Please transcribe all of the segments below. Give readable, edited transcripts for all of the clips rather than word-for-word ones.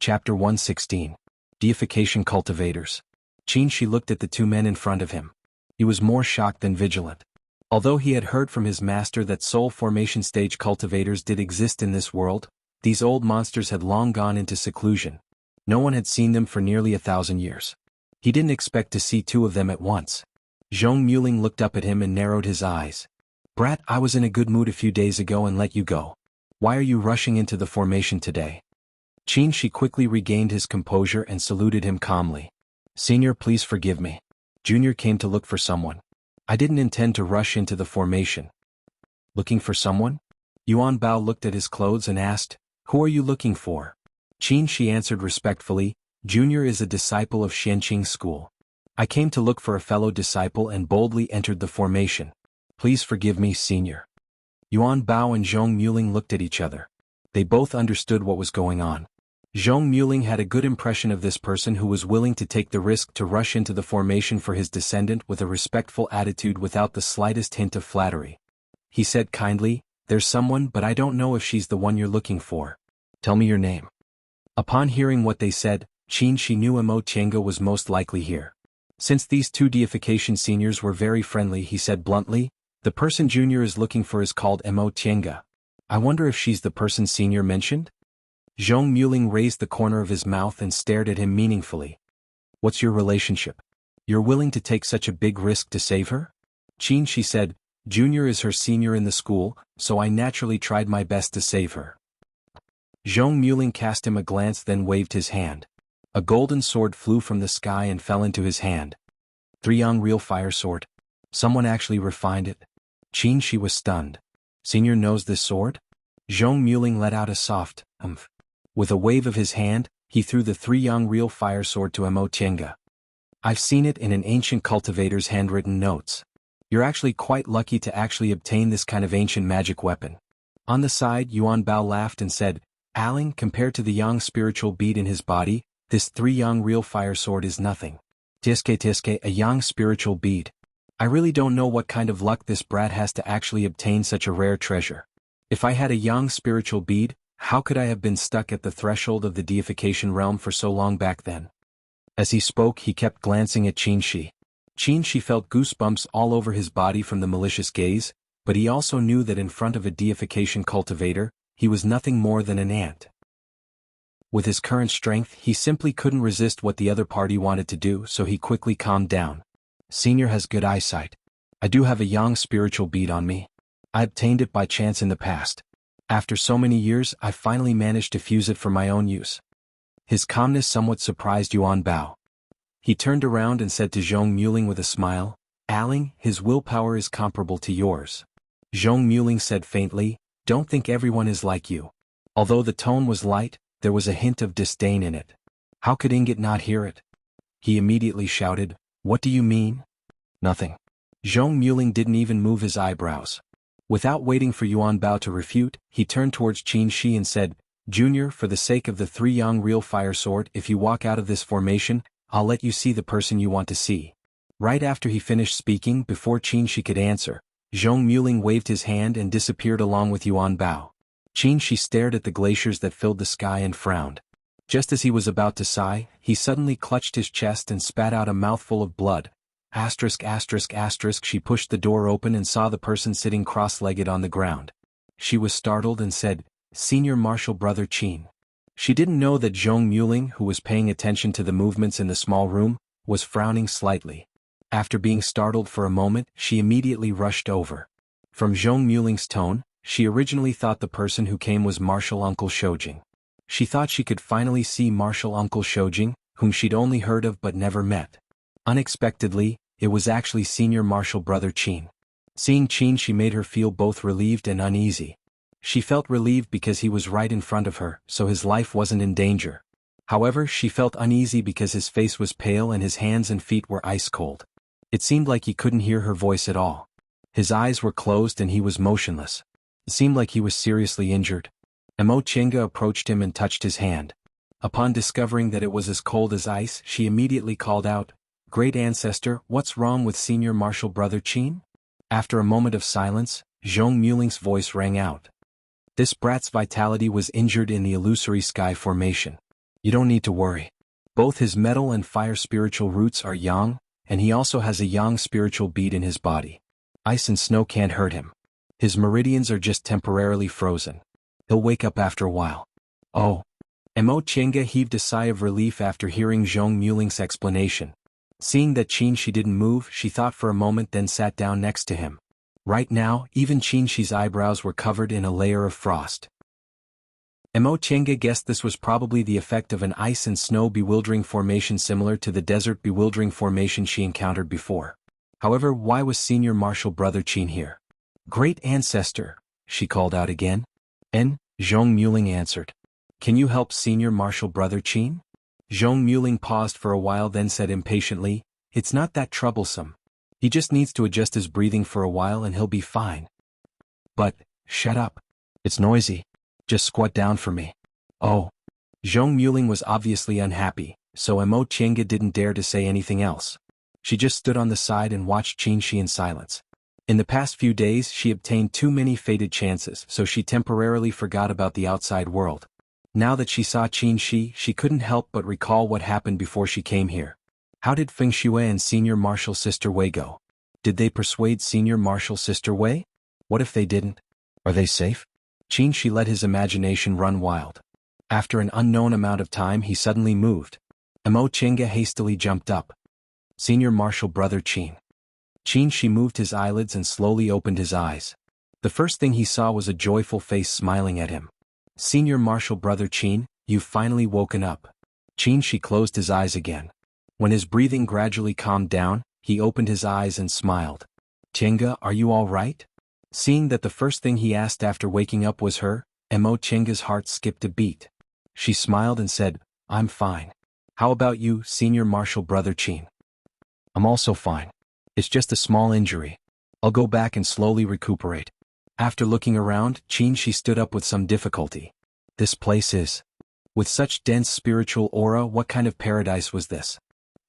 Chapter 116. Deification Cultivators. Qin looked at the two men in front of him. He was more shocked than vigilant. Although he had heard from his master that soul formation stage cultivators did exist in this world, these old monsters had long gone into seclusion. No one had seen them for nearly 1,000 years. He didn't expect to see two of them at once. Zhong Muling looked up at him and narrowed his eyes. "Brat, I was in a good mood a few days ago and let you go. Why are you rushing into the formation today?" Qin quickly regained his composure and saluted him calmly. "Senior, please forgive me. Junior came to look for someone. I didn't intend to rush into the formation." "Looking for someone?" Yuan Bao looked at his clothes and asked, "Who are you looking for?" Qin answered respectfully, "Junior is a disciple of Xianqing school. I came to look for a fellow disciple and boldly entered the formation. Please forgive me, Senior." Yuan Bao and Zhong Muling looked at each other. They both understood what was going on. Zhong Muling had a good impression of this person who was willing to take the risk to rush into the formation for his descendant with a respectful attitude without the slightest hint of flattery. He said kindly, "There's someone, but I don't know if she's the one you're looking for. Tell me your name." Upon hearing what they said, Qin knew Mo Tiange was most likely here. Since these two deification seniors were very friendly, he said bluntly, "The person Junior is looking for is called Mo Tiange. I wonder if she's the person Senior mentioned?" Zhong Muling raised the corner of his mouth and stared at him meaningfully. "What's your relationship? You're willing to take such a big risk to save her?" Qin said, "Junior is her senior in the school, so I naturally tried my best to save her." Zhong Muling cast him a glance, then waved his hand. A golden sword flew from the sky and fell into his hand. "Three-yang real fire sword? Someone actually refined it?" Qin was stunned. "Senior knows this sword?" Zhong Muling let out a soft, umph. With a wave of his hand, he threw the three-yang real fire sword to Mo Tiange. "I've seen it in an ancient cultivator's handwritten notes. You're actually quite lucky to actually obtain this kind of ancient magic weapon." On the side, Yuan Bao laughed and said, "Aling, compared to the yang spiritual bead in his body, this three-yang real fire sword is nothing. Tiske, a yang spiritual bead. I really don't know what kind of luck this brat has to actually obtain such a rare treasure. If I had a yang spiritual bead, how could I have been stuck at the threshold of the deification realm for so long back then?" As he spoke, he kept glancing at Qin. Qin felt goosebumps all over his body from the malicious gaze, but he also knew that in front of a deification cultivator, he was nothing more than an ant. With his current strength, he simply couldn't resist what the other party wanted to do, so he quickly calmed down. "Senior has good eyesight. I do have a yang spiritual bead on me. I obtained it by chance in the past. After so many years, I finally managed to fuse it for my own use." His calmness somewhat surprised Yuan Bao. He turned around and said to Zhong Muling with a smile, "Aling, his willpower is comparable to yours." Zhong Muling said faintly, "Don't think everyone is like you." Although the tone was light, there was a hint of disdain in it. How could Ingot not hear it? He immediately shouted, "What do you mean?" "Nothing." Zhong Muling didn't even move his eyebrows. Without waiting for Yuan Bao to refute, he turned towards Qin and said, "Junior, for the sake of the three-yang real fire sword, if you walk out of this formation, I'll let you see the person you want to see." Right after he finished speaking, before Qin could answer, Zhong Muling waved his hand and disappeared along with Yuan Bao. Qin stared at the glaciers that filled the sky and frowned. Just as he was about to sigh, he suddenly clutched his chest and spat out a mouthful of blood. She pushed the door open and saw the person sitting cross-legged on the ground. She was startled and said, "Senior Martial Brother Qin." She didn't know that Zhong Muling, who was paying attention to the movements in the small room, was frowning slightly. After being startled for a moment, she immediately rushed over. From Zhong Muling's tone, she originally thought the person who came was Martial Uncle Shoujing. She thought she could finally see Martial Uncle Shoujing, whom she'd only heard of but never met. Unexpectedly, it was actually Senior Martial Brother Qin. Seeing Qin, made her feel both relieved and uneasy. She felt relieved because he was right in front of her, so his life wasn't in danger. However, she felt uneasy because his face was pale and his hands and feet were ice cold. It seemed like he couldn't hear her voice at all. His eyes were closed and he was motionless. It seemed like he was seriously injured. Mo Tiange approached him and touched his hand. Upon discovering that it was as cold as ice, she immediately called out, "Great Ancestor, what's wrong with Senior Martial Brother Qin?" After a moment of silence, Zhong Muling's voice rang out. This brat's vitality was injured in the illusory sky formation. You don't need to worry. Both his metal and fire spiritual roots are yang, and he also has a yang spiritual bead in his body. Ice and snow can't hurt him. His meridians are just temporarily frozen. He'll wake up after a while. Oh. Mo Chenga heaved a sigh of relief after hearing Zhong Muling's explanation. Seeing that Qin Shi didn't move, she thought for a moment then sat down next to him. Right now, even Qin Shi's eyebrows were covered in a layer of frost. Mo Chenga guessed this was probably the effect of an ice and snow bewildering formation similar to the desert bewildering formation she encountered before. However, why was Senior Martial Brother Qin here? Great Ancestor, she called out again. Zhong Muling answered. Can you help Senior Martial Brother Qin? Zhong Muling paused for a while then said impatiently, it's not that troublesome. He just needs to adjust his breathing for a while and he'll be fine. But, shut up. It's noisy. Just squat down for me. Oh. Zhong Muling was obviously unhappy, so Mo Chenga didn't dare to say anything else. She just stood on the side and watched Qin Shi in silence. In the past few days she obtained too many fated chances, so she temporarily forgot about the outside world. Now that she saw Qin Shi, she couldn't help but recall what happened before she came here. How did Feng Shui and Senior Martial Sister Wei go? Did they persuade Senior Martial Sister Wei? What if they didn't? Are they safe? Qin Shi let his imagination run wild. After an unknown amount of time he suddenly moved. Mo Chenga hastily jumped up. Senior Martial Brother Qin. Qin Shi moved his eyelids and slowly opened his eyes. The first thing he saw was a joyful face smiling at him. Senior Martial Brother Qin, you've finally woken up. Qin Shi closed his eyes again. When his breathing gradually calmed down, he opened his eyes and smiled. Chenga, are you all right? Seeing that the first thing he asked after waking up was her, Mo Chenga's heart skipped a beat. She smiled and said, I'm fine. How about you, Senior Martial Brother Qin? I'm also fine. It's just a small injury. I'll go back and slowly recuperate. After looking around, Qin Shi stood up with some difficulty. This place is. With such dense spiritual aura, what kind of paradise was this?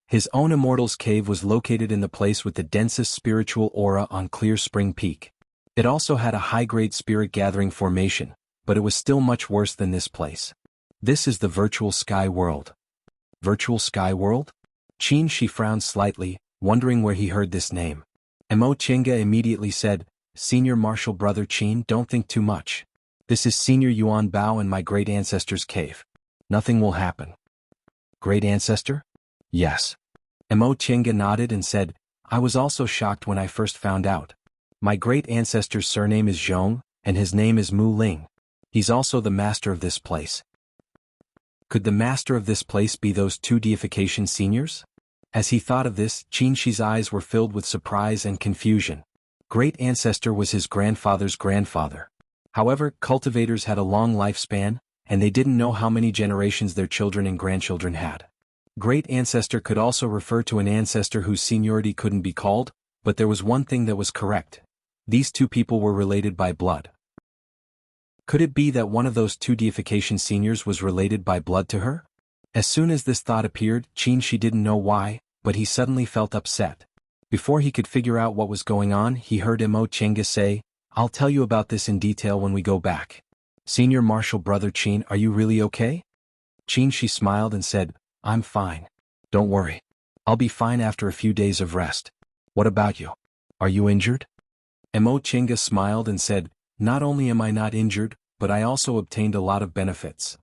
His own Immortal's Cave was located in the place with the densest spiritual aura on Clear Spring Peak. It also had a high-grade spirit gathering formation, but it was still much worse than this place. This is the Virtual Sky World. Virtual Sky World? Qin Shi frowned slightly, wondering where he heard this name. Mo Chenga immediately said, Senior Martial Brother Qin, don't think too much. This is Senior Yuan Bao and my great ancestor's cave. Nothing will happen. Great ancestor? Yes. Mo Chenga nodded and said, I was also shocked when I first found out. My great ancestor's surname is Zhong, and his name is Mu Ling. He's also the master of this place. Could the master of this place be those two deification seniors? As he thought of this, Qin Shi's eyes were filled with surprise and confusion. Great ancestor was his grandfather's grandfather. However, cultivators had a long lifespan, and they didn't know how many generations their children and grandchildren had. Great ancestor could also refer to an ancestor whose seniority couldn't be called, but there was one thing that was correct. These two people were related by blood. Could it be that one of those two deification seniors was related by blood to her? As soon as this thought appeared, Qin Shi didn't know why, but he suddenly felt upset. Before he could figure out what was going on, he heard Mo Chenga say, I'll tell you about this in detail when we go back. Senior Martial Brother Qin, are you really okay? Qin Shi smiled and said, I'm fine. Don't worry. I'll be fine after a few days of rest. What about you? Are you injured? Mo Chenga smiled and said, not only am I not injured, but I also obtained a lot of benefits.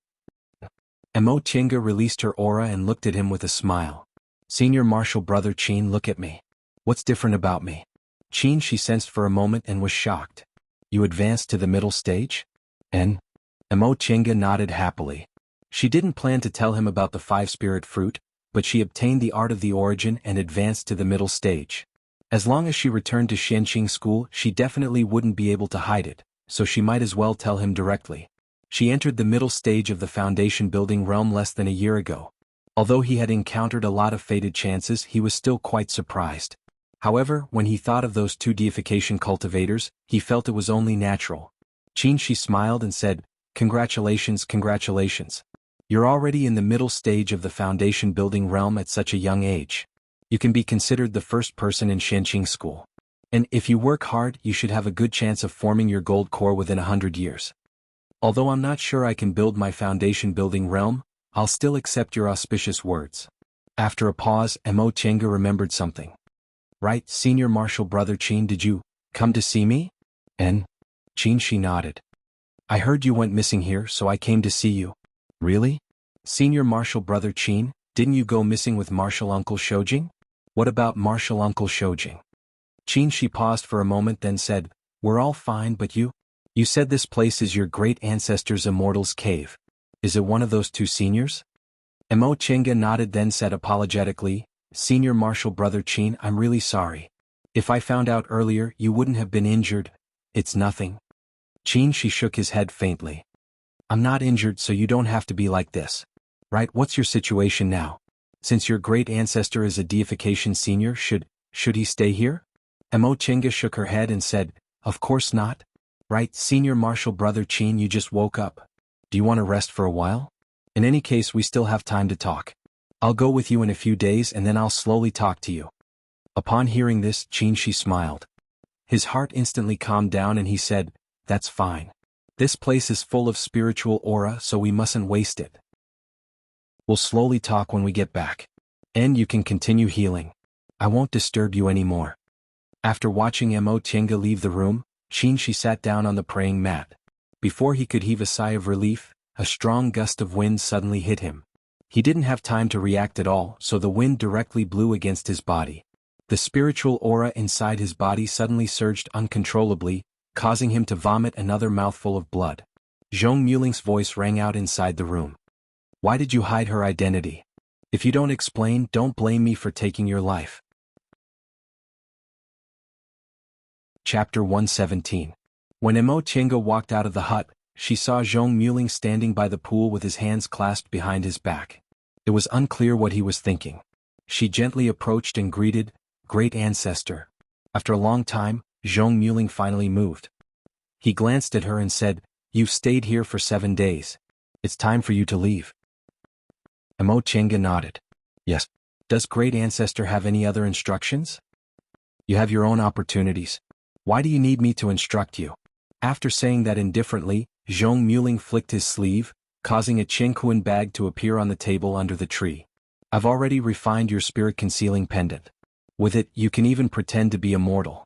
Mo Chenga released her aura and looked at him with a smile. Senior Martial Brother Qin, look at me. What's different about me? Qin Shi sensed for a moment and was shocked. You advanced to the middle stage? Mo Chenga nodded happily. She didn't plan to tell him about the 5-spirit fruit, but she obtained the art of the origin and advanced to the middle stage. As long as she returned to Xianqing school, she definitely wouldn't be able to hide it, so she might as well tell him directly. She entered the middle stage of the foundation building realm less than a year ago. Although he had encountered a lot of fated chances, he was still quite surprised. However, when he thought of those two deification cultivators, he felt it was only natural. Qin Shi smiled and said, Congratulations, congratulations. You're already in the middle stage of the foundation building realm at such a young age. You can be considered the first person in Xianqing school. And if you work hard, you should have a good chance of forming your gold core within 100 years. Although I'm not sure I can build my foundation building realm, I'll still accept your auspicious words. After a pause, Mo Chenga remembered something. Right, Senior Marshal Brother Qin, did you come to see me? And Qin, she nodded. I heard you went missing here, so I came to see you. Really? Senior Marshal Brother Qin, didn't you go missing with Marshal Uncle Shoujing? What about Marshal Uncle Shoujing? Qin, she paused for a moment, then said, we're all fine, but you? You said this place is your great ancestor's immortal's cave. Is it one of those two seniors? Mo Chenga nodded, then said apologetically, Senior Marshal Brother Qin, I'm really sorry. If I found out earlier, you wouldn't have been injured. It's nothing. Qin, she shook his head faintly. I'm not injured, so you don't have to be like this. Right, what's your situation now? Since your great ancestor is a deification senior, should he stay here? Mo Chenga shook her head and said, of course not. Right, Senior Marshal Brother Qin, you just woke up. Do you want to rest for a while? In any case, we still have time to talk. I'll go with you in a few days and then I'll slowly talk to you. Upon hearing this, Qin, she smiled. His heart instantly calmed down and he said, that's fine. This place is full of spiritual aura, so we mustn't waste it. We'll slowly talk when we get back. And you can continue healing. I won't disturb you anymore. After watching Mo Chenga leave the room, Qin, she sat down on the praying mat. Before he could heave a sigh of relief, a strong gust of wind suddenly hit him. He didn't have time to react at all, so the wind directly blew against his body. The spiritual aura inside his body suddenly surged uncontrollably, causing him to vomit another mouthful of blood. Zhong Muling's voice rang out inside the room. Why did you hide her identity? If you don't explain, don't blame me for taking your life. Chapter 117. When Mo Chenga walked out of the hut, she saw Zhong Muling standing by the pool with his hands clasped behind his back. It was unclear what he was thinking. She gently approached and greeted, Great Ancestor. After a long time, Zhong Muling finally moved. He glanced at her and said, You've stayed here for 7 days. It's time for you to leave. Mo Chenga nodded. Yes. Does Great Ancestor have any other instructions? You have your own opportunities. Why do you need me to instruct you? After saying that indifferently, Zhong Muling flicked his sleeve, causing a Qingquan bag to appear on the table under the tree. I've already refined your spirit-concealing pendant. With it, you can even pretend to be immortal.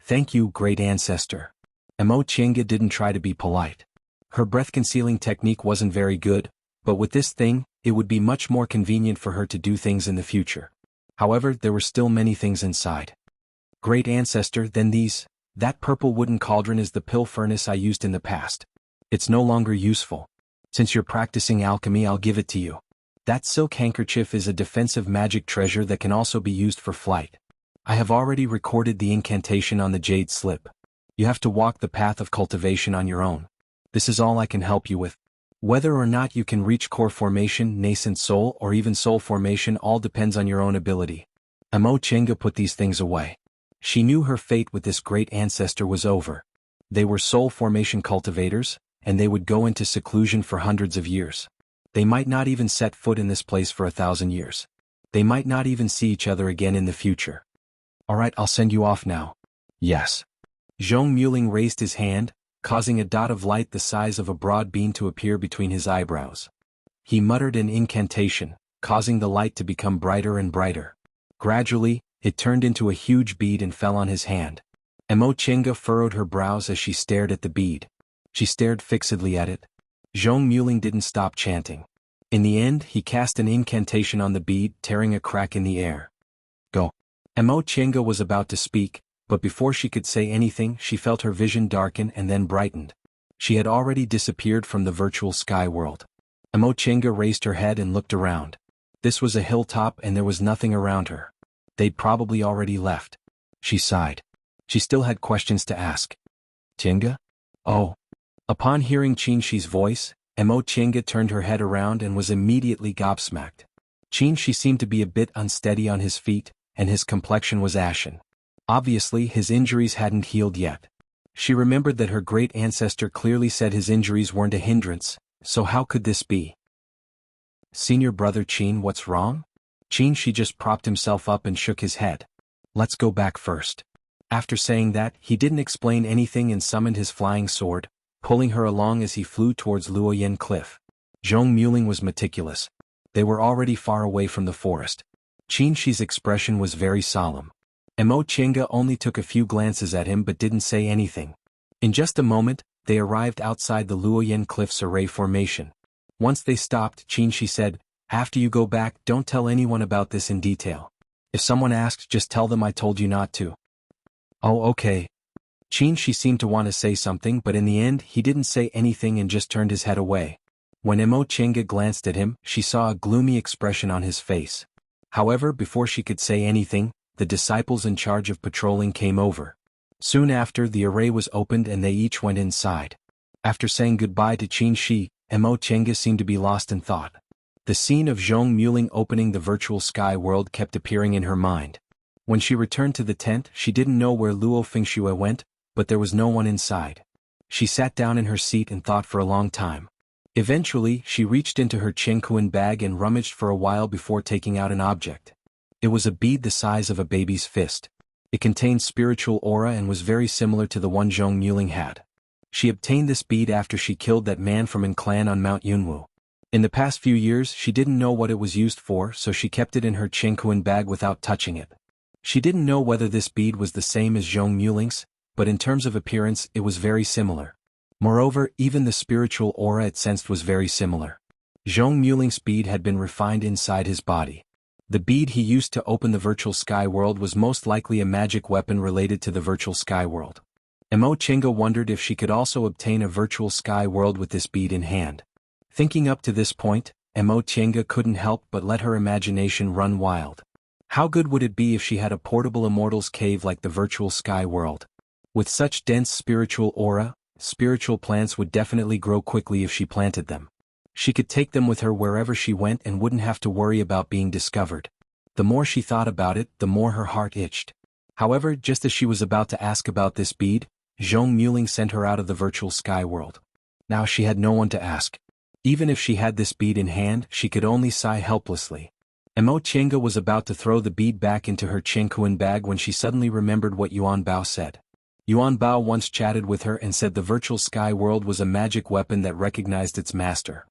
Thank you, Great Ancestor. Mo Chenga didn't try to be polite. Her breath-concealing technique wasn't very good, but with this thing, it would be much more convenient for her to do things in the future. However, there were still many things inside. Great Ancestor, then that purple wooden cauldron is the pill furnace I used in the past. It's no longer useful. Since you're practicing alchemy, I'll give it to you. That silk handkerchief is a defensive magic treasure that can also be used for flight. I have already recorded the incantation on the Jade slip. You have to walk the path of cultivation on your own. This is all I can help you with. Whether or not you can reach core formation, nascent soul, or even soul formation all depends on your own ability. Mo Chenga put these things away. She knew her fate with this great ancestor was over. They were soul formation cultivators, and they would go into seclusion for hundreds of years. They might not even set foot in this place for 1,000 years. They might not even see each other again in the future. Alright, I'll send you off now. Yes. Zhong Muling raised his hand, causing a dot of light the size of a broad bean to appear between his eyebrows. He muttered an incantation, causing the light to become brighter and brighter. Gradually, it turned into a huge bead and fell on his hand. Mo Chenga furrowed her brows as she stared at the bead. She stared fixedly at it. Zhong Muling didn't stop chanting. In the end, he cast an incantation on the bead, tearing a crack in the air. Go. Mo Chenga was about to speak, but before she could say anything, she felt her vision darken and then brightened. She had already disappeared from the virtual sky world. Mo Chenga raised her head and looked around. This was a hilltop and there was nothing around her. They'd probably already left. She sighed. She still had questions to ask. Chenga? Oh. Upon hearing Qin Shi's voice, Mo Chenga turned her head around and was immediately gobsmacked. Qin Shi seemed to be a bit unsteady on his feet, and his complexion was ashen. Obviously, his injuries hadn't healed yet. She remembered that her great ancestor clearly said his injuries weren't a hindrance, so how could this be? Senior brother Qin, what's wrong? Qin Shi just propped himself up and shook his head. Let's go back first. After saying that, he didn't explain anything and summoned his flying sword, pulling her along as he flew towards Luoyan Cliff. Zhong Muling was meticulous. They were already far away from the forest. Qin Shi's expression was very solemn. Mo Chenga only took a few glances at him but didn't say anything. In just a moment, they arrived outside the Luoyan Cliffs array formation. Once they stopped, Qin Shi said, "After you go back, don't tell anyone about this in detail. If someone asks, just tell them I told you not to." "Oh, okay." Qin Shi seemed to want to say something, but in the end he didn't say anything and just turned his head away. When Mo Chenga glanced at him, she saw a gloomy expression on his face. However, before she could say anything, the disciples in charge of patrolling came over. Soon after, the array was opened and they each went inside. After saying goodbye to Qin Shi, Mo Chenga seemed to be lost in thought. The scene of Zhong Muling opening the virtual sky world kept appearing in her mind. When she returned to the tent, she didn't know where Luo Fengxue went, but there was no one inside. She sat down in her seat and thought for a long time. Eventually, she reached into her Chengkuan bag and rummaged for a while before taking out an object. It was a bead the size of a baby's fist. It contained spiritual aura and was very similar to the one Zhong Muling had. She obtained this bead after she killed that man from An clan on Mount Yunwu. In the past few years, she didn't know what it was used for, so she kept it in her Chengkuan bag without touching it. She didn't know whether this bead was the same as Zhong Muling's, but in terms of appearance, it was very similar. Moreover, even the spiritual aura it sensed was very similar. Zhong Muling's bead had been refined inside his body. The bead he used to open the virtual sky world was most likely a magic weapon related to the virtual sky world. Mo Chenga wondered if she could also obtain a virtual sky world with this bead in hand. Thinking up to this point, Mo Chenga couldn't help but let her imagination run wild. How good would it be if she had a portable immortal's cave like the virtual sky world? With such dense spiritual aura, spiritual plants would definitely grow quickly if she planted them. She could take them with her wherever she went and wouldn't have to worry about being discovered. The more she thought about it, the more her heart itched. However, just as she was about to ask about this bead, Zhong Muling sent her out of the virtual sky world. Now she had no one to ask. Even if she had this bead in hand, she could only sigh helplessly. Mo Chenga was about to throw the bead back into her Chengkuan bag when she suddenly remembered what Yuan Bao said. Yuan Bao once chatted with her and said the virtual sky world was a magic weapon that recognized its master.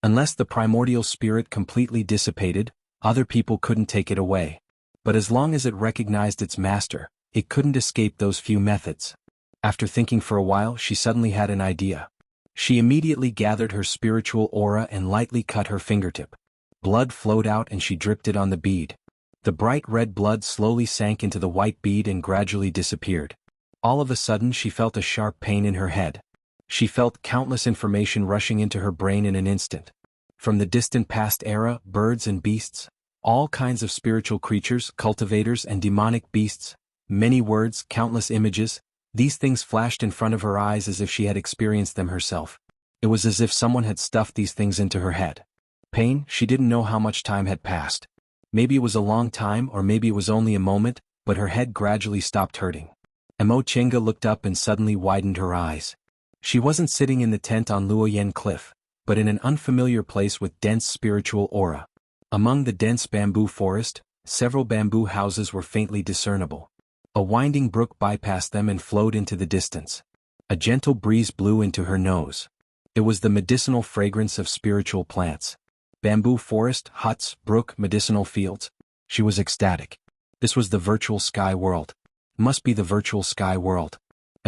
Unless the primordial spirit completely dissipated, other people couldn't take it away. But as long as it recognized its master, it couldn't escape those few methods. After thinking for a while, she suddenly had an idea. She immediately gathered her spiritual aura and lightly cut her fingertip. Blood flowed out and she dripped it on the bead. The bright red blood slowly sank into the white bead and gradually disappeared. All of a sudden she felt a sharp pain in her head. She felt countless information rushing into her brain in an instant. From the distant past era, birds and beasts, all kinds of spiritual creatures, cultivators and demonic beasts, many words, countless images, these things flashed in front of her eyes as if she had experienced them herself. It was as if someone had stuffed these things into her head. Pain, she didn't know how much time had passed. Maybe it was a long time or maybe it was only a moment, but her head gradually stopped hurting. Mo Chenga looked up and suddenly widened her eyes. She wasn't sitting in the tent on Luoyan Cliff, but in an unfamiliar place with dense spiritual aura. Among the dense bamboo forest, several bamboo houses were faintly discernible. A winding brook bypassed them and flowed into the distance. A gentle breeze blew into her nose. It was the medicinal fragrance of spiritual plants. Bamboo forest, huts, brook, medicinal fields. She was ecstatic. This was the virtual sky world. Must be the virtual sky world.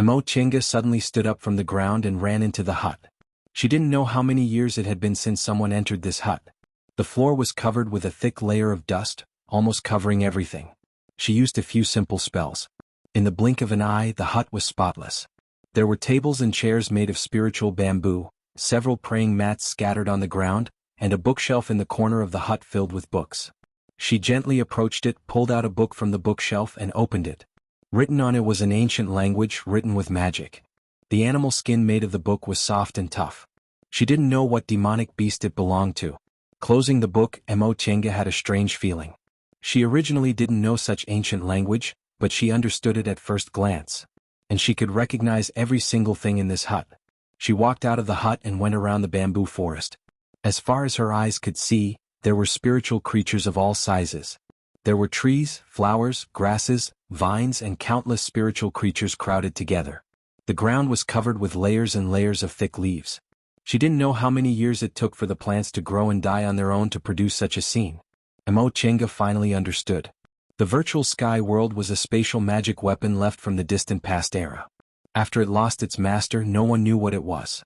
Mo Chenga suddenly stood up from the ground and ran into the hut. She didn't know how many years it had been since someone entered this hut. The floor was covered with a thick layer of dust, almost covering everything. She used a few simple spells. In the blink of an eye, the hut was spotless. There were tables and chairs made of spiritual bamboo, several praying mats scattered on the ground, and a bookshelf in the corner of the hut filled with books. She gently approached it, pulled out a book from the bookshelf and opened it. Written on it was an ancient language written with magic. The animal skin made of the book was soft and tough. She didn't know what demonic beast it belonged to. Closing the book, Mo Chenga had a strange feeling. She originally didn't know such ancient language, but she understood it at first glance. And she could recognize every single thing in this hut. She walked out of the hut and went around the bamboo forest. As far as her eyes could see, there were spiritual creatures of all sizes. There were trees, flowers, grasses, vines and countless spiritual creatures crowded together. The ground was covered with layers and layers of thick leaves. She didn't know how many years it took for the plants to grow and die on their own to produce such a scene. Mo Chenga finally understood. The virtual sky world was a spatial magic weapon left from the distant past era. After it lost its master, no one knew what it was.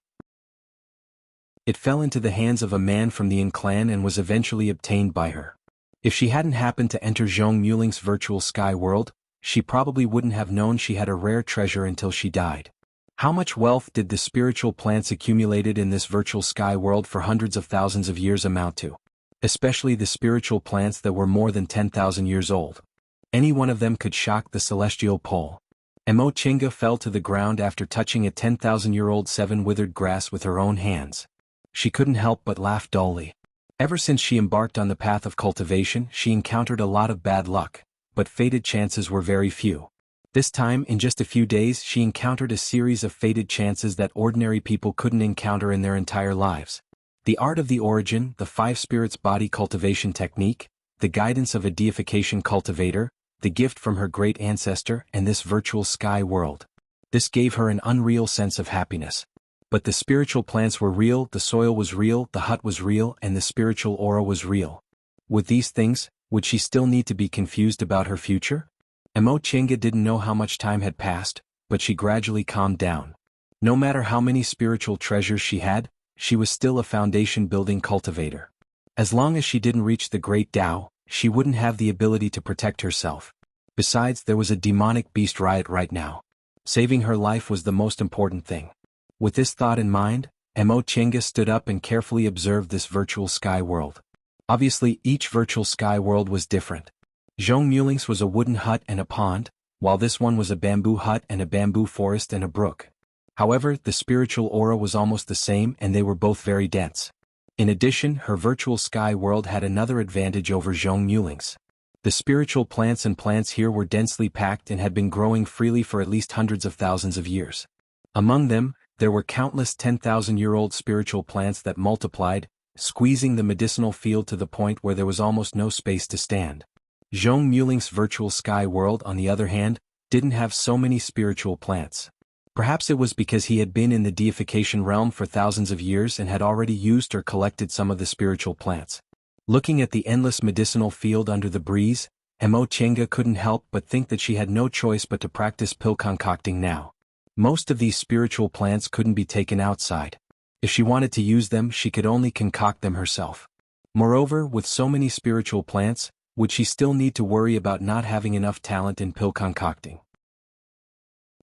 It fell into the hands of a man from the Yin clan and was eventually obtained by her. If she hadn't happened to enter Zhong Muling's virtual sky world, she probably wouldn't have known she had a rare treasure until she died. How much wealth did the spiritual plants accumulated in this virtual sky world for hundreds of thousands of years amount to? Especially the spiritual plants that were more than 10,000 years old. Any one of them could shock the celestial pole. Mo Chenga fell to the ground after touching a 10,000-year-old seven-withered grass with her own hands. She couldn't help but laugh dully. Ever since she embarked on the path of cultivation, she encountered a lot of bad luck, but fated chances were very few. This time, in just a few days, she encountered a series of fated chances that ordinary people couldn't encounter in their entire lives. The art of the origin, the five spirits body cultivation technique, the guidance of a deification cultivator, the gift from her great ancestor, and this virtual sky world. This gave her an unreal sense of happiness. But the spiritual plants were real, the soil was real, the hut was real, and the spiritual aura was real. With these things, would she still need to be confused about her future? Mo Chenga didn't know how much time had passed, but she gradually calmed down. No matter how many spiritual treasures she had, she was still a foundation-building cultivator. As long as she didn't reach the Great Tao, she wouldn't have the ability to protect herself. Besides, there was a demonic beast riot right now. Saving her life was the most important thing. With this thought in mind, Mo Chenga stood up and carefully observed this virtual sky world. Obviously, each virtual sky world was different. Zhong Muling's was a wooden hut and a pond, while this one was a bamboo hut and a bamboo forest and a brook. However, the spiritual aura was almost the same and they were both very dense. In addition, her virtual sky world had another advantage over Zhong Muling's. The spiritual plants here were densely packed and had been growing freely for at least hundreds of thousands of years. Among them, there were countless 10,000-year-old spiritual plants that multiplied, squeezing the medicinal field to the point where there was almost no space to stand. Zhong Muling's virtual sky world, on the other hand, didn't have so many spiritual plants. Perhaps it was because he had been in the deification realm for thousands of years and had already used or collected some of the spiritual plants. Looking at the endless medicinal field under the breeze, Mo Chenga couldn't help but think that she had no choice but to practice pill concocting now. Most of these spiritual plants couldn't be taken outside. If she wanted to use them, she could only concoct them herself. Moreover, with so many spiritual plants, would she still need to worry about not having enough talent in pill concocting?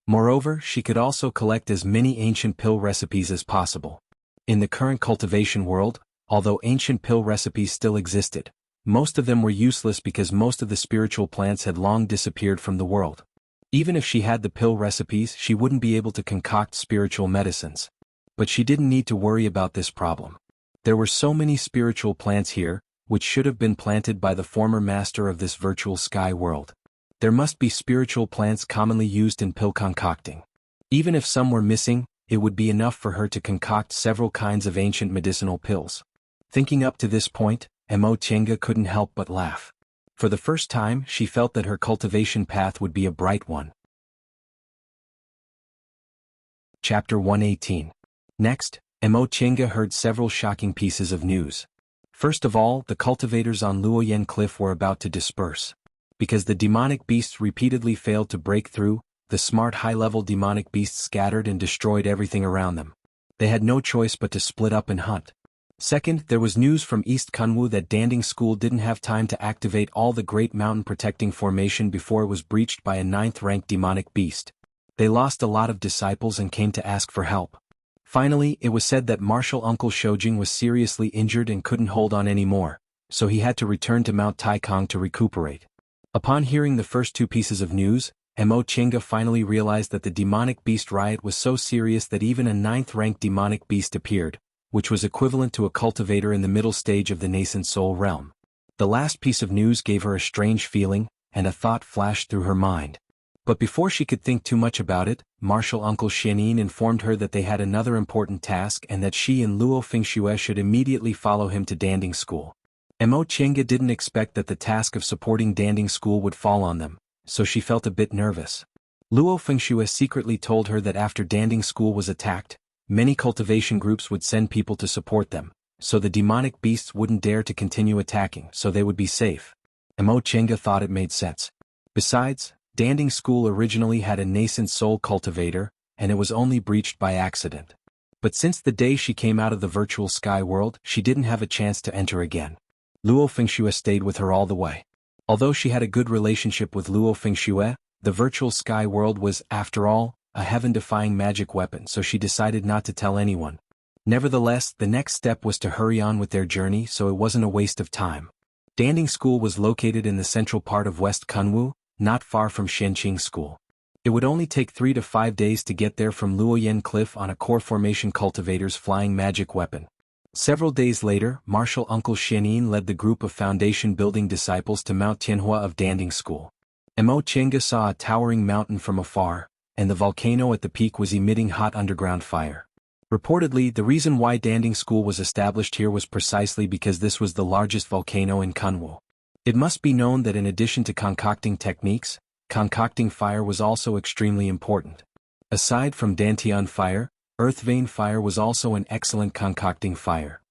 Moreover, she could also collect as many ancient pill recipes as possible. In the current cultivation world, although ancient pill recipes still existed, most of them were useless because most of the spiritual plants had long disappeared from the world. Even if she had the pill recipes, she wouldn't be able to concoct spiritual medicines. But she didn't need to worry about this problem. There were so many spiritual plants here, which should have been planted by the former master of this virtual sky world. There must be spiritual plants commonly used in pill concocting. Even if some were missing, it would be enough for her to concoct several kinds of ancient medicinal pills. Thinking up to this point, Mo Chenga couldn't help but laugh. For the first time, she felt that her cultivation path would be a bright one. Chapter 118. Next, Mo Chenga heard several shocking pieces of news. First of all, the cultivators on Luoyan Cliff were about to disperse. Because the demonic beasts repeatedly failed to break through, the smart high-level demonic beasts scattered and destroyed everything around them. They had no choice but to split up and hunt. Second, there was news from East Kunwu that Danding School didn't have time to activate all the Great Mountain Protecting Formation before it was breached by a 9th-ranked demonic beast. They lost a lot of disciples and came to ask for help. Finally, it was said that Martial Uncle Shoujing was seriously injured and couldn't hold on anymore, so he had to return to Mount Taikong to recuperate. Upon hearing the first two pieces of news, Mo Chenga finally realized that the demonic beast riot was so serious that even a 9th-ranked demonic beast appeared, which was equivalent to a cultivator in the middle stage of the nascent soul realm. The last piece of news gave her a strange feeling, and a thought flashed through her mind. But before she could think too much about it, Martial Uncle Xianin informed her that they had another important task and that she and Luo Fengxue should immediately follow him to Danding School. Mo Chenga didn't expect that the task of supporting Danding School would fall on them, so she felt a bit nervous. Luo Fengxue secretly told her that after Danding School was attacked, Many cultivation groups would send people to support them, so the demonic beasts wouldn't dare to continue attacking, so they would be safe. Mo Chenga thought it made sense. Besides, Danding School originally had a nascent soul cultivator, and it was only breached by accident. But since the day she came out of the virtual sky world, she didn't have a chance to enter again. Luo Fengxue stayed with her all the way. Although she had a good relationship with Luo Fengxue, the virtual sky world was, after all, a heaven-defying magic weapon, so she decided not to tell anyone. Nevertheless, the next step was to hurry on with their journey, so it wasn't a waste of time. Danding School was located in the central part of West Kunwu, not far from Shenqing School. It would only take 3 to 5 days to get there from Luoyan Cliff on a core formation cultivator's flying magic weapon. Several days later, Martial Uncle Xianyin led the group of foundation-building disciples to Mount Tianhua of Danding School. Mo Chenga saw a towering mountain from afar, and the volcano at the peak was emitting hot underground fire. Reportedly, the reason why Danding School was established here was precisely because this was the largest volcano in Kunwu. It must be known that in addition to concocting techniques, concocting fire was also extremely important. Aside from Dantian fire, earth vein fire was also an excellent concocting fire.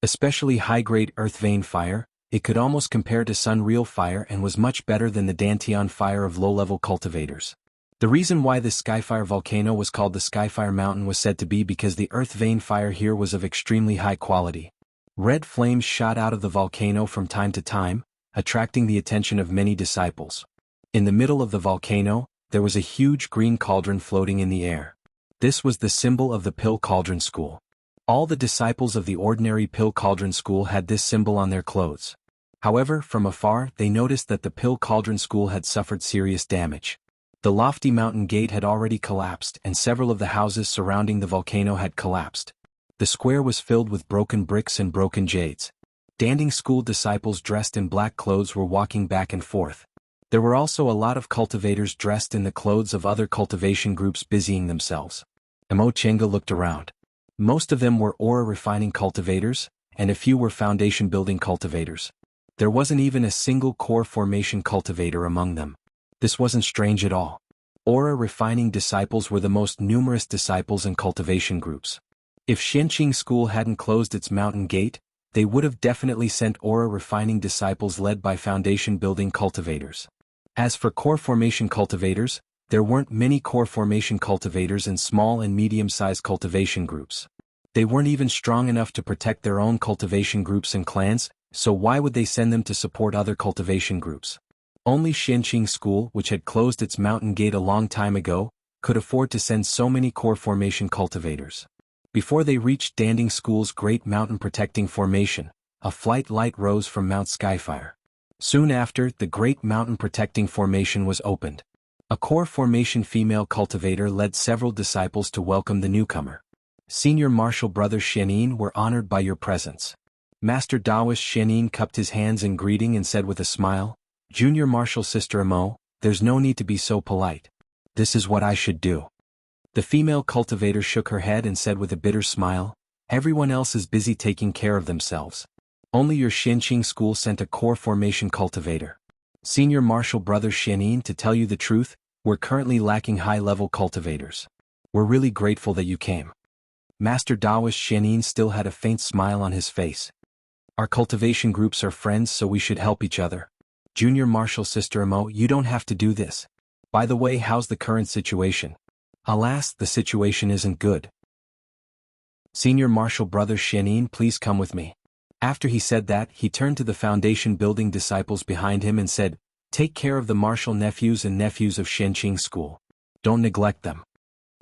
Especially high-grade earth vein fire, it could almost compare to sun-real fire and was much better than the Dantian fire of low-level cultivators. The reason why this Skyfire volcano was called the Skyfire Mountain was said to be because the earth vein fire here was of extremely high quality. Red flames shot out of the volcano from time to time, attracting the attention of many disciples. In the middle of the volcano, there was a huge green cauldron floating in the air. This was the symbol of the Pill Cauldron School. All the disciples of the ordinary Pill Cauldron School had this symbol on their clothes. However, from afar, they noticed that the Pill Cauldron School had suffered serious damage. The lofty mountain gate had already collapsed, and several of the houses surrounding the volcano had collapsed. The square was filled with broken bricks and broken jades. Danding School disciples dressed in black clothes were walking back and forth. There were also a lot of cultivators dressed in the clothes of other cultivation groups busying themselves. Mo Chenga looked around. Most of them were aura refining cultivators, and a few were foundation building cultivators. There wasn't even a single core formation cultivator among them. This wasn't strange at all. Aura refining disciples were the most numerous disciples in cultivation groups. If Shenqing School hadn't closed its mountain gate, they would have definitely sent aura refining disciples led by foundation building cultivators. As for core formation cultivators, there weren't many core formation cultivators in small and medium-sized cultivation groups. They weren't even strong enough to protect their own cultivation groups and clans, so why would they send them to support other cultivation groups? Only Shenqing School, which had closed its mountain gate a long time ago, could afford to send so many core formation cultivators. Before they reached Danding School's great mountain protecting formation, a flight light rose from Mount Skyfire. Soon after, the great mountain protecting formation was opened. A core formation female cultivator led several disciples to welcome the newcomer. Senior Martial Brother Xianyin were honored by your presence. Master Taoist Xianyin cupped his hands in greeting and said with a smile, Junior Martial Sister Mo, there's no need to be so polite. This is what I should do. The female cultivator shook her head and said with a bitter smile, everyone else is busy taking care of themselves. Only your Shenqing School sent a core formation cultivator. Senior Martial Brother Xianyin, to tell you the truth, we're currently lacking high-level cultivators. We're really grateful that you came. Master Taoist Xianyin still had a faint smile on his face. Our cultivation groups are friends, so we should help each other. Junior Martial Sister Mo, you don't have to do this. By the way, how's the current situation? Alas, the situation isn't good. Senior Martial Brother Xianyin, please come with me. After he said that, he turned to the foundation building disciples behind him and said, take care of the martial nephews and nephews of Shenqing School. Don't neglect them.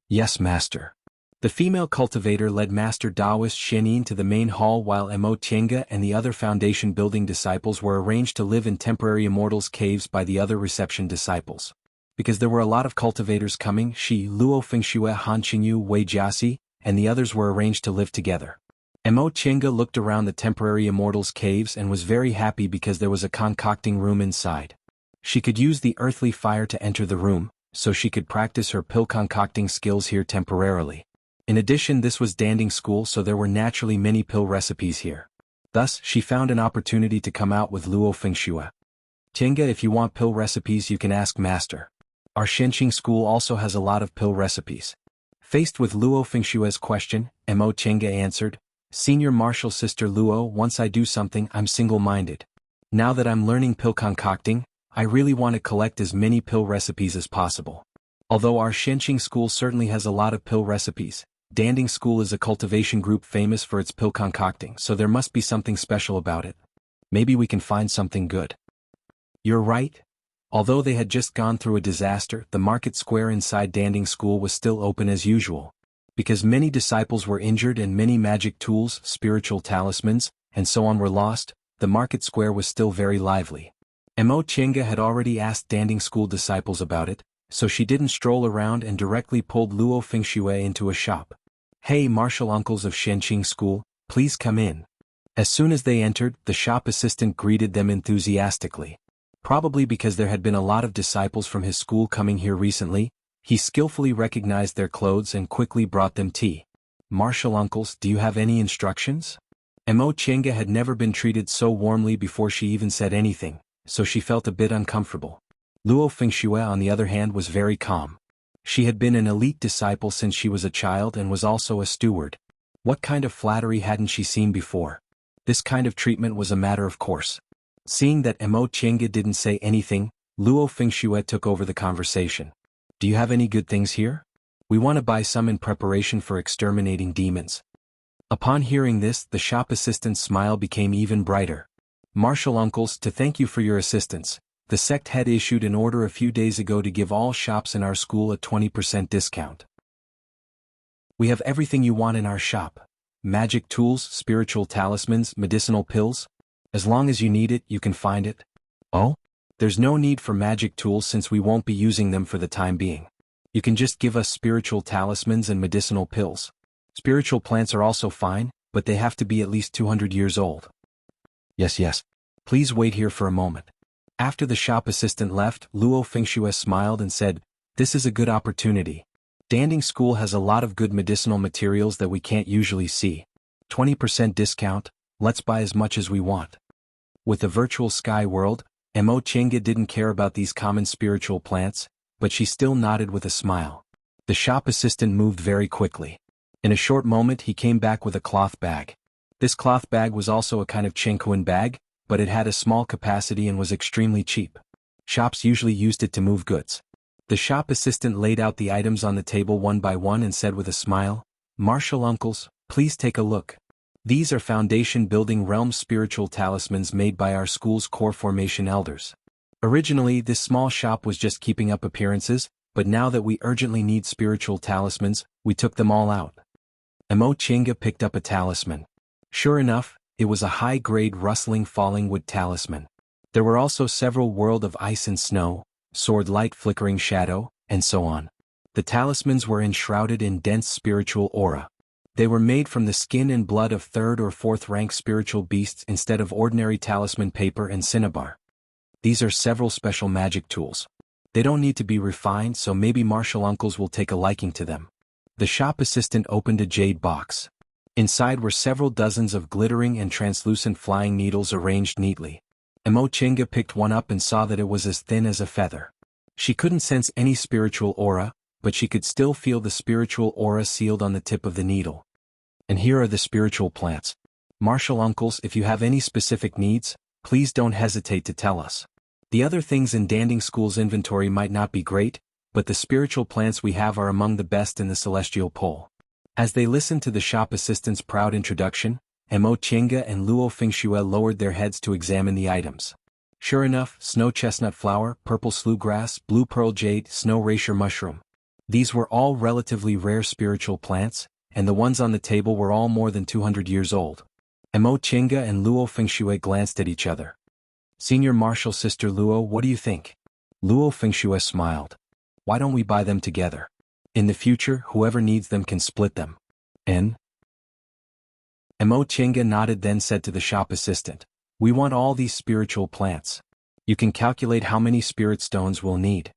Yes, Master. The female cultivator led Master Taoist Xianyin to the main hall while Mo Tiange and the other foundation building disciples were arranged to live in temporary immortals' caves by the other reception disciples. Because there were a lot of cultivators coming, Shi, Luo Fengxue, Han Qingyu, Wei Jiaxi, and the others were arranged to live together. Mo Tiange looked around the temporary immortals' caves and was very happy because there was a concocting room inside. She could use the earthly fire to enter the room, so she could practice her pill concocting skills here temporarily. In addition, this was Danding School, so there were naturally many pill recipes here. Thus, she found an opportunity to come out with Luo Fengxue. Tiange, if you want pill recipes you can ask Master. Our Shenqing School also has a lot of pill recipes. Faced with Luo Fengshue's question, Mo Chenga answered, Senior Martial Sister Luo, once I do something I'm single-minded. Now that I'm learning pill concocting, I really want to collect as many pill recipes as possible. Although our Shenqing school certainly has a lot of pill recipes, Danding School is a cultivation group famous for its pill concocting, so there must be something special about it. Maybe we can find something good. You're right. Although they had just gone through a disaster, the market square inside Danding School was still open as usual. Because many disciples were injured and many magic tools, spiritual talismans, and so on were lost, the market square was still very lively. Mo Chenga had already asked Danding School disciples about it, so she didn't stroll around and directly pulled Luo Fengxue into a shop. Hey, martial uncles of Shenqing School, please come in. As soon as they entered, the shop assistant greeted them enthusiastically. Probably because there had been a lot of disciples from his school coming here recently, he skillfully recognized their clothes and quickly brought them tea. Martial uncles, do you have any instructions? Mo Chenga had never been treated so warmly before she even said anything, so she felt a bit uncomfortable. Luo Fengxue on the other hand was very calm. She had been an elite disciple since she was a child and was also a steward. What kind of flattery hadn't she seen before? This kind of treatment was a matter of course. Seeing that Mo Chenga didn't say anything, Luo Fengxue took over the conversation. Do you have any good things here? We want to buy some in preparation for exterminating demons. Upon hearing this, the shop assistant's smile became even brighter. Martial uncles, to thank you for your assistance, the sect head issued an order a few days ago to give all shops in our school a 20% discount. We have everything you want in our shop. Magic tools, spiritual talismans, medicinal pills. As long as you need it, you can find it. Oh? There's no need for magic tools since we won't be using them for the time being. You can just give us spiritual talismans and medicinal pills. Spiritual plants are also fine, but they have to be at least 200 years old. Yes. Please wait here for a moment. After the shop assistant left, Luo Fengxue smiled and said, This is a good opportunity. Danding School has a lot of good medicinal materials that we can't usually see. 20% discount, let's buy as much as we want. With the virtual sky world, Mo Chenga didn't care about these common spiritual plants, but she still nodded with a smile. The shop assistant moved very quickly. In a short moment he came back with a cloth bag. This cloth bag was also a kind of Chenghuan bag, but it had a small capacity and was extremely cheap. Shops usually used it to move goods. The shop assistant laid out the items on the table one by one and said with a smile, Martial uncles, please take a look. These are foundation building realm spiritual talismans made by our school's core formation elders. Originally this small shop was just keeping up appearances, but now that we urgently need spiritual talismans, we took them all out. Mo Chenga picked up a talisman. Sure enough, it was a high-grade rustling falling wood talisman. There were also several world of ice and snow, sword light flickering shadow, and so on. The talismans were enshrouded in dense spiritual aura. They were made from the skin and blood of 3rd or 4th rank spiritual beasts instead of ordinary talisman paper and cinnabar. These are several special magic tools. They don't need to be refined, so maybe martial uncles will take a liking to them. The shop assistant opened a jade box. Inside were several dozens of glittering and translucent flying needles arranged neatly. Mo Chenga picked one up and saw that it was as thin as a feather. She couldn't sense any spiritual aura, but she could still feel the spiritual aura sealed on the tip of the needle. And here are the spiritual plants. Martial uncles, if you have any specific needs, please don't hesitate to tell us. The other things in Danding School's inventory might not be great, but the spiritual plants we have are among the best in the celestial pole. As they listened to the shop assistant's proud introduction, Mo Chenga and Luo Fengxue lowered their heads to examine the items. Sure enough, snow chestnut flower, purple slough grass, blue pearl jade, snow rasher mushroom. These were all relatively rare spiritual plants, and the ones on the table were all more than 200 years old. Mo Chenga and Luo Fengxue glanced at each other. Senior Martial Sister Luo, what do you think? Luo Fengxue smiled. Why don't we buy them together? In the future, whoever needs them can split them. And? Mo Chenga nodded, then said to the shop assistant, We want all these spiritual plants. You can calculate how many spirit stones we'll need.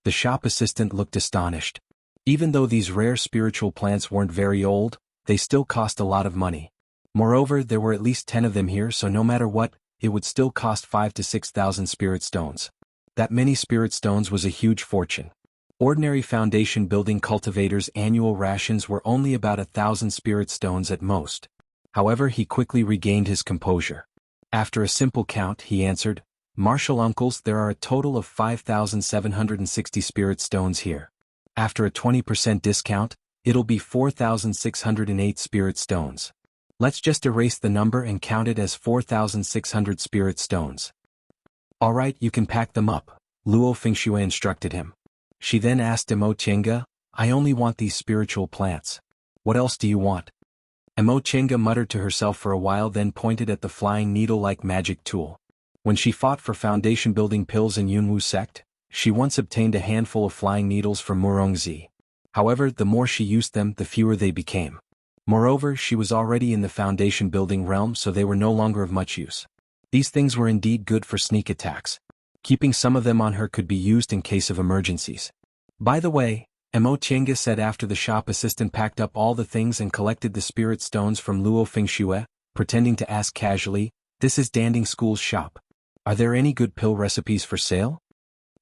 The shop assistant looked astonished. Even though these rare spiritual plants weren't very old, they still cost a lot of money. Moreover, there were at least 10 of them here, so no matter what, it would still cost 5,000 to 6,000 spirit stones. That many spirit stones was a huge fortune. Ordinary foundation building cultivators' annual rations were only about 1,000 spirit stones at most. However, he quickly regained his composure. After a simple count, he answered, "Martial uncles, there are a total of 5,760 spirit stones here. After a 20% discount, it'll be 4,608 spirit stones. Let's just erase the number and count it as 4,600 spirit stones." "Alright, you can pack them up," Luo Fengxue instructed him. She then asked Emo Chenga, "I only want these spiritual plants. What else do you want?" Emo Chenga muttered to herself for a while, then pointed at the flying needle-like magic tool. When she fought for foundation-building pills in Yunwu sect, she once obtained a handful of flying needles from Murongzi. However, the more she used them, the fewer they became. Moreover, she was already in the foundation-building realm, so they were no longer of much use. These things were indeed good for sneak attacks. Keeping some of them on her could be used in case of emergencies. By the way, Emo Chenga said after the shop assistant packed up all the things and collected the spirit stones from Luo Fengxue, pretending to ask casually, "This is Danding School's shop. Are there any good pill recipes for sale?"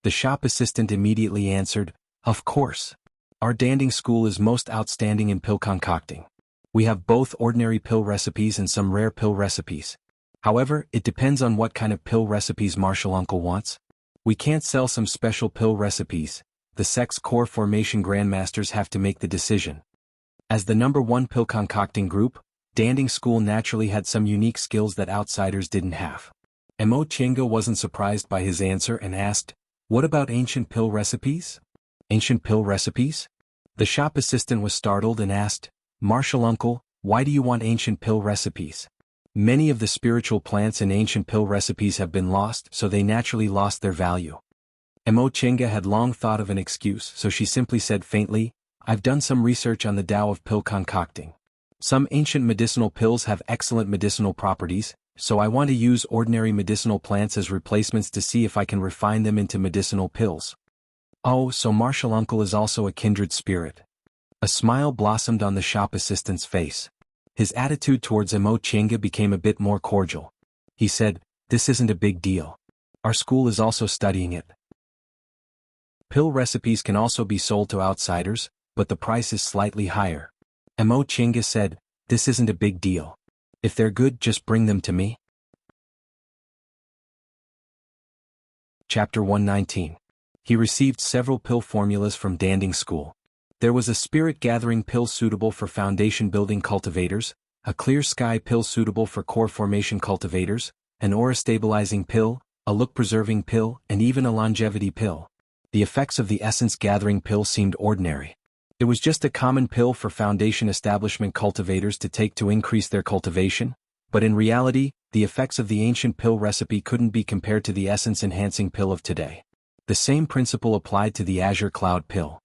The shop assistant immediately answered, "Of course. Our Danding School is most outstanding in pill concocting. We have both ordinary pill recipes and some rare pill recipes. However, it depends on what kind of pill recipes Martial Uncle wants. We can't sell some special pill recipes. The sect's core formation grandmasters have to make the decision." As the #1 pill concocting group, Danding School naturally had some unique skills that outsiders didn't have. Emo Chenga wasn't surprised by his answer and asked, "What about ancient pill recipes?" "Ancient pill recipes?" The shop assistant was startled and asked, "Martial Uncle, why do you want ancient pill recipes?" Many of the spiritual plants in ancient pill recipes have been lost, so they naturally lost their value. Emo Chenga had long thought of an excuse, so she simply said faintly, "I've done some research on the Tao of pill concocting. Some ancient medicinal pills have excellent medicinal properties, so I want to use ordinary medicinal plants as replacements to see if I can refine them into medicinal pills." "Oh, so Martial Uncle is also a kindred spirit." A smile blossomed on the shop assistant's face. His attitude towards Emo Chenga became a bit more cordial. He said, "This isn't a big deal. Our school is also studying it. Pill recipes can also be sold to outsiders, but the price is slightly higher." Emo Chenga said, "This isn't a big deal. If they're good, just bring them to me." Chapter 119. He received several pill formulas from Danding School. There was a spirit-gathering pill suitable for foundation-building cultivators, a clear sky pill suitable for core formation cultivators, an aura-stabilizing pill, a look-preserving pill, and even a longevity pill. The effects of the essence-gathering pill seemed ordinary. It was just a common pill for foundation establishment cultivators to take to increase their cultivation, but in reality, the effects of the ancient pill recipe couldn't be compared to the essence-enhancing pill of today. The same principle applied to the Azure Cloud pill.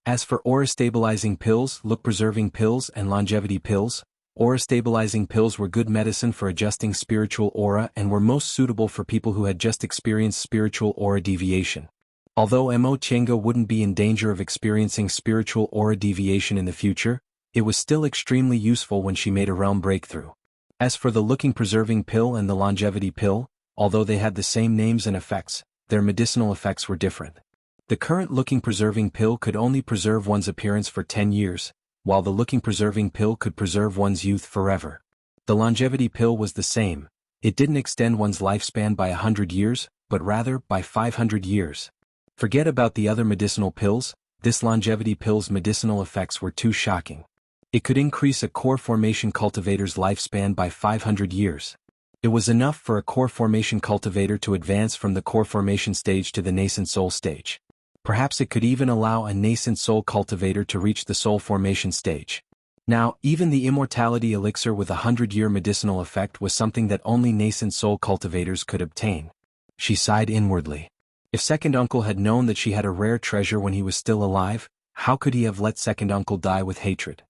As for aura-stabilizing pills, look-preserving pills, and longevity pills, aura-stabilizing pills were good medicine for adjusting spiritual aura and were most suitable for people who had just experienced spiritual aura deviation. Although Emo Chenga wouldn't be in danger of experiencing spiritual aura deviation in the future, it was still extremely useful when she made a realm breakthrough. As for the looking-preserving pill and the longevity pill, although they had the same names and effects, their medicinal effects were different. The current looking-preserving pill could only preserve one's appearance for 10 years, while the looking-preserving pill could preserve one's youth forever. The longevity pill was the same. It didn't extend one's lifespan by 100 years, but rather by 500 years. Forget about the other medicinal pills, this longevity pill's medicinal effects were too shocking. It could increase a core formation cultivator's lifespan by 500 years. It was enough for a core formation cultivator to advance from the core formation stage to the nascent soul stage. Perhaps it could even allow a nascent soul cultivator to reach the soul formation stage. Now, even the immortality elixir with a 100-year medicinal effect was something that only nascent soul cultivators could obtain. She sighed inwardly. If Second Uncle had known that she had a rare treasure when he was still alive, how could he have let Second Uncle die with hatred?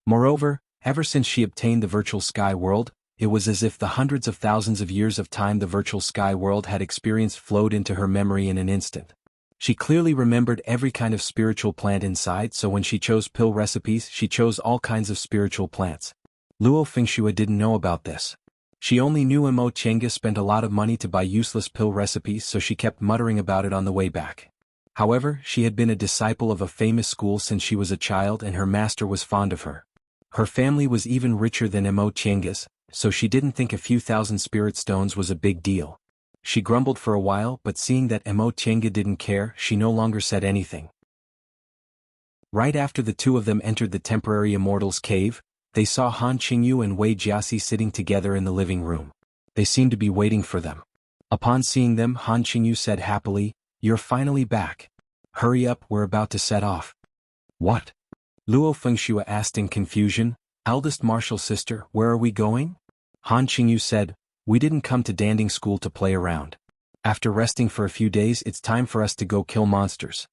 Moreover, ever since she obtained the virtual sky world, it was as if the hundreds of thousands of years of time the virtual sky world had experienced flowed into her memory in an instant. She clearly remembered every kind of spiritual plant inside, so when she chose pill recipes, she chose all kinds of spiritual plants. Luo Fengxue didn't know about this. She only knew Emo Chenga spent a lot of money to buy useless pill recipes, so she kept muttering about it on the way back. However, she had been a disciple of a famous school since she was a child and her master was fond of her. Her family was even richer than Emo Chenga's, so she didn't think a few thousand spirit stones was a big deal. She grumbled for a while, but seeing that Emo Chenga didn't care, she no longer said anything. Right after the two of them entered the temporary immortal's cave, they saw Han Qingyu and Wei Jiaxi sitting together in the living room. They seemed to be waiting for them. Upon seeing them, Han Qingyu said happily, "You're finally back. Hurry up, we're about to set off." "What?" Luo Fengxue asked in confusion. "Eldest martial sister, where are we going?" Han Qingyu said, "We didn't come to Danding School to play around. After resting for a few days, it's time for us to go kill monsters."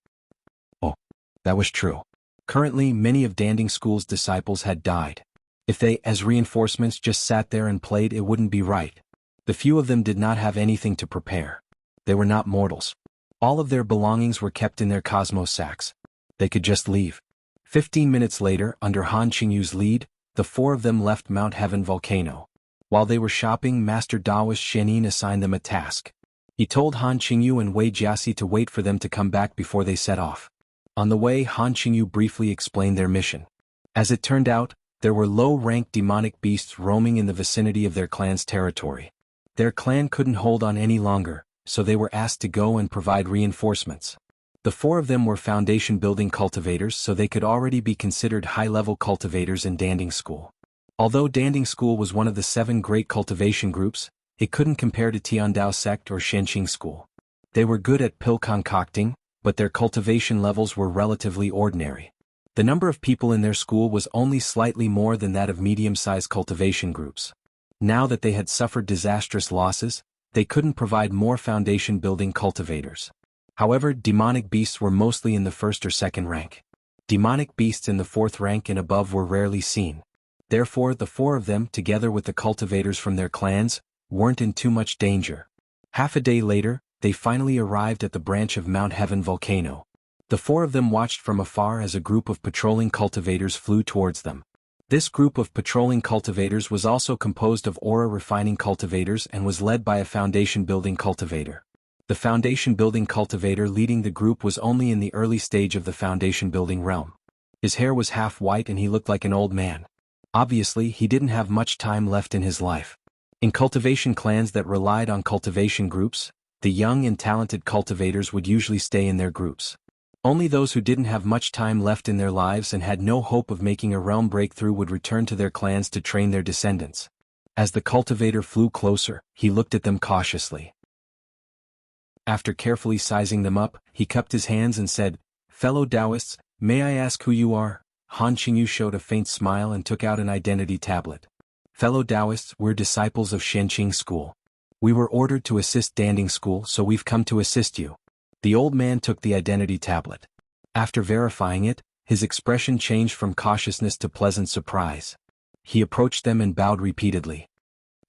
Oh, that was true. Currently, many of Danding School's disciples had died. If they, as reinforcements, just sat there and played, it wouldn't be right. The few of them did not have anything to prepare. They were not mortals. All of their belongings were kept in their cosmos sacks. They could just leave. 15 minutes later, under Han Qingyu's lead, the four of them left Mount Heaven Volcano. While they were shopping, Master Daoist Shenin assigned them a task. He told Han Qingyu and Wei Jiaxi to wait for them to come back before they set off. On the way, Han Qingyu briefly explained their mission. As it turned out, there were low-ranked demonic beasts roaming in the vicinity of their clan's territory. Their clan couldn't hold on any longer, so they were asked to go and provide reinforcements. The four of them were foundation-building cultivators, so they could already be considered high-level cultivators in Danding School. Although Danding School was one of the 7 great cultivation groups, it couldn't compare to Tiandao Sect or Shenqing School. They were good at pill concocting, but their cultivation levels were relatively ordinary. The number of people in their school was only slightly more than that of medium-sized cultivation groups. Now that they had suffered disastrous losses, they couldn't provide more foundation-building cultivators. However, demonic beasts were mostly in the 1st or 2nd rank. Demonic beasts in the 4th rank and above were rarely seen. Therefore, the four of them, together with the cultivators from their clans, weren't in too much danger. Half a day later, they finally arrived at the branch of Mount Heaven Volcano. The four of them watched from afar as a group of patrolling cultivators flew towards them. This group of patrolling cultivators was also composed of aura refining cultivators and was led by a foundation-building cultivator. The foundation-building cultivator leading the group was only in the early stage of the foundation-building realm. His hair was half white and he looked like an old man. Obviously, he didn't have much time left in his life. In cultivation clans that relied on cultivation groups, the young and talented cultivators would usually stay in their groups. Only those who didn't have much time left in their lives and had no hope of making a realm breakthrough would return to their clans to train their descendants. As the cultivator flew closer, he looked at them cautiously. After carefully sizing them up, he cupped his hands and said, "Fellow Taoists, may I ask who you are?" Han Qingyu showed a faint smile and took out an identity tablet. "Fellow Taoists, we're disciples of Shenqing School. We were ordered to assist Danding School, so we've come to assist you." The old man took the identity tablet. After verifying it, his expression changed from cautiousness to pleasant surprise. He approached them and bowed repeatedly.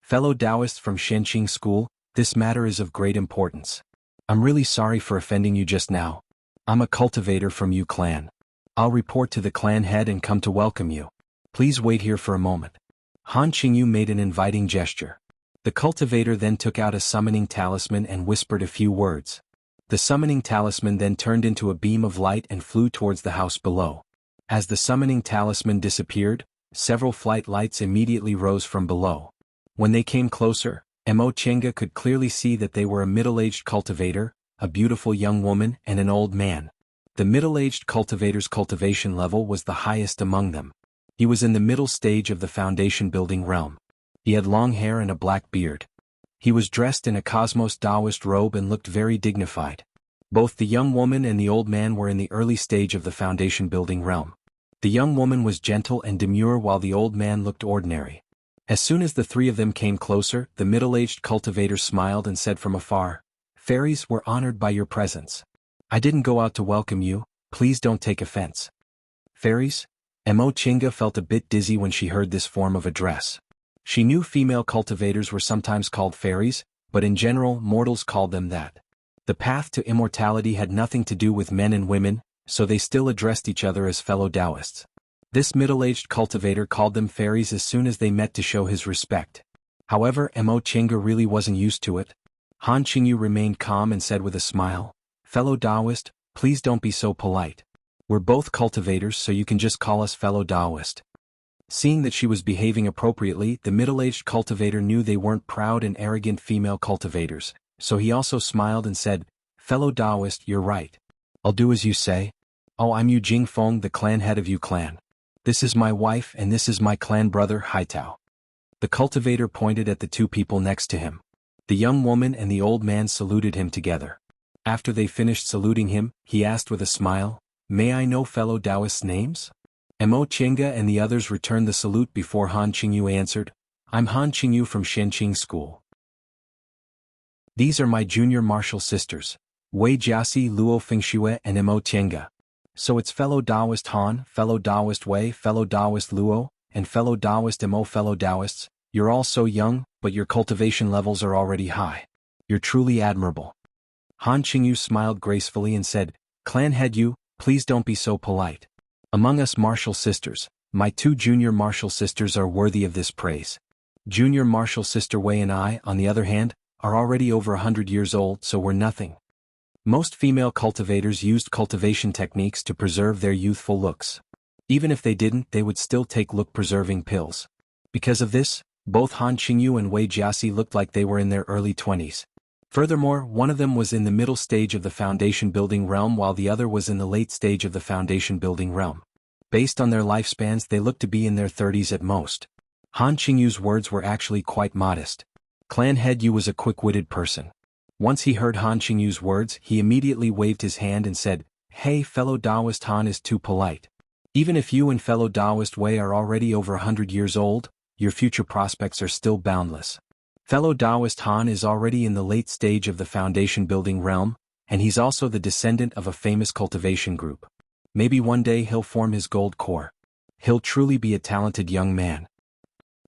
"Fellow Taoists from Shenqing School, this matter is of great importance. I'm really sorry for offending you just now. I'm a cultivator from Yu Clan. I'll report to the clan head and come to welcome you. Please wait here for a moment." Han Qingyu made an inviting gesture. The cultivator then took out a summoning talisman and whispered a few words. The summoning talisman then turned into a beam of light and flew towards the house below. As the summoning talisman disappeared, several flight lights immediately rose from below. When they came closer, Mo Chenga could clearly see that they were a middle-aged cultivator, a beautiful young woman, and an old man. The middle-aged cultivator's cultivation level was the highest among them. He was in the middle stage of the foundation-building realm. He had long hair and a black beard. He was dressed in a Cosmos Taoist robe and looked very dignified. Both the young woman and the old man were in the early stage of the foundation-building realm. The young woman was gentle and demure while the old man looked ordinary. As soon as the three of them came closer, the middle-aged cultivator smiled and said from afar, "Fairies, we're honored by your presence. I didn't go out to welcome you, please don't take offense." Fairies? Mo Chinga felt a bit dizzy when she heard this form of address. She knew female cultivators were sometimes called fairies, but in general mortals called them that. The path to immortality had nothing to do with men and women, so they still addressed each other as fellow Taoists. This middle-aged cultivator called them fairies as soon as they met to show his respect. However, Mo Chinga really wasn't used to it. Han Qingyu remained calm and said with a smile, "Fellow Taoist, please don't be so polite. We're both cultivators, so you can just call us fellow Taoist. Seeing that she was behaving appropriately, the middle-aged cultivator knew they weren't proud and arrogant female cultivators, so he also smiled and said, fellow Taoist, you're right. I'll do as you say. Oh, I'm Yu Jingfeng, the clan head of Yu clan. This is my wife and this is my clan brother Haitao. The cultivator pointed at the two people next to him. The young woman and the old man saluted him together. After they finished saluting him, he asked with a smile, may I know fellow Taoists' names? Mo Chinga and the others returned the salute before Han Qingyu answered, I'm Han Qingyu from Shenqing School. These are my junior martial sisters, Wei Jiasi, Luo Fengxue and Mo Chinga. So it's fellow Taoist Han, fellow Taoist Wei, fellow Taoist Luo, and fellow Taoist Mo. Fellow Taoists, you're all so young, but your cultivation levels are already high. You're truly admirable. Han Qingyu smiled gracefully and said, Clan head Yu, please don't be so polite. Among us martial sisters, my two junior martial sisters are worthy of this praise. Junior martial sister Wei and I, on the other hand, are already over 100 years old, so we're nothing. Most female cultivators used cultivation techniques to preserve their youthful looks. Even if they didn't, they would still take look-preserving pills. Because of this, both Han Qingyu and Wei Jiasi looked like they were in their early 20s. Furthermore, one of them was in the middle stage of the foundation building realm while the other was in the late stage of the foundation building realm. Based on their lifespans, they looked to be in their 30s at most. Han Qingyu's words were actually quite modest. Clan head Yu was a quick-witted person. Once he heard Han Qingyu's words, he immediately waved his hand and said, hey, fellow Taoist Han is too polite. Even if you and fellow Taoist Wei are already over 100 years old, your future prospects are still boundless. Fellow Taoist Han is already in the late stage of the foundation building realm, and he's also the descendant of a famous cultivation group. Maybe one day he'll form his gold core. He'll truly be a talented young man.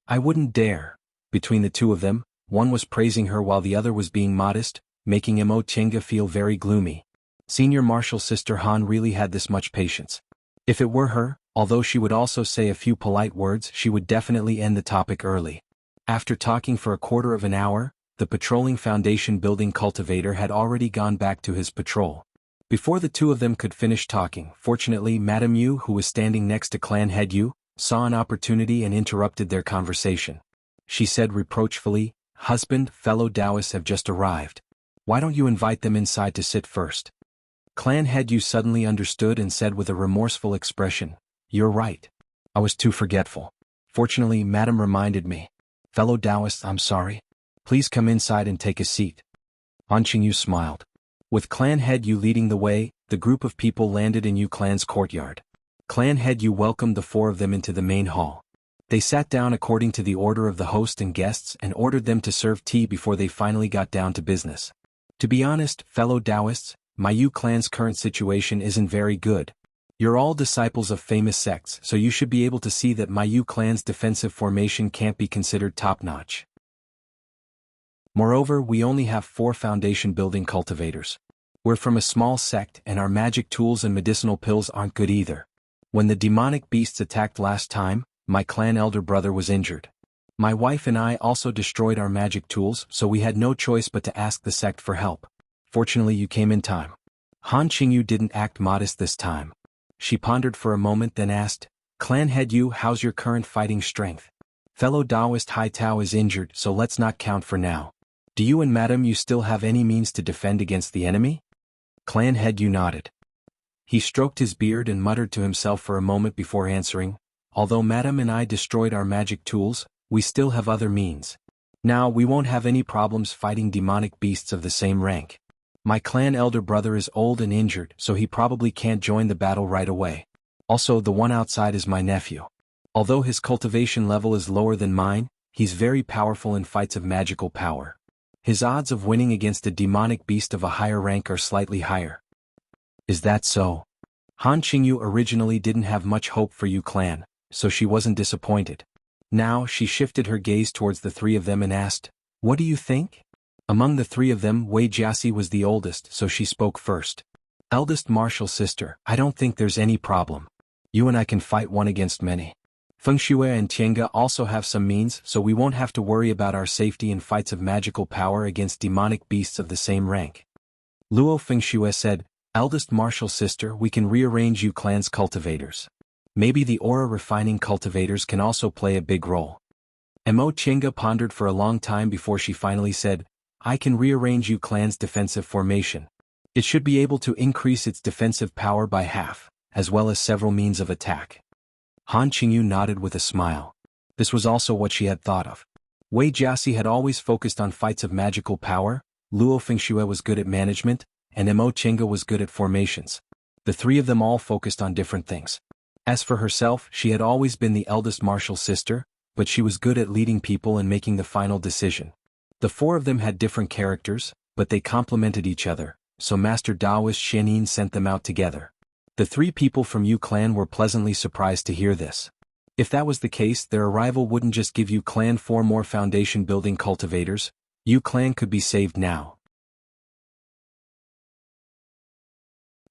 I wouldn't dare. Between the two of them, one was praising her while the other was being modest, making Mo Chinga feel very gloomy. Senior martial sister Han really had this much patience. If it were her, although she would also say a few polite words, she would definitely end the topic early. After talking for a quarter of an hour, the patrolling foundation building cultivator had already gone back to his patrol. Before the two of them could finish talking, fortunately Madame Yu, who was standing next to Clan Head Yu, saw an opportunity and interrupted their conversation. She said reproachfully, husband, fellow Taoists have just arrived. Why don't you invite them inside to sit first? Clan Head Yu suddenly understood and said with a remorseful expression, you're right. I was too forgetful. Fortunately, Madame reminded me. Fellow Taoists, I'm sorry. Please come inside and take a seat. Han Qingyu smiled. With Clan Head Yu leading the way, the group of people landed in Yu Clan's courtyard. Clan Head Yu welcomed the four of them into the main hall. They sat down according to the order of the host and guests and ordered them to serve tea before they finally got down to business. To be honest, fellow Taoists, my Yu Clan's current situation isn't very good. You're all disciples of famous sects, so you should be able to see that my Yu Clan's defensive formation can't be considered top-notch. Moreover, we only have 4 foundation building cultivators. We're from a small sect and our magic tools and medicinal pills aren't good either. When the demonic beasts attacked last time, my clan elder brother was injured. My wife and I also destroyed our magic tools, so we had no choice but to ask the sect for help. Fortunately, you came in time. Han Qingyu didn't act modest this time. She pondered for a moment then asked, Clan Head Yu, how's your current fighting strength? Fellow Taoist Haitao is injured, so let's not count for now. Do you and Madame Yu still have any means to defend against the enemy? Clan Head Yu nodded. He stroked his beard and muttered to himself for a moment before answering, although Madame and I destroyed our magic tools, we still have other means. Now we won't have any problems fighting demonic beasts of the same rank. My clan elder brother is old and injured, so he probably can't join the battle right away. Also, the one outside is my nephew. Although his cultivation level is lower than mine, he's very powerful in fights of magical power. His odds of winning against a demonic beast of a higher rank are slightly higher. Is that so? Han Qingyu originally didn't have much hope for Yu clan, so she wasn't disappointed. Now she shifted her gaze towards the 3 of them and asked, what do you think? Among the 3 of them, Wei Jiasi was the oldest, so she spoke first. Eldest martial sister, I don't think there's any problem. You and I can fight one against many. Fengxue and Tiange also have some means, so we won't have to worry about our safety in fights of magical power against demonic beasts of the same rank. Luo Fengxue said, Eldest martial sister, we can rearrange you clan's cultivators. Maybe the aura refining cultivators can also play a big role. Mo Chinga pondered for a long time before she finally said, I can rearrange you clan's defensive formation. It should be able to increase its defensive power by half, as well as several means of attack. Han Qingyu nodded with a smile. This was also what she had thought of. Wei Jiaxi had always focused on fights of magical power, Luo Fengxue was good at management, and Mo Chinga was good at formations. The three of them all focused on different things. As for herself, she had always been the eldest martial sister, but she was good at leading people and making the final decision. The four of them had different characters, but they complemented each other, so Master Daoist Shenin sent them out together. The three people from Yu Clan were pleasantly surprised to hear this. If that was the case, their arrival wouldn't just give Yu Clan 4 more foundation-building cultivators. Yu Clan could be saved now.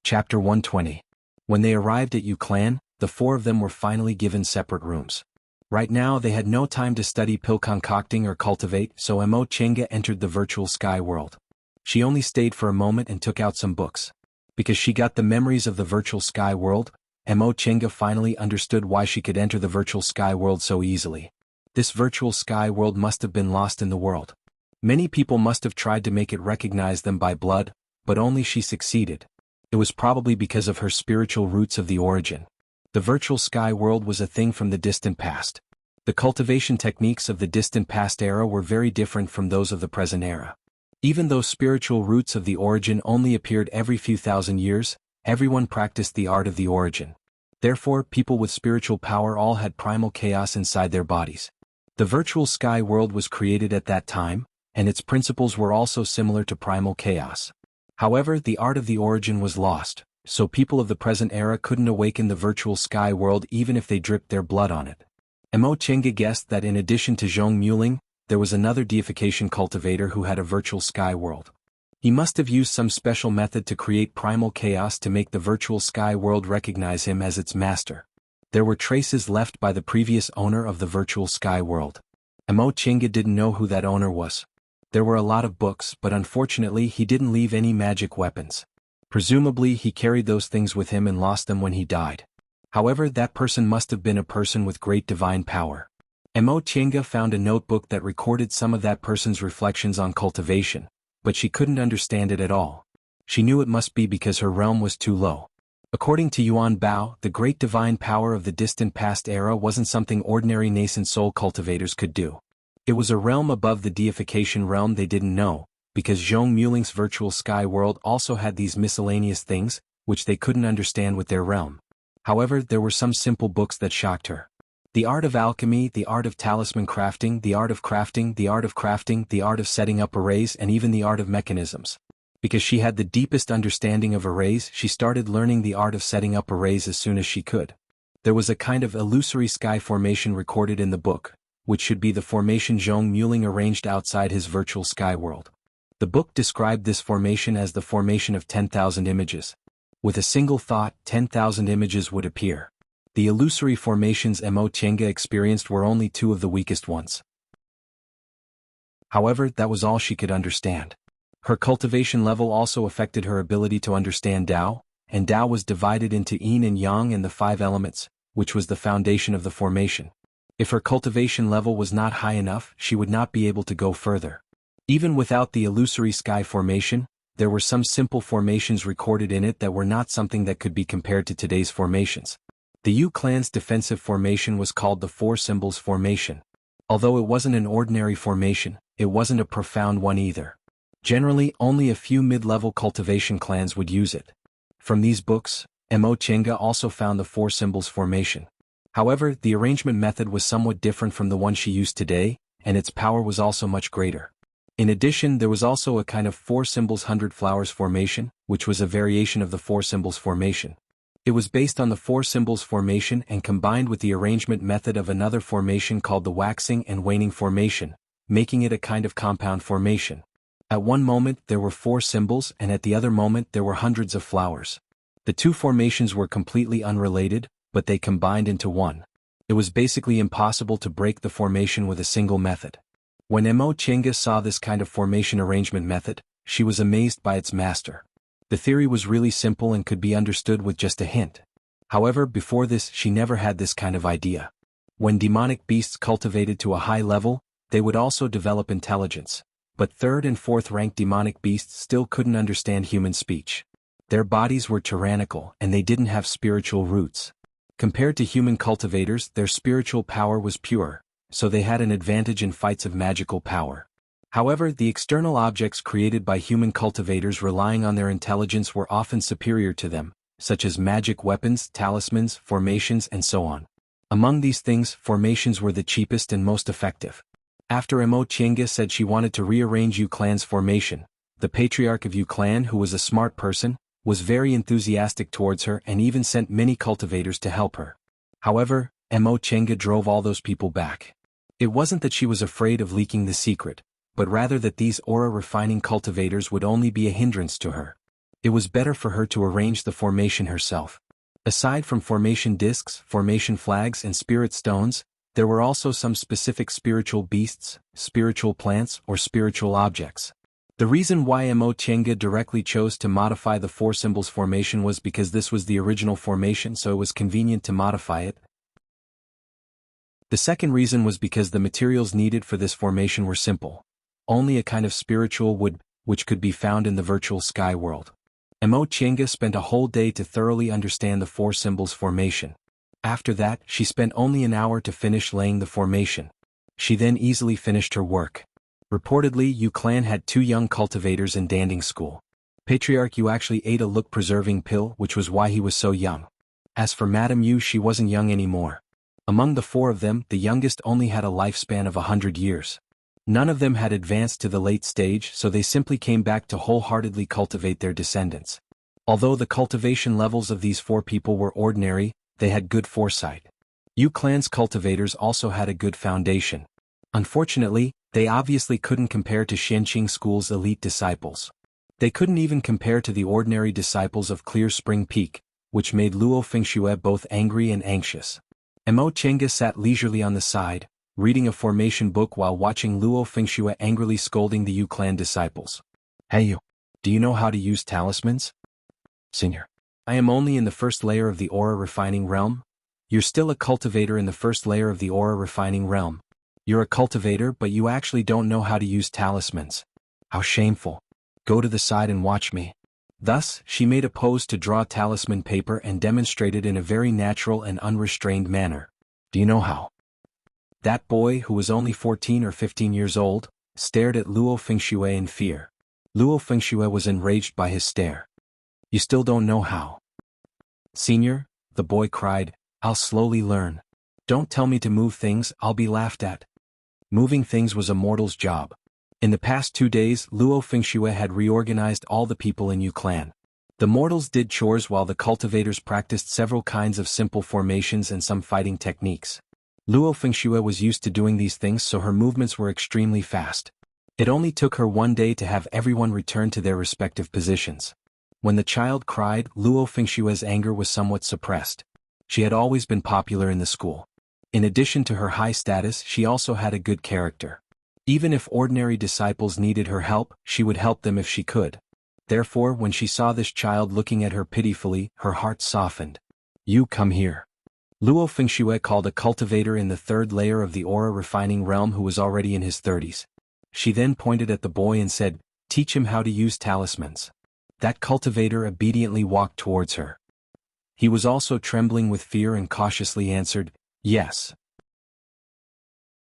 Chapter 120. When they arrived at Yu Clan, the four of them were finally given separate rooms. Right now they had no time to study pill concocting or cultivate, so Mo Chinga entered the virtual sky world. She only stayed for a moment and took out some books. Because she got the memories of the virtual sky world, Mo Chinga finally understood why she could enter the virtual sky world so easily. This virtual sky world must have been lost in the world. Many people must have tried to make it recognize them by blood, but only she succeeded. It was probably because of her spiritual roots of the origin. The virtual sky world was a thing from the distant past. The cultivation techniques of the distant past era were very different from those of the present era. Even though spiritual roots of the origin only appeared every few thousand years, everyone practiced the art of the origin. Therefore, people with spiritual power all had primal chaos inside their bodies. The virtual sky world was created at that time, and its principles were also similar to primal chaos. However, the art of the origin was lost, so people of the present era couldn't awaken the virtual sky world even if they dripped their blood on it. Mo Chinga guessed that in addition to Zhong Muling, there was another deification cultivator who had a virtual sky world. He must have used some special method to create primal chaos to make the virtual sky world recognize him as its master. There were traces left by the previous owner of the virtual sky world. Mo Chinga didn't know who that owner was. There were a lot of books, but unfortunately he didn't leave any magic weapons. Presumably he carried those things with him and lost them when he died. However, that person must have been a person with great divine power. Mo Chinga found a notebook that recorded some of that person's reflections on cultivation, but she couldn't understand it at all. She knew it must be because her realm was too low. According to Yuan Bao, the great divine power of the distant past era wasn't something ordinary nascent soul cultivators could do. It was a realm above the deification realm they didn't know, because Zhong Muling's virtual sky world also had these miscellaneous things, which they couldn't understand with their realm. However, there were some simple books that shocked her. The art of alchemy, the art of talisman crafting, the art of crafting, the art of crafting, the art of setting up arrays, and even the art of mechanisms. Because she had the deepest understanding of arrays, she started learning the art of setting up arrays as soon as she could. There was a kind of illusory sky formation recorded in the book, which should be the formation Zhong Muling arranged outside his virtual sky world. The book described this formation as the formation of 10,000 images. With a single thought, 10,000 images would appear. The illusory formations Mo Chinga experienced were only two of the weakest ones. However, that was all she could understand. Her cultivation level also affected her ability to understand Tao, and Tao was divided into Yin and Yang and the 5 elements, which was the foundation of the formation. If her cultivation level was not high enough, she would not be able to go further. Even without the illusory sky formation, there were some simple formations recorded in it that were not something that could be compared to today's formations. The Yu clan's defensive formation was called the 4 Symbols Formation. Although it wasn't an ordinary formation, it wasn't a profound one either. Generally, only a few mid-level cultivation clans would use it. From these books, Mo Chinga also found the 4 Symbols Formation. However, the arrangement method was somewhat different from the one she used today, and its power was also much greater. In addition, there was also a kind of 4 Symbols 100 Flowers Formation, which was a variation of the 4 Symbols Formation. It was based on the 4 Symbols Formation and combined with the arrangement method of another formation called the Waxing and Waning Formation, making it a kind of compound formation. At one moment there were 4 symbols and at the other moment there were hundreds of flowers. The two formations were completely unrelated, but they combined into one. It was basically impossible to break the formation with a single method. When Mo Chinga saw this kind of formation arrangement method, she was amazed by its master. The theory was really simple and could be understood with just a hint. However, before this she never had this kind of idea. When demonic beasts cultivated to a high level, they would also develop intelligence. But third and fourth ranked demonic beasts still couldn't understand human speech. Their bodies were tyrannical and they didn't have spiritual roots. Compared to human cultivators, their spiritual power was pure, so they had an advantage in fights of magical power. However, the external objects created by human cultivators relying on their intelligence were often superior to them, such as magic weapons, talismans, formations, and so on. Among these things, formations were the cheapest and most effective. After Mo Qiange said she wanted to rearrange Yu Clan's formation, the patriarch of Yu Clan, who was a smart person, was very enthusiastic towards her and even sent many cultivators to help her. However, Mo Qiange drove all those people back. It wasn't that she was afraid of leaking the secret, but rather that these aura-refining cultivators would only be a hindrance to her. It was better for her to arrange the formation herself. Aside from formation discs, formation flags, and spirit stones, there were also some specific spiritual beasts, spiritual plants, or spiritual objects. The reason why Mo Qiange directly chose to modify the four symbols formation was because this was the original formation, so it was convenient to modify it. The second reason was because the materials needed for this formation were simple. Only a kind of spiritual wood, which could be found in the virtual sky world. Mo Qiange spent a whole day to thoroughly understand the four symbols formation. After that, she spent only an hour to finish laying the formation. She then easily finished her work. Reportedly, Yu Clan had 2 young cultivators in danding school. Patriarch Yu actually ate a look-preserving pill, which was why he was so young. As for Madame Yu, she wasn't young anymore. Among the 4 of them, the youngest only had a lifespan of 100 years. None of them had advanced to the late stage, so they simply came back to wholeheartedly cultivate their descendants. Although the cultivation levels of these 4 people were ordinary, they had good foresight. Yu Clan's cultivators also had a good foundation. Unfortunately, they obviously couldn't compare to Xianqing School's elite disciples. They couldn't even compare to the ordinary disciples of Clear Spring Peak, which made Luo Fengxue both angry and anxious. Mo Qiange sat leisurely on the side, reading a formation book while watching Luo Fengxue angrily scolding the Yu Clan disciples. "Hey you! Do you know how to use talismans?" "Senior, I am only in the first layer of the aura refining realm." "You're still a cultivator in the first layer of the aura refining realm. You're a cultivator, but you actually don't know how to use talismans. How shameful. Go to the side and watch me." Thus, she made a pose to draw talisman paper and demonstrated in a very natural and unrestrained manner. "Do you know how?" That boy, who was only 14 or 15 years old, stared at Luo Fengxue in fear. Luo Fengxue was enraged by his stare. "You still don't know how?" "Senior," the boy cried, "I'll slowly learn. Don't tell me to move things, I'll be laughed at." Moving things was a mortal's job. In the past 2 days, Luo Fengxue had reorganized all the people in Yu Clan. The mortals did chores while the cultivators practiced several kinds of simple formations and some fighting techniques. Luo Fengxue was used to doing these things, so her movements were extremely fast. It only took her 1 day to have everyone return to their respective positions. When the child cried, Luo Fengxue's anger was somewhat suppressed. She had always been popular in the school. In addition to her high status, she also had a good character. Even if ordinary disciples needed her help, she would help them if she could. Therefore, when she saw this child looking at her pitifully, her heart softened. "You come here." Luo Fengxue called a cultivator in the 3rd layer of the aura refining realm who was already in his 30s. She then pointed at the boy and said, "Teach him how to use talismans." That cultivator obediently walked towards her. He was also trembling with fear and cautiously answered, "Yes."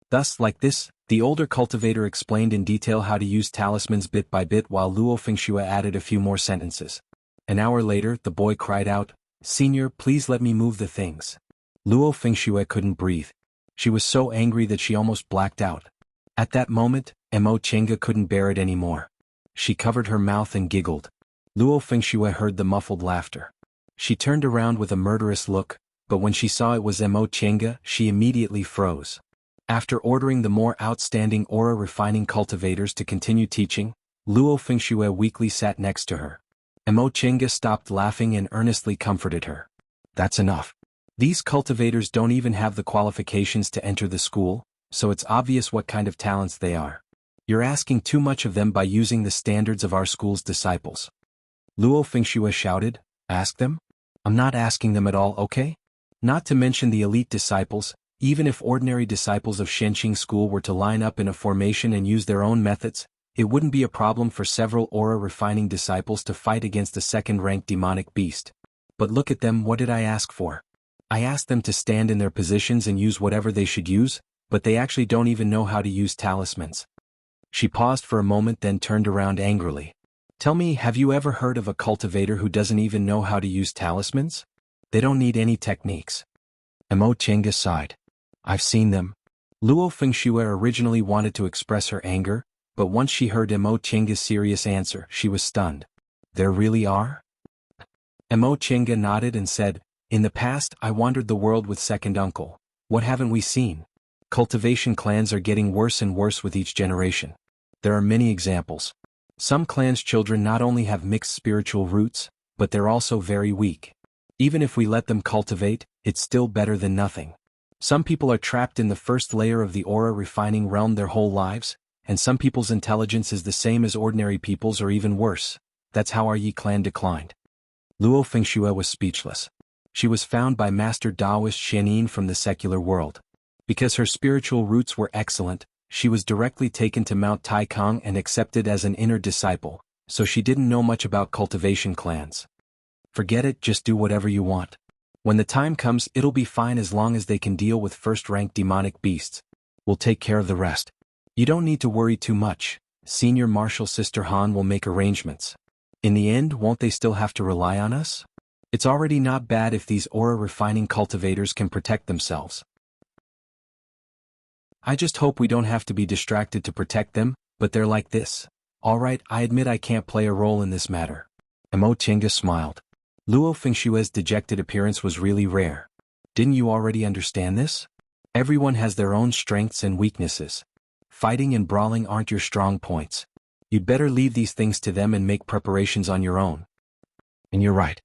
Thus, like this, the older cultivator explained in detail how to use talismans bit by bit while Luo Fengxue added a few more sentences. An hour later, the boy cried out, "Senior, please let me move the things." Luo Fengxue couldn't breathe. She was so angry that she almost blacked out. At that moment, Mo Qiange couldn't bear it anymore. She covered her mouth and giggled. Luo Fengxue heard the muffled laughter. She turned around with a murderous look, but when she saw it was Mo Qiange, she immediately froze. After ordering the more outstanding aura refining cultivators to continue teaching, Luo Fengxue weakly sat next to her. Mo Qiange stopped laughing and earnestly comforted her. "That's enough. These cultivators don't even have the qualifications to enter the school, so it's obvious what kind of talents they are. You're asking too much of them by using the standards of our school's disciples." Luo Fengxue shouted. Ask them? I'm not asking them at all, okay? Not to mention the elite disciples. Even if ordinary disciples of Shenqing school were to line up in a formation and use their own methods, it wouldn't be a problem for several aura-refining disciples to fight against a second-ranked demonic beast. But look at them, what did I ask for? I asked them to stand in their positions and use whatever they should use, but they actually don't even know how to use talismans. She paused for a moment, then turned around angrily. Tell me, have you ever heard of a cultivator who doesn't even know how to use talismans? They don't need any techniques. Mo Chenga sighed. I've seen them. Luo Fengxue originally wanted to express her anger, but once she heard Mo Chenga's serious answer, she was stunned. There really are? Mo Chenga nodded and said, in the past I wandered the world with second uncle. What haven't we seen? Cultivation clans are getting worse and worse with each generation. There are many examples. Some clans' children not only have mixed spiritual roots, but they're also very weak. Even if we let them cultivate, it's still better than nothing. Some people are trapped in the first layer of the aura-refining realm their whole lives, and some people's intelligence is the same as ordinary people's or even worse. That's how our Yi clan declined. Luo Fengxue was speechless. She was found by Master Taoist Xianyin from the secular world. Because her spiritual roots were excellent, she was directly taken to Mount Taikang and accepted as an inner disciple, so she didn't know much about cultivation clans. Forget it, just do whatever you want. When the time comes, it'll be fine as long as they can deal with first-ranked demonic beasts. We'll take care of the rest. You don't need to worry too much. Senior Martial Sister Han will make arrangements. In the end, won't they still have to rely on us? It's already not bad if these aura-refining cultivators can protect themselves. I just hope we don't have to be distracted to protect them, but they're like this. Alright, I admit I can't play a role in this matter. Mo Chenga smiled. Luo Fengxue's dejected appearance was really rare. Didn't you already understand this? Everyone has their own strengths and weaknesses. Fighting and brawling aren't your strong points. You'd better leave these things to them and make preparations on your own. And you're right.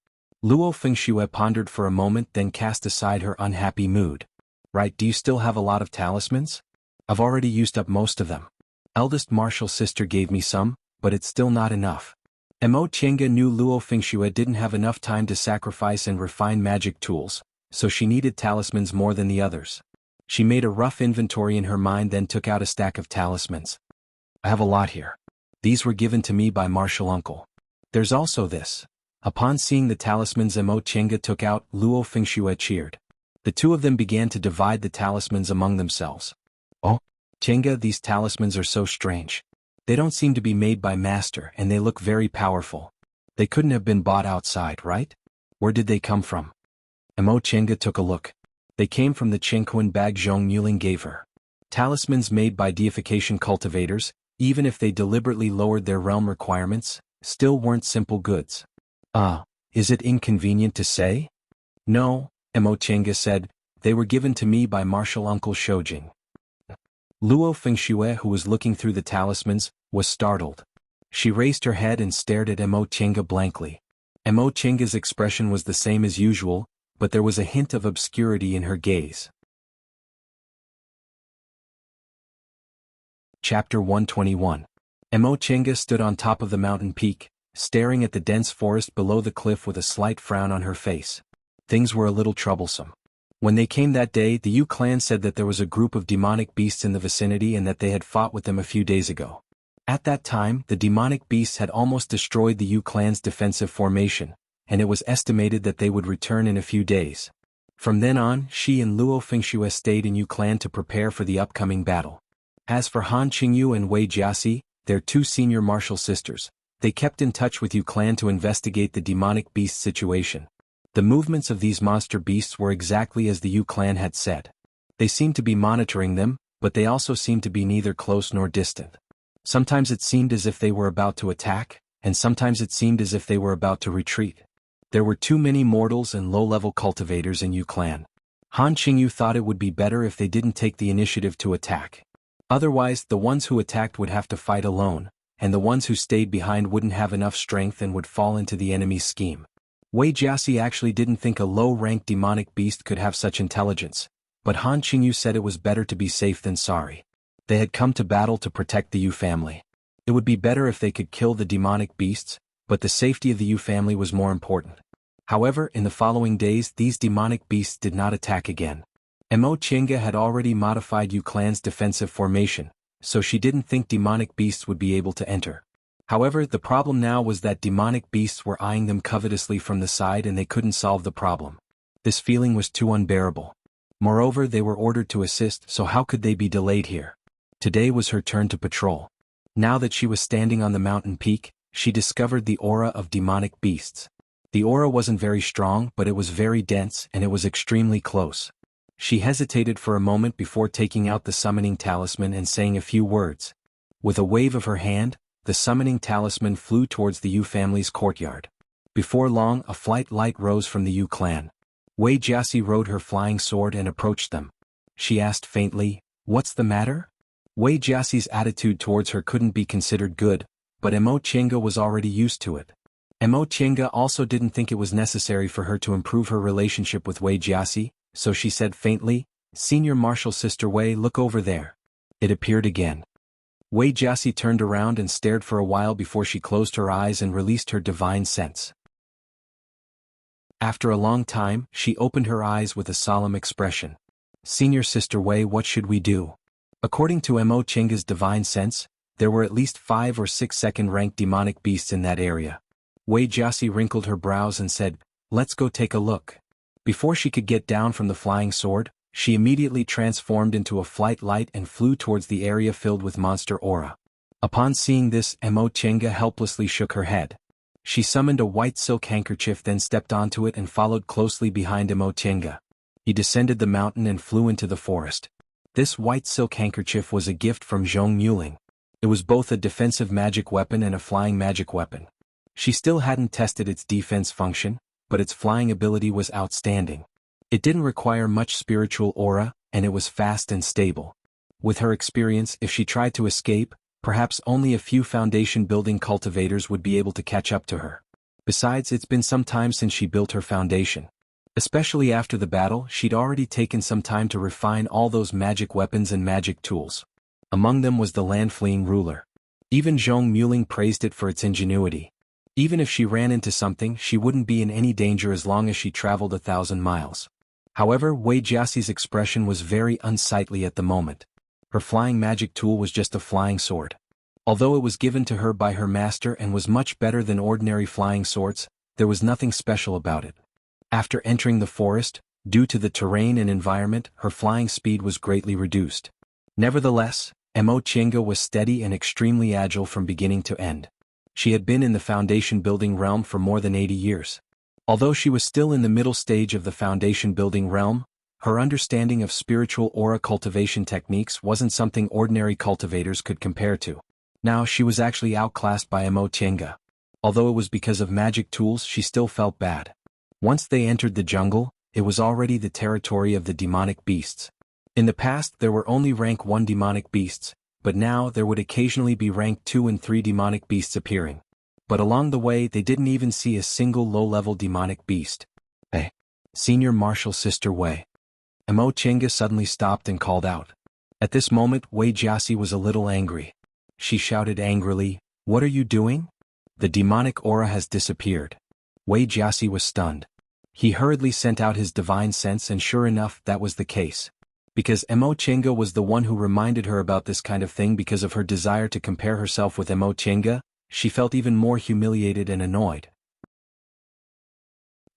Luo Fengxue pondered for a moment, then cast aside her unhappy mood. Right, do you still have a lot of talismans? I've already used up most of them. Eldest Martial Sister gave me some, but it's still not enough. Mo Chenga knew Luo Fengxue didn't have enough time to sacrifice and refine magic tools, so she needed talismans more than the others. She made a rough inventory in her mind, then took out a stack of talismans. I have a lot here. These were given to me by Martial Uncle. There's also this. Upon seeing the talismans Mo Chenga took out, Luo Fengxue cheered. The two of them began to divide the talismans among themselves. Oh, Chenga, these talismans are so strange. They don't seem to be made by Master, and they look very powerful. They couldn't have been bought outside, right? Where did they come from? Mo Chenga took a look. They came from the Chengquan bag Zhong Yuling gave her. Talismans made by deification cultivators, even if they deliberately lowered their realm requirements, still weren't simple goods. Is it inconvenient to say? No, Mo Chenga said, they were given to me by Martial Uncle Shoujing. Luo Fengxue, who was looking through the talismans, was startled. She raised her head and stared at Mo Chenga blankly. Mo Chenga's expression was the same as usual, but there was a hint of obscurity in her gaze. Chapter 121. Mo Chenga stood on top of the mountain peak, staring at the dense forest below the cliff with a slight frown on her face. Things were a little troublesome. When they came that day, the Yu clan said that there was a group of demonic beasts in the vicinity and that they had fought with them a few days ago. At that time, the demonic beasts had almost destroyed the Yu clan's defensive formation, and it was estimated that they would return in a few days. From then on, she and Luo Fengxue stayed in Yu clan to prepare for the upcoming battle. As for Han Qingyu and Wei Jiaxi, their two senior martial sisters, they kept in touch with Yu clan to investigate the demonic beast situation. The movements of these monster beasts were exactly as the Yu clan had said. They seemed to be monitoring them, but they also seemed to be neither close nor distant. Sometimes it seemed as if they were about to attack, and sometimes it seemed as if they were about to retreat. There were too many mortals and low-level cultivators in Yu clan. Han Qingyu thought it would be better if they didn't take the initiative to attack. Otherwise, the ones who attacked would have to fight alone, and the ones who stayed behind wouldn't have enough strength and would fall into the enemy's scheme. Wei Jiaxi actually didn't think a low-ranked demonic beast could have such intelligence, but Han Qingyu said it was better to be safe than sorry. They had come to battle to protect the Yu family. It would be better if they could kill the demonic beasts, but the safety of the Yu family was more important. However, in the following days these demonic beasts did not attack again. Mo Chinga had already modified Yu clan's defensive formation, so she didn't think demonic beasts would be able to enter. However, the problem now was that demonic beasts were eyeing them covetously from the side and they couldn't solve the problem. This feeling was too unbearable. Moreover, they were ordered to assist, so how could they be delayed here? Today was her turn to patrol. Now that she was standing on the mountain peak, she discovered the aura of demonic beasts. The aura wasn't very strong, but it was very dense and it was extremely close. She hesitated for a moment before taking out the summoning talisman and saying a few words. With a wave of her hand, the summoning talisman flew towards the Yu family's courtyard. Before long, a flight light rose from the Yu clan. Wei Jiaxi rode her flying sword and approached them. She asked faintly, "What's the matter?" Wei Jiaxi's attitude towards her couldn't be considered good, but Mo Chinga was already used to it. Mo Chinga also didn't think it was necessary for her to improve her relationship with Wei Jiaxi, so she said faintly, "Senior Marshal Sister Wei, look over there." It appeared again. Wei Jiaxi turned around and stared for a while before she closed her eyes and released her divine sense. After a long time, she opened her eyes with a solemn expression. "Senior Sister Wei, what should we do?" According to Mo Chinga's divine sense, there were at least 5 or 6 second-ranked demonic beasts in that area. Wei Jiaxi wrinkled her brows and said, "Let's go take a look." Before she could get down from the flying sword, she immediately transformed into a flight light and flew towards the area filled with monster aura. Upon seeing this, Mo Chinga helplessly shook her head. She summoned a white silk handkerchief, then stepped onto it and followed closely behind Mo Chinga. He descended the mountain and flew into the forest. This white silk handkerchief was a gift from Zhong Muling. It was both a defensive magic weapon and a flying magic weapon. She still hadn't tested its defense function, but its flying ability was outstanding. It didn't require much spiritual aura, and it was fast and stable. With her experience, if she tried to escape, perhaps only a few foundation-building cultivators would be able to catch up to her. Besides, it's been some time since she built her foundation. Especially after the battle, she'd already taken some time to refine all those magic weapons and magic tools. Among them was the land-fleeing ruler. Even Zhong Muling praised it for its ingenuity. Even if she ran into something, she wouldn't be in any danger as long as she traveled 1,000 miles. However, Wei Jiaxi's expression was very unsightly at the moment. Her flying magic tool was just a flying sword. Although it was given to her by her master and was much better than ordinary flying swords, there was nothing special about it. After entering the forest, due to the terrain and environment, her flying speed was greatly reduced. Nevertheless, Mo Chinga was steady and extremely agile from beginning to end. She had been in the foundation-building realm for more than 80 years. Although she was still in the middle stage of the foundation-building realm, her understanding of spiritual aura cultivation techniques wasn't something ordinary cultivators could compare to. Now she was actually outclassed by Mo Chinga. Although it was because of magic tools, she still felt bad. Once they entered the jungle, it was already the territory of the demonic beasts. In the past there were only rank 1 demonic beasts, but now there would occasionally be rank 2 and 3 demonic beasts appearing. But along the way they didn't even see a single low-level demonic beast. "Hey, Senior Marshal Sister Wei." Mo Chinga suddenly stopped and called out. At this moment Wei Jiaxi was a little angry. She shouted angrily, "What are you doing?" "The demonic aura has disappeared." Wei Jiaxi was stunned. He hurriedly sent out his divine sense, and sure enough that was the case. Because Mo Chinga was the one who reminded her about this kind of thing because of her desire to compare herself with Mo Chinga, she felt even more humiliated and annoyed.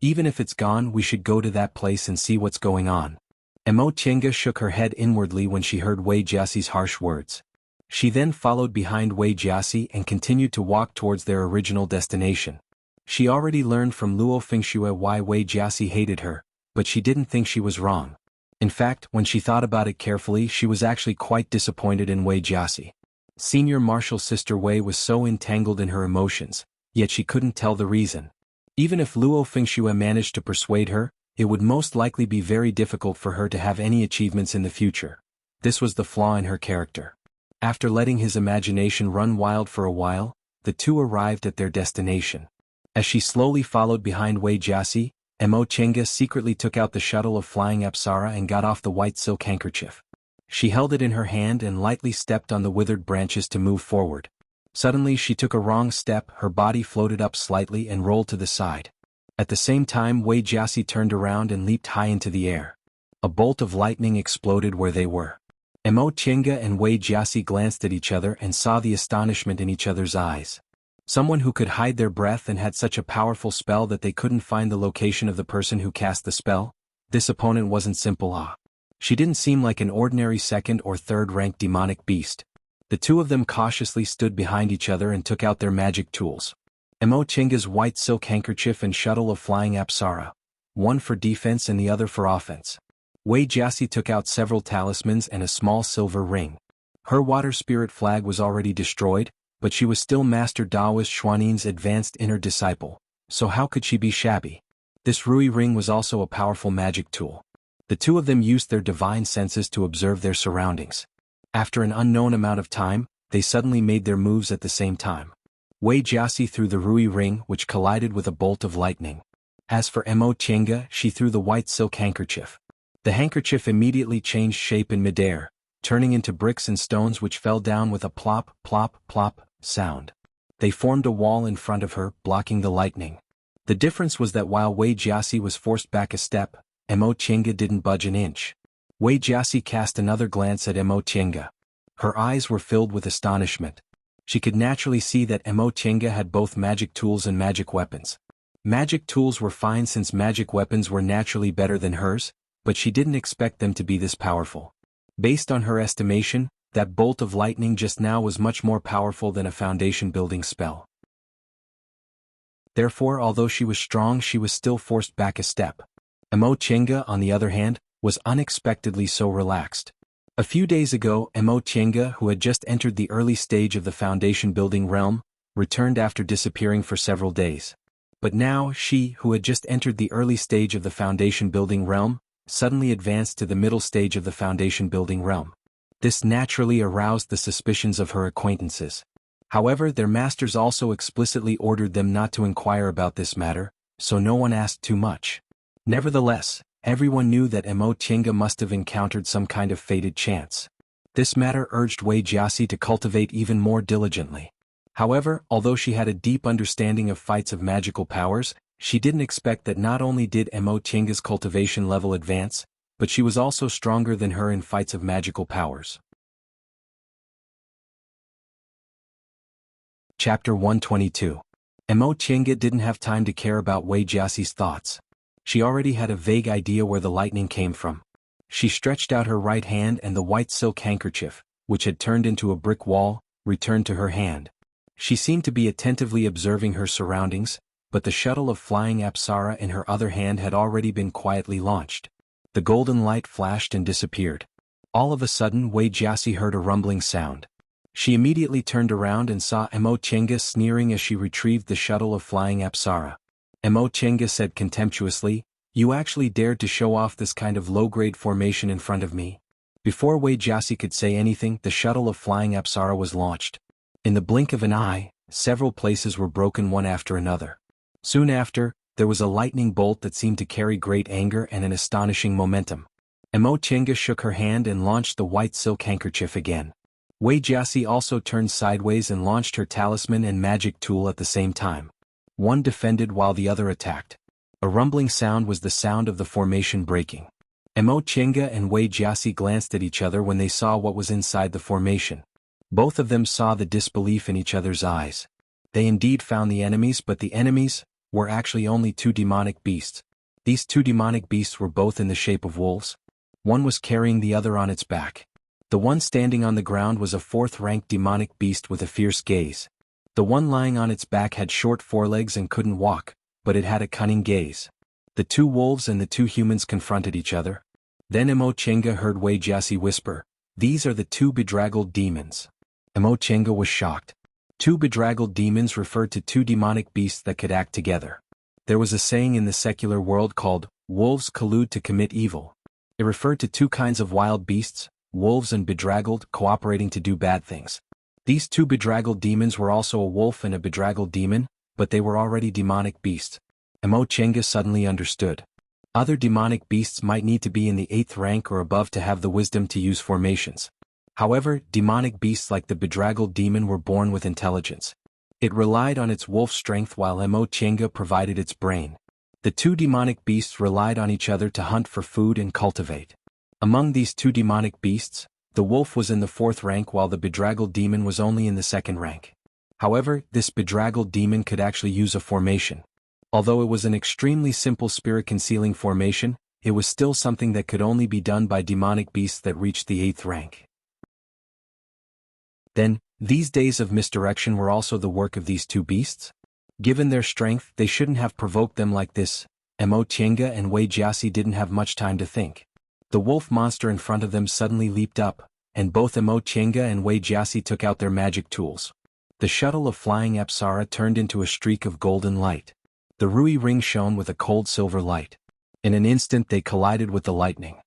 "Even if it's gone, we should go to that place and see what's going on." Mo Chinga shook her head inwardly when she heard Wei Jiaxi's harsh words. She then followed behind Wei Jiaxi and continued to walk towards their original destination. She already learned from Luo Fengxue why Wei Jiaxi hated her, but she didn't think she was wrong. In fact, when she thought about it carefully, she was actually quite disappointed in Wei Jiaxi. Senior Marshal Sister Wei was so entangled in her emotions, yet she couldn't tell the reason. Even if Luo Fengxue managed to persuade her, it would most likely be very difficult for her to have any achievements in the future. This was the flaw in her character. After letting his imagination run wild for a while, the two arrived at their destination. As she slowly followed behind Wei Jiaxi, Mo Chinga secretly took out the shuttle of flying Apsara and got off the white silk handkerchief. She held it in her hand and lightly stepped on the withered branches to move forward. Suddenly she took a wrong step, her body floated up slightly and rolled to the side. At the same time Wei Jiaxi turned around and leaped high into the air. A bolt of lightning exploded where they were. Mo Qingge and Wei Jiaxi glanced at each other and saw the astonishment in each other's eyes. Someone who could hide their breath and had such a powerful spell that they couldn't find the location of the person who cast the spell? This opponent wasn't simple. She didn't seem like an ordinary second or third rank demonic beast. The two of them cautiously stood behind each other and took out their magic tools. Mo Qingge's white silk handkerchief and shuttle of flying apsara, one for defense and the other for offense. Wei Jiaxi took out several talismans and a small silver ring. Her water spirit flag was already destroyed, but she was still Master Daoist Xuanin's advanced inner disciple, so how could she be shabby? This Rui ring was also a powerful magic tool. The two of them used their divine senses to observe their surroundings. After an unknown amount of time, they suddenly made their moves at the same time. Wei Jiaxi threw the Rui ring, which collided with a bolt of lightning. As for Mo Qingge, she threw the white silk handkerchief. The handkerchief immediately changed shape in midair, turning into bricks and stones which fell down with a plop, plop, plop sound. They formed a wall in front of her, blocking the lightning. The difference was that while Wei Jiaxi was forced back a step, Mo Qingge didn't budge an inch. Wei Jiaxi cast another glance at Mo Qingge. Her eyes were filled with astonishment. She could naturally see that Mo Qingge had both magic tools and magic weapons. Magic tools were fine since magic weapons were naturally better than hers, but she didn't expect them to be this powerful. Based on her estimation, that bolt of lightning just now was much more powerful than a foundation-building spell. Therefore, although she was strong, she was still forced back a step. Mo Qingge, on the other hand, was unexpectedly so relaxed. A few days ago, Mo Qingge, who had just entered the early stage of the foundation-building realm, returned after disappearing for several days. But now, she, who had just entered the early stage of the foundation-building realm, suddenly advanced to the middle stage of the foundation-building realm. This naturally aroused the suspicions of her acquaintances. However, their masters also explicitly ordered them not to inquire about this matter, so no one asked too much. Nevertheless, everyone knew that Mo Qingge must have encountered some kind of fated chance. This matter urged Wei Jiaxi to cultivate even more diligently. However, although she had a deep understanding of fights of magical powers, she didn't expect that not only did Mo Qingge's cultivation level advance, but she was also stronger than her in fights of magical powers. Chapter 122. Mo Qingge didn't have time to care about Wei Jiaxi's thoughts. She already had a vague idea where the lightning came from. She stretched out her right hand and the white silk handkerchief, which had turned into a brick wall, returned to her hand. She seemed to be attentively observing her surroundings, but the shuttle of flying apsara in her other hand had already been quietly launched. The golden light flashed and disappeared. All of a sudden Wei Jiaxi heard a rumbling sound. She immediately turned around and saw Mo Qingge sneering as she retrieved the shuttle of flying apsara. Mo Qingge said contemptuously, "You actually dared to show off this kind of low-grade formation in front of me?" Before Wei Jiaxi could say anything, the shuttle of flying apsara was launched. In the blink of an eye, several places were broken one after another. Soon after, there was a lightning bolt that seemed to carry great anger and an astonishing momentum. Mo Qingge shook her hand and launched the white silk handkerchief again. Wei Jiaxi also turned sideways and launched her talisman and magic tool at the same time. One defended while the other attacked. A rumbling sound was the sound of the formation breaking. Mo Qingge and Wei Jiaxi glanced at each other when they saw what was inside the formation. Both of them saw the disbelief in each other's eyes. They indeed found the enemies, but the enemies were actually only two demonic beasts. These two demonic beasts were both in the shape of wolves. One was carrying the other on its back. The one standing on the ground was a fourth-ranked demonic beast with a fierce gaze. The one lying on its back had short forelegs and couldn't walk, but it had a cunning gaze. The two wolves and the two humans confronted each other. Then Mo Qingge heard Wei Jiaxi whisper, "These are the two bedraggled demons." Mo Qingge was shocked. Two bedraggled demons referred to two demonic beasts that could act together. There was a saying in the secular world called, "Wolves collude to commit evil." It referred to two kinds of wild beasts, wolves and bedraggled, cooperating to do bad things. These two bedraggled demons were also a wolf and a bedraggled demon, but they were already demonic beasts. Mo Qingge suddenly understood. Other demonic beasts might need to be in the 8th rank or above to have the wisdom to use formations. However, demonic beasts like the bedraggled demon were born with intelligence. It relied on its wolf strength while Emochenga provided its brain. The two demonic beasts relied on each other to hunt for food and cultivate. Among these two demonic beasts, the wolf was in the 4th rank while the bedraggled demon was only in the 2nd rank. However, this bedraggled demon could actually use a formation. Although it was an extremely simple spirit-concealing formation, it was still something that could only be done by demonic beasts that reached the 8th rank. Then, these days of misdirection were also the work of these two beasts? Given their strength, they shouldn't have provoked them like this. Emochenga and Wei Jiasi didn't have much time to think. The wolf monster in front of them suddenly leaped up, and both Emochenga and Wei Jiasi took out their magic tools. The shuttle of flying Apsara turned into a streak of golden light. The Rui ring shone with a cold silver light. In an instant they collided with the lightning.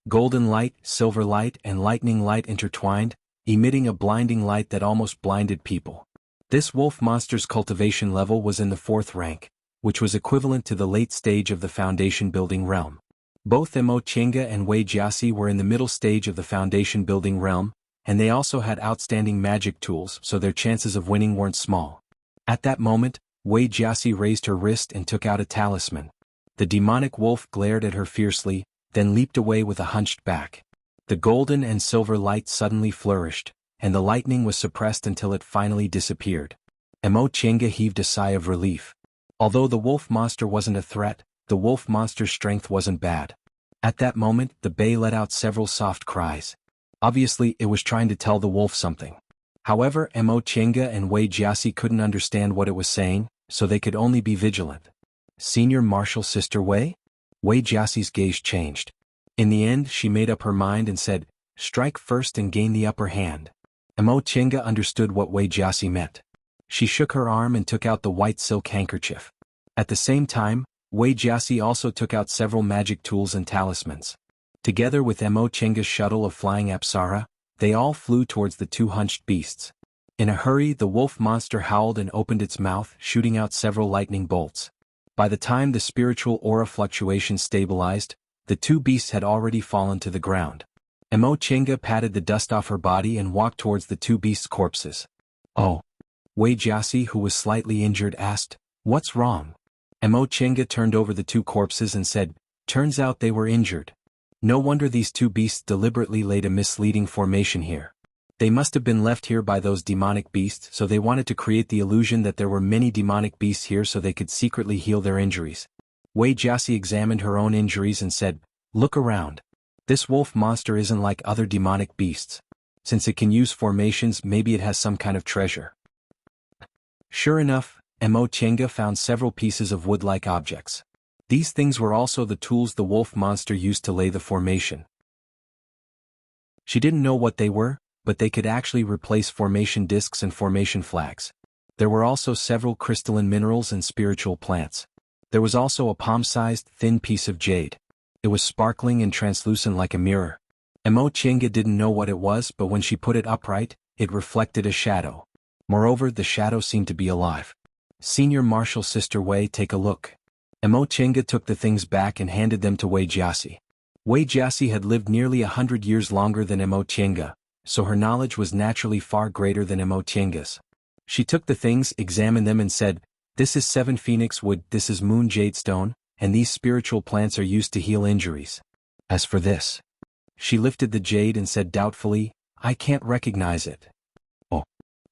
Golden light, silver light, and lightning light intertwined, emitting a blinding light that almost blinded people. This wolf monster's cultivation level was in the 4th rank, which was equivalent to the late stage of the foundation building realm. Both Emochenga and Wei Jiasi were in the middle stage of the foundation building realm, and they also had outstanding magic tools, so their chances of winning weren't small. At that moment, Wei Jiasi raised her wrist and took out a talisman. The demonic wolf glared at her fiercely, then leaped away with a hunched back. The golden and silver light suddenly flourished, and the lightning was suppressed until it finally disappeared. Emochenga heaved a sigh of relief. Although the wolf monster wasn't a threat, the wolf monster's strength wasn't bad. At that moment, the bay let out several soft cries. Obviously, it was trying to tell the wolf something. However, Emochenga and Wei Jiasi couldn't understand what it was saying, so they could only be vigilant. Senior Martial Sister Wei? Wei Jiasi's gaze changed. In the end, she made up her mind and said, "Strike first and gain the upper hand." Emochenga understood what Wei Jiasi meant. She shook her arm and took out the white silk handkerchief. At the same time, Wei Jiasi also took out several magic tools and talismans. Together with Emochenga's shuttle of flying Apsara, they all flew towards the two hunched beasts. In a hurry, the wolf monster howled and opened its mouth, shooting out several lightning bolts. By the time the spiritual aura fluctuation stabilized, the two beasts had already fallen to the ground. Emochenga patted the dust off her body and walked towards the two beasts' corpses. "Oh." Wei Jiasi, who was slightly injured, asked, "What's wrong?" Emochenga turned over the two corpses and said, "Turns out they were injured. No wonder these two beasts deliberately laid a misleading formation here. They must have been left here by those demonic beasts, so they wanted to create the illusion that there were many demonic beasts here so they could secretly heal their injuries." Wei Jiasi examined her own injuries and said, "Look around. This wolf monster isn't like other demonic beasts. Since it can use formations, maybe it has some kind of treasure." Sure enough, Emochenga found several pieces of wood-like objects. These things were also the tools the wolf monster used to lay the formation. She didn't know what they were, but they could actually replace formation discs and formation flags. There were also several crystalline minerals and spiritual plants. There was also a palm-sized, thin piece of jade. It was sparkling and translucent like a mirror. Emochenga didn't know what it was, but when she put it upright, it reflected a shadow. Moreover, the shadow seemed to be alive. "Senior Martial Sister Wei, take a look." Emochenga took the things back and handed them to Wei Jiasi. Wei Jiasi had lived nearly 100 years longer than Emochenga, so her knowledge was naturally far greater than Emochenga's. She took the things, examined them and said, "This is 7 phoenix wood, this is moon jade stone, and these spiritual plants are used to heal injuries. As for this." She lifted the jade and said doubtfully, "I can't recognize it." Oh.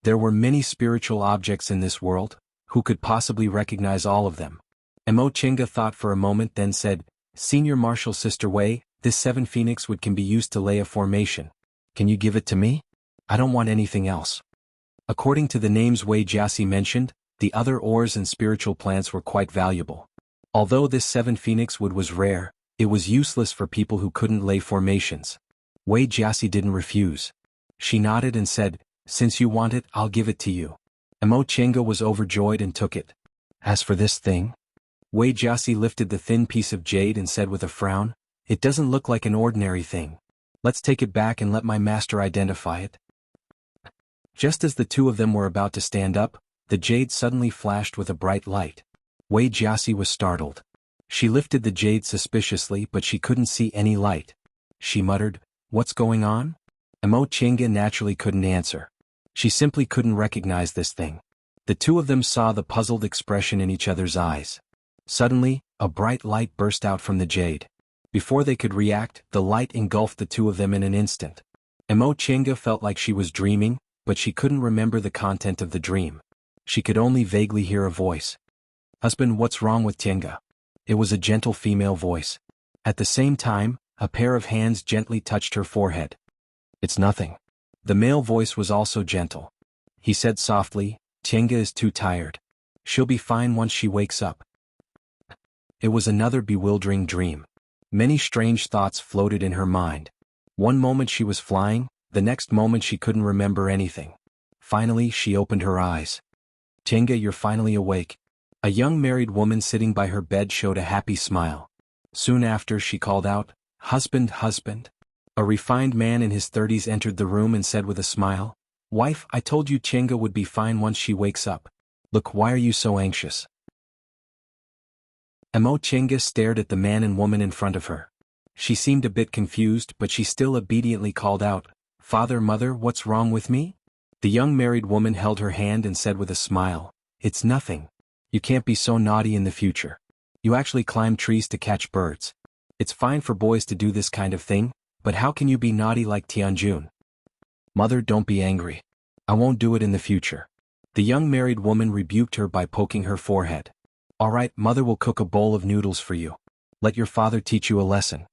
There were many spiritual objects in this world. Who could possibly recognize all of them? Emochenga thought for a moment, then said, "Senior Martial Sister Wei, this 7 phoenix wood can be used to lay a formation. Can you give it to me? I don't want anything else." According to the names Wei Jiasi mentioned, the other ores and spiritual plants were quite valuable. Although this 7 phoenix wood was rare, it was useless for people who couldn't lay formations. Wei Jiasi didn't refuse. She nodded and said, "Since you want it, I'll give it to you." Emochenga was overjoyed and took it. "As for this thing?" Wei Jiasi lifted the thin piece of jade and said with a frown, "It doesn't look like an ordinary thing. Let's take it back and let my master identify it." Just as the two of them were about to stand up, the jade suddenly flashed with a bright light. Wei Jiasi was startled. She lifted the jade suspiciously, but she couldn't see any light. She muttered, "What's going on?" Emo Chinga naturally couldn't answer. She simply couldn't recognize this thing. The two of them saw the puzzled expression in each other's eyes. Suddenly, a bright light burst out from the jade. Before they could react, the light engulfed the two of them in an instant. Emo Chinga felt like she was dreaming, but she couldn't remember the content of the dream. She could only vaguely hear a voice. "Husband, what's wrong with Chinga?" It was a gentle female voice. At the same time, a pair of hands gently touched her forehead. "It's nothing." The male voice was also gentle. He said softly, "Chinga is too tired. She'll be fine once she wakes up." It was another bewildering dream. Many strange thoughts floated in her mind. One moment she was flying, the next moment she couldn't remember anything. Finally, she opened her eyes. "Chinga, you're finally awake." A young married woman sitting by her bed showed a happy smile. Soon after, she called out, "Husband, husband." A refined man in his 30s entered the room and said with a smile, "Wife, I told you Chinga would be fine once she wakes up. Look, why are you so anxious?" Emo Chinga stared at the man and woman in front of her. She seemed a bit confused, but she still obediently called out, "Father, mother, what's wrong with me?" The young married woman held her hand and said with a smile, "It's nothing. You can't be so naughty in the future. You actually climb trees to catch birds. It's fine for boys to do this kind of thing, but how can you be naughty like Tianjun?" "Mother, don't be angry. I won't do it in the future." The young married woman rebuked her by poking her forehead. "All right, mother will cook a bowl of noodles for you. Let your father teach you a lesson."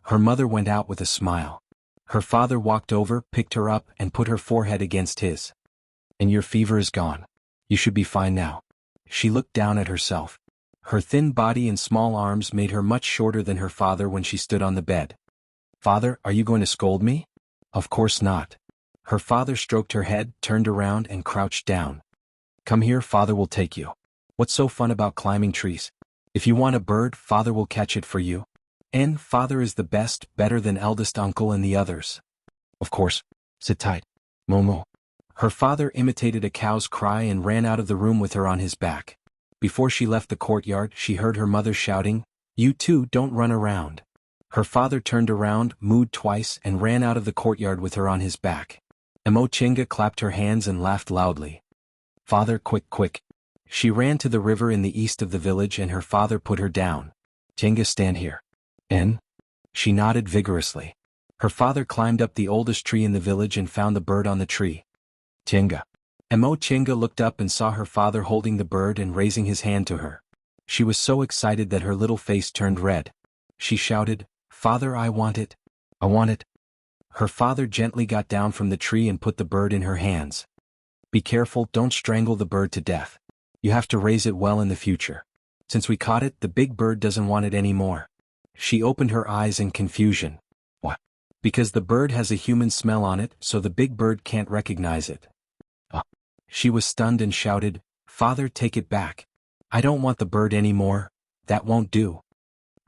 Her mother went out with a smile. Her father walked over, picked her up, and put her forehead against his. "And your fever is gone. You should be fine now." She looked down at herself. Her thin body and small arms made her much shorter than her father when she stood on the bed. "Father, are you going to scold me?" "Of course not." Her father stroked her head, turned around, and crouched down. "Come here, father will take you. What's so fun about climbing trees? If you want a bird, father will catch it for you. And father is the best, better than eldest uncle and the others." "Of course. Sit tight. Momo." Her father imitated a cow's cry and ran out of the room with her on his back. Before she left the courtyard, she heard her mother shouting, "You two don't run around." Her father turned around, mooed twice, and ran out of the courtyard with her on his back. Emo Chinga clapped her hands and laughed loudly. "Father, quick, quick." She ran to the river in the east of the village and her father put her down. "Chinga, stand here." "En?" She nodded vigorously. Her father climbed up the oldest tree in the village and found the bird on the tree. "Chinga." Emo Chinga looked up and saw her father holding the bird and raising his hand to her. She was so excited that her little face turned red. She shouted, "Father, I want it. I want it." Her father gently got down from the tree and put the bird in her hands. "Be careful, don't strangle the bird to death. You have to raise it well in the future. Since we caught it, the big bird doesn't want it anymore." She opened her eyes in confusion. "What?" "Because the bird has a human smell on it, so the big bird can't recognize it." She was stunned and shouted, "Father, take it back. I don't want the bird anymore. That won't do."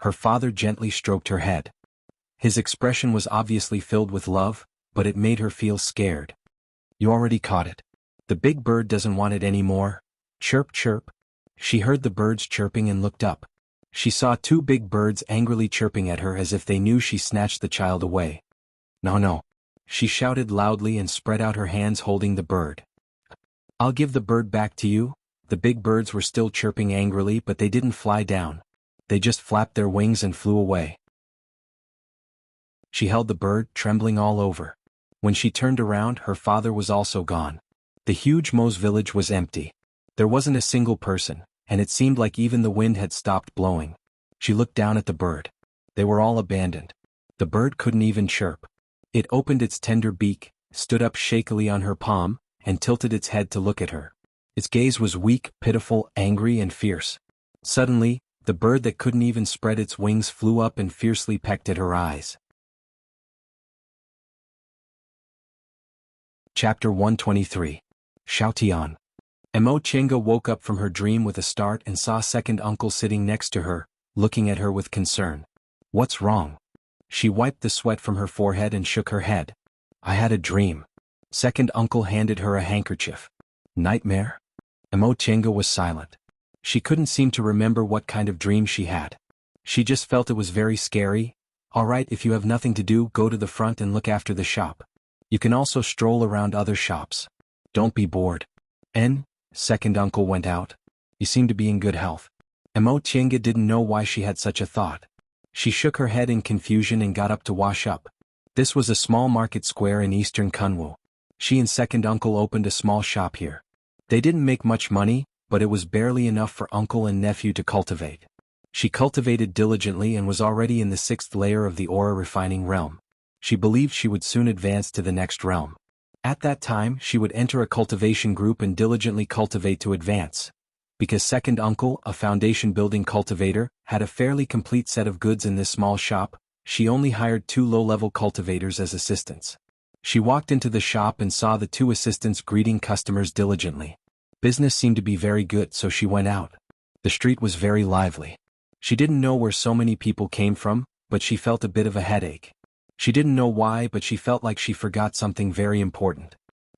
Her father gently stroked her head. His expression was obviously filled with love, but it made her feel scared. "You already caught it. The big bird doesn't want it anymore. Chirp, chirp." She heard the birds chirping and looked up. She saw two big birds angrily chirping at her as if they knew she snatched the child away. "No, no." She shouted loudly and spread out her hands holding the bird. "I'll give the bird back to you." The big birds were still chirping angrily, but they didn't fly down. They just flapped their wings and flew away. She held the bird, trembling all over. When she turned around, her father was also gone. The huge Mo's village was empty. There wasn't a single person, and it seemed like even the wind had stopped blowing. She looked down at the bird. They were all abandoned. The bird couldn't even chirp. It opened its tender beak, stood up shakily on her palm, and tilted its head to look at her. Its gaze was weak, pitiful, angry, and fierce. Suddenly, the bird that couldn't even spread its wings flew up and fiercely pecked at her eyes. Chapter 123. Xiaotian. Emo Chinga woke up from her dream with a start and saw second uncle sitting next to her, looking at her with concern. "What's wrong?" She wiped the sweat from her forehead and shook her head. "I had a dream." Second uncle handed her a handkerchief. "Nightmare?" Emo Chinga was silent. She couldn't seem to remember what kind of dream she had. She just felt it was very scary. "All right, if you have nothing to do, go to the front and look after the shop." You can also stroll around other shops. Don't be bored. Second uncle went out. You seem to be in good health. Emo Chenga didn't know why she had such a thought. She shook her head in confusion and got up to wash up. This was a small market square in eastern Kunwu. She and second uncle opened a small shop here. They didn't make much money, but it was barely enough for uncle and nephew to cultivate. She cultivated diligently and was already in the 6th layer of the aura refining realm. She believed she would soon advance to the next realm. At that time, she would enter a cultivation group and diligently cultivate to advance. Because second uncle, a foundation-building cultivator, had a fairly complete set of goods in this small shop, she only hired 2 low-level cultivators as assistants. She walked into the shop and saw the 2 assistants greeting customers diligently. Business seemed to be very good, so she went out. The street was very lively. She didn't know where so many people came from, but she felt a bit of a headache. She didn't know why, but she felt like she forgot something very important.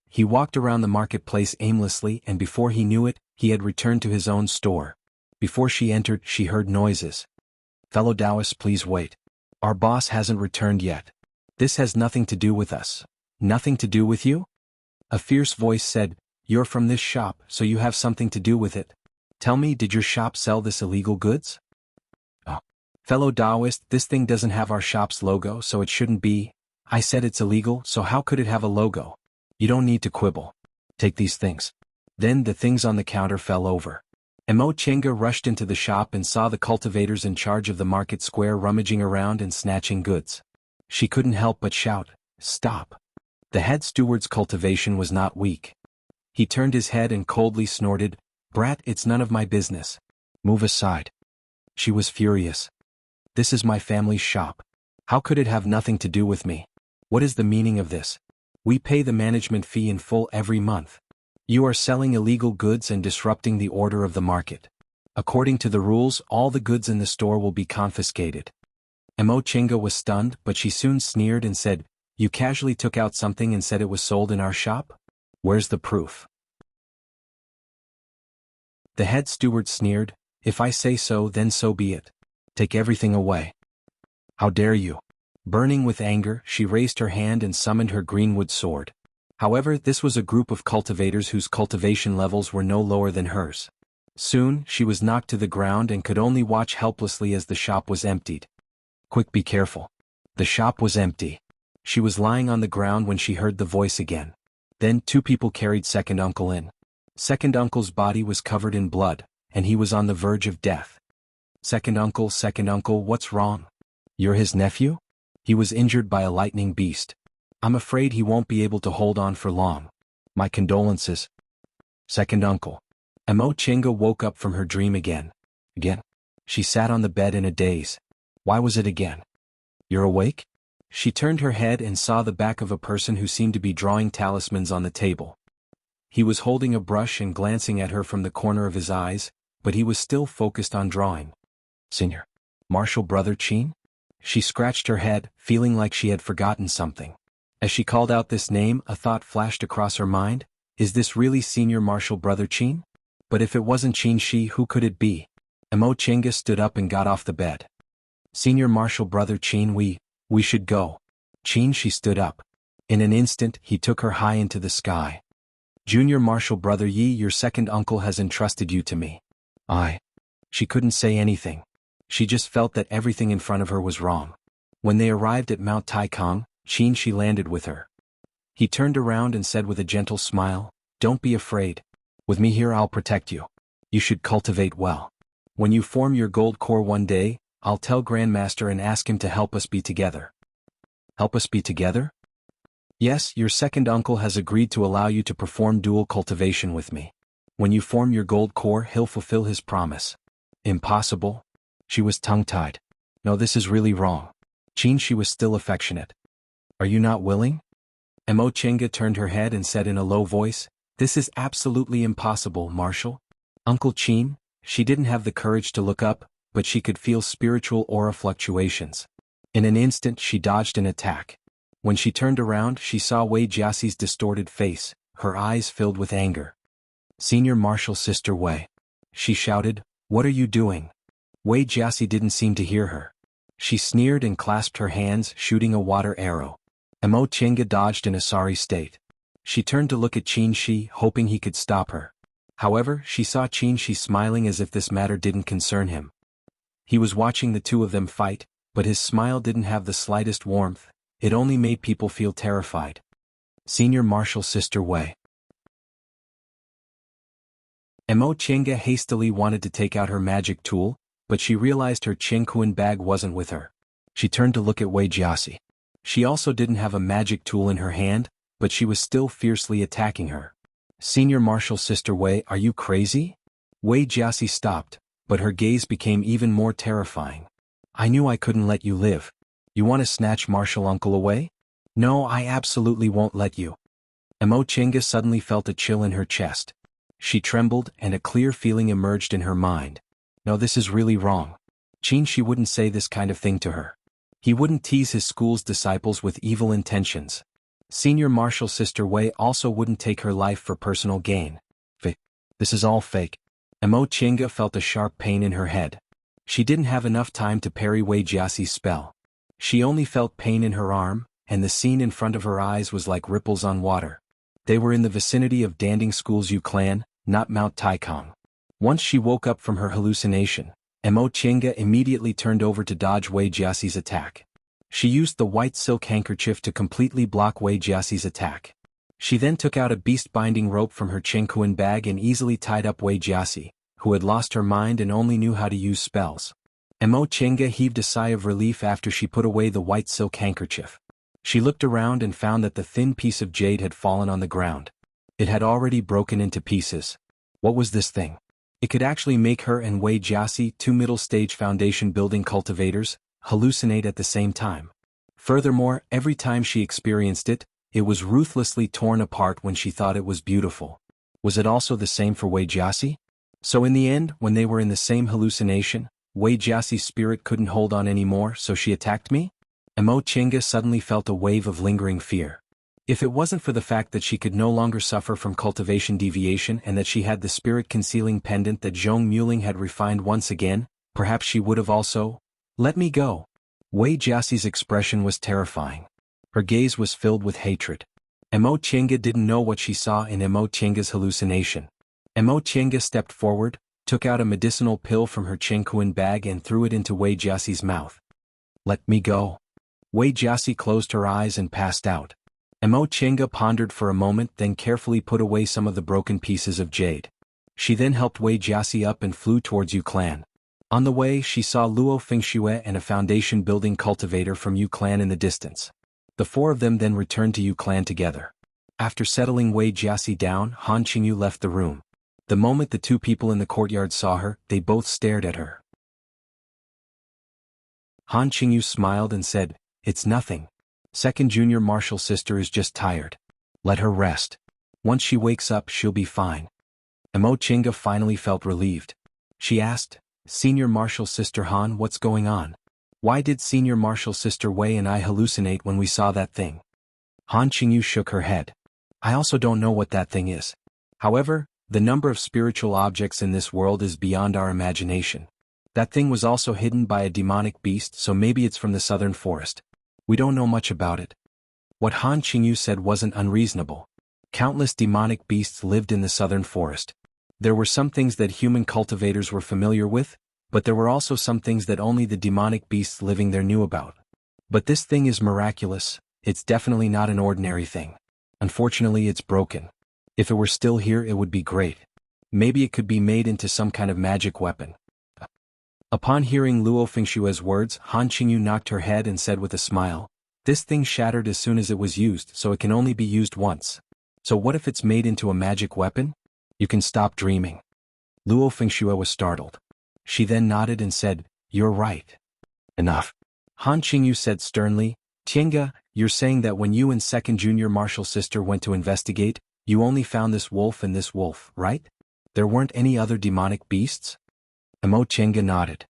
He walked around the marketplace aimlessly, and before he knew it, he had returned to his own store. Before she entered, she heard noises. Fellow Taoists, please wait. Our boss hasn't returned yet. This has nothing to do with us. Nothing to do with you? A fierce voice said, You're from this shop, so you have something to do with it. Tell me, did your shop sell this illegal goods? Oh. Fellow Taoist, this thing doesn't have our shop's logo, so it shouldn't be. I said it's illegal, so how could it have a logo? You don't need to quibble. Take these things. Then the things on the counter fell over. Emo Chenga rushed into the shop and saw the cultivators in charge of the market square rummaging around and snatching goods. She couldn't help but shout, Stop! The head steward's cultivation was not weak. He turned his head and coldly snorted, Brat, it's none of my business. Move aside. She was furious. This is my family's shop. How could it have nothing to do with me? What is the meaning of this? We pay the management fee in full every month. You are selling illegal goods and disrupting the order of the market. According to the rules, all the goods in the store will be confiscated. Emo Chenga was stunned, but she soon sneered and said, You casually took out something and said it was sold in our shop? Where's the proof? The head steward sneered, If I say so, then so be it. Take everything away. How dare you? Burning with anger, she raised her hand and summoned her greenwood sword. However, this was a group of cultivators whose cultivation levels were no lower than hers. Soon, she was knocked to the ground and could only watch helplessly as the shop was emptied. Quick, be careful. The shop was empty. She was lying on the ground when she heard the voice again. Then 2 people carried second uncle in. Second uncle's body was covered in blood, and he was on the verge of death. Second uncle, what's wrong? You're his nephew? He was injured by a lightning beast. I'm afraid he won't be able to hold on for long. My condolences. Second uncle. Emo Chenga woke up from her dream again. Again? She sat on the bed in a daze. Why was it again? You're awake? She turned her head and saw the back of a person who seemed to be drawing talismans on the table. He was holding a brush and glancing at her from the corner of his eyes, but he was still focused on drawing. Senior. Martial brother Chin? She scratched her head, feeling like she had forgotten something. As she called out this name, a thought flashed across her mind. Is this really senior martial brother Chin? But if it wasn't Chin Shi, who could it be? Emo Chenga stood up and got off the bed. Senior martial brother Chin, we should go. Chin, she stood up. In an instant, he took her high into the sky. Junior martial brother Yi, your second uncle has entrusted you to me. She couldn't say anything. She just felt that everything in front of her was wrong. When they arrived at Mount Taikong, Chin Shi landed with her. He turned around and said with a gentle smile, Don't be afraid. With me here I'll protect you. You should cultivate well. When you form your gold core one day, I'll tell Grandmaster and ask him to help us be together. Help us be together? Yes, your second uncle has agreed to allow you to perform dual cultivation with me. When you form your gold core, he'll fulfill his promise. Impossible? She was tongue-tied. No, this is really wrong. Chin Shi was still affectionate. Are you not willing? Emo Chenga turned her head and said in a low voice, This is absolutely impossible, Marshal. Uncle Chin, she didn't have the courage to look up, but she could feel spiritual aura fluctuations. In an instant she dodged an attack. When she turned around she saw Wei Jiaxi's distorted face, her eyes filled with anger. Senior Marshal Sister Wei. She shouted, What are you doing? Wei Jiaxi didn't seem to hear her. She sneered and clasped her hands, shooting a water arrow. Mo Chenga dodged in a sorry state. She turned to look at Qin Shi, hoping he could stop her. However, she saw Qin Shi smiling as if this matter didn't concern him. He was watching the two of them fight, but his smile didn't have the slightest warmth, it only made people feel terrified. Senior Marshal Sister Wei. Mo Chenga hastily wanted to take out her magic tool, but she realized her Qingquan bag wasn't with her. She turned to look at Wei Jiasi. She also didn't have a magic tool in her hand, but she was still fiercely attacking her. Senior Marshal Sister Wei, are you crazy? Wei Jiasi stopped, but her gaze became even more terrifying. I knew I couldn't let you live. You want to snatch Marshal Uncle away? No, I absolutely won't let you. Mo Chenga suddenly felt a chill in her chest. She trembled, and a clear feeling emerged in her mind. No, this is really wrong. Qin Shi wouldn't say this kind of thing to her. He wouldn't tease his school's disciples with evil intentions. Senior Marshal Sister Wei also wouldn't take her life for personal gain. This is all fake. Mo Chenga felt a sharp pain in her head. She didn't have enough time to parry Wei Jiasi's spell. She only felt pain in her arm, and the scene in front of her eyes was like ripples on water. They were in the vicinity of Danding School's Yu Clan, not Mount Taikong. Once she woke up from her hallucination, Mo Chenga immediately turned over to dodge Wei Jiasi's attack. She used the white silk handkerchief to completely block Wei Jiasi's attack. She then took out a beast-binding rope from her Qingquan bag and easily tied up Wei Jiasi, who had lost her mind and only knew how to use spells. Mo Chenga heaved a sigh of relief after she put away the white silk handkerchief. She looked around and found that the thin piece of jade had fallen on the ground. It had already broken into pieces. What was this thing? It could actually make her and Wei Jiasi, two middle-stage foundation-building cultivators, hallucinate at the same time. Furthermore, every time she experienced it, it was ruthlessly torn apart when she thought it was beautiful. Was it also the same for Wei Jiasi? So in the end, when they were in the same hallucination, Wei Jiasi's spirit couldn't hold on anymore, so she attacked me? Mo Chenga suddenly felt a wave of lingering fear. If it wasn't for the fact that she could no longer suffer from cultivation deviation and that she had the spirit-concealing pendant that Zhong Muling had refined once again, perhaps she would have also. Let me go. Wei Jiasi's expression was terrifying. Her gaze was filled with hatred. Mo Chenga didn't know what she saw in Mo Chenga's hallucination. Mo Chenga stepped forward, took out a medicinal pill from her Qingquan bag and threw it into Wei Jiasi's mouth. Let me go. Wei Jiasi closed her eyes and passed out. Mo Chenga pondered for a moment, then carefully put away some of the broken pieces of jade. She then helped Wei Jiasi up and flew towards Yu Clan. On the way, she saw Luo Fengxue and a foundation-building cultivator from Yu Clan in the distance. The four of them then returned to Yu Clan together. After settling Wei Jiasi down, Han Qingyu left the room. The moment the two people in the courtyard saw her, they both stared at her. Han Qingyu smiled and said, "It's nothing. Second junior marshal sister is just tired. Let her rest. Once she wakes up, she'll be fine." Mo Chenga finally felt relieved. She asked, "Senior marshal sister Han, what's going on? Why did senior marshal sister Wei and I hallucinate when we saw that thing?" Han Qingyu shook her head. "I also don't know what that thing is. However, the number of spiritual objects in this world is beyond our imagination. That thing was also hidden by a demonic beast, so maybe it's from the southern forest. We don't know much about it." What Han Qingyu said wasn't unreasonable. Countless demonic beasts lived in the southern forest. There were some things that human cultivators were familiar with, but there were also some things that only the demonic beasts living there knew about. But this thing is miraculous. It's definitely not an ordinary thing. Unfortunately, it's broken. If it were still here, it would be great. Maybe it could be made into some kind of magic weapon. Upon hearing Luo Fengshue's words, Han Qingyu knocked her head and said with a smile, "This thing shattered as soon as it was used, so it can only be used once. So what if it's made into a magic weapon? You can stop dreaming." Luo Fengxue was startled. She then nodded and said, "You're right." "Enough." Han Qingyu said sternly, "Tienga, you're saying that when you and second junior marshal sister went to investigate, you only found this wolf and this wolf, right? There weren't any other demonic beasts?" Mo Chenga nodded.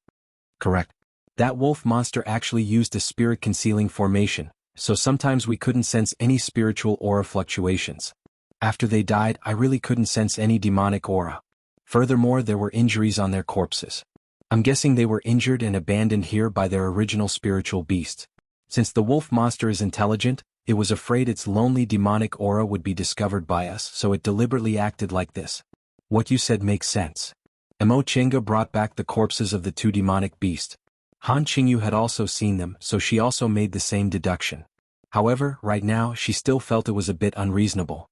"Correct. That wolf monster actually used a spirit-concealing formation, so sometimes we couldn't sense any spiritual aura fluctuations. After they died, I really couldn't sense any demonic aura. Furthermore, there were injuries on their corpses. I'm guessing they were injured and abandoned here by their original spiritual beasts. Since the wolf monster is intelligent, It was afraid its lonely demonic aura would be discovered by us, so it deliberately acted like this. What you said makes sense. Mo Chenga brought back the corpses of the two demonic beasts. Han Qingyu had also seen them, so she also made the same deduction. However, right now she still felt it was a bit unreasonable.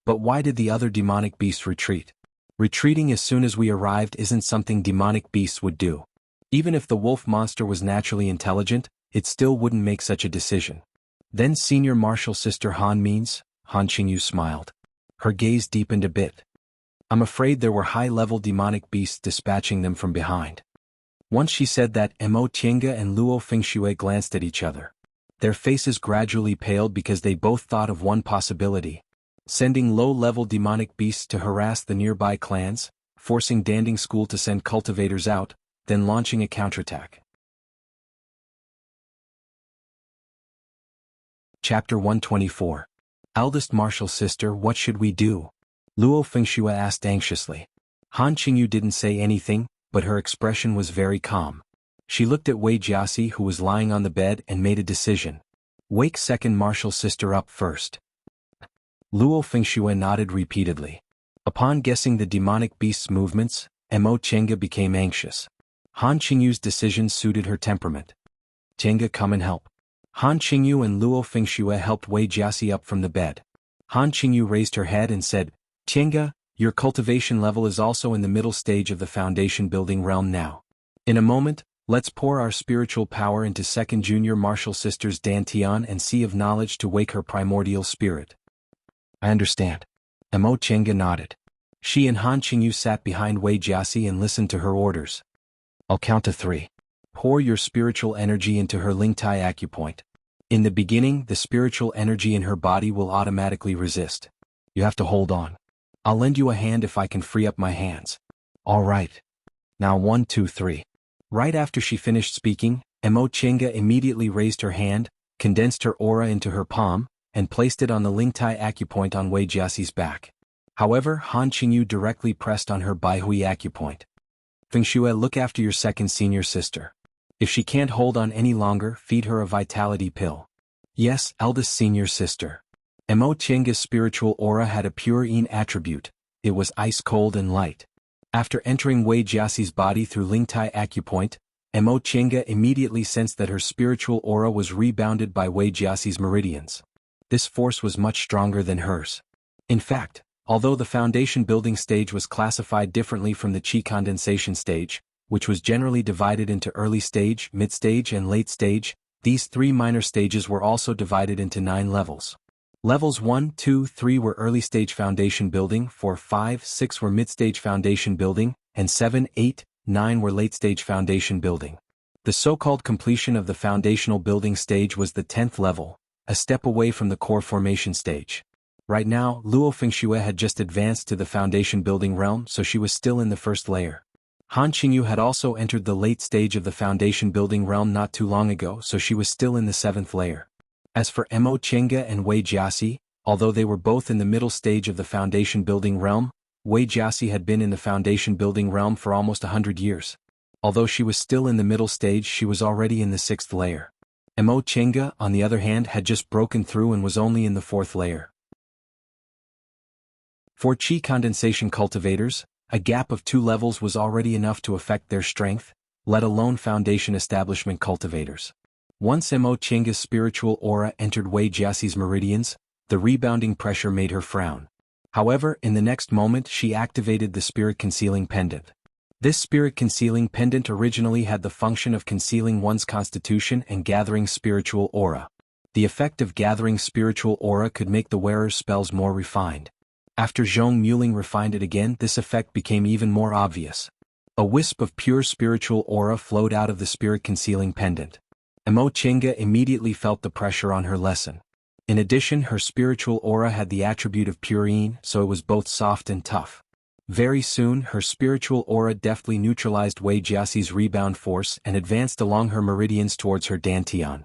But why did the other demonic beasts retreat? Retreating as soon as we arrived isn't something demonic beasts would do. Even if the wolf monster was naturally intelligent, it still wouldn't make such a decision. Then senior martial sister Han means? Han Qingyu smiled. Her gaze deepened a bit. I'm afraid there were high-level demonic beasts dispatching them from behind. Once she said that, Mo Tiange and Luo Fengxue glanced at each other. Their faces gradually paled because they both thought of one possibility. Sending low-level demonic beasts to harass the nearby clans, forcing Danding School to send cultivators out, then launching a counterattack. Chapter 124. Eldest martial sister, what should we do? Luo Fengxue asked anxiously. Han Qingyu didn't say anything, but her expression was very calm. She looked at Wei Jiaxi, who was lying on the bed, and made a decision. Wake second martial sister up first. Luo Fengxue nodded repeatedly. Upon guessing the demonic beast's movements, Mo Chenga became anxious. Han Qingyu's decision suited her temperament. Chenga, come and help. Han Qingyu and Luo Fengxue helped Wei Jiaxi up from the bed. Han Qingyu raised her head and said, Chenga, your cultivation level is also in the middle stage of the foundation building realm now. In a moment, let's pour our spiritual power into second junior martial sister's Dantian and Sea of Knowledge to wake her primordial spirit. I understand. Mo Chenga nodded. She and Han Qingyu sat behind Wei Jiaxi and listened to her orders. I'll count to 3. Pour your spiritual energy into her Lingtai acupoint. In the beginning, the spiritual energy in her body will automatically resist. You have to hold on. I'll lend you a hand if I can free up my hands. All right. Now 1, 2, 3. Right after she finished speaking, Mo Chenga immediately raised her hand, condensed her aura into her palm, and placed it on the Lingtai acupoint on Wei Jiaxi's back. However, Han Qingyu directly pressed on her Baihui acupoint. Fengxue, look after your second senior sister. If she can't hold on any longer, feed her a vitality pill. Yes, eldest senior sister. Mo Chenga's spiritual aura had a pure Yin attribute. It was ice-cold and light. After entering Wei Jiaxi's body through Lingtai acupoint, Mo Chenga immediately sensed that her spiritual aura was rebounded by Wei Jiaxi's meridians. This force was much stronger than hers. In fact, although the foundation building stage was classified differently from the Qi condensation stage, which was generally divided into early stage, mid-stage and late stage, these 3 minor stages were also divided into 9 levels. Levels 1, 2, 3 were early stage foundation building, 4, 5, 6 were mid-stage foundation building, and 7, 8, 9 were late-stage foundation building. The so-called completion of the foundational building stage was the 10th level, a step away from the core formation stage. Right now, Luo Fengxue had just advanced to the foundation building realm, so she was still in the first layer. Han Qingyu had also entered the late stage of the foundation building realm not too long ago, so she was still in the 7th layer. As for Mo Chenga and Wei Jiaxi, although they were both in the middle stage of the foundation building realm, Wei Jiaxi had been in the foundation building realm for almost 100 years. Although she was still in the middle stage, she was already in the 6th layer. Mo Chenga, on the other hand, had just broken through and was only in the 4th layer. For Qi condensation cultivators, a gap of 2 levels was already enough to affect their strength, let alone foundation establishment cultivators. Once Mo Chenga's spiritual aura entered Wei Jiaxi's meridians, the rebounding pressure made her frown. However, in the next moment she activated the spirit-concealing pendant. This spirit-concealing pendant originally had the function of concealing one's constitution and gathering spiritual aura. The effect of gathering spiritual aura could make the wearer's spells more refined. After Zhong Muling refined it again, this effect became even more obvious. A wisp of pure spiritual aura flowed out of the spirit-concealing pendant. Mo Chenga immediately felt the pressure on her lesson. In addition, her spiritual aura had the attribute of pure Yin, so it was both soft and tough. Very soon, her spiritual aura deftly neutralized Wei Jiaxi's rebound force and advanced along her meridians towards her Dantian.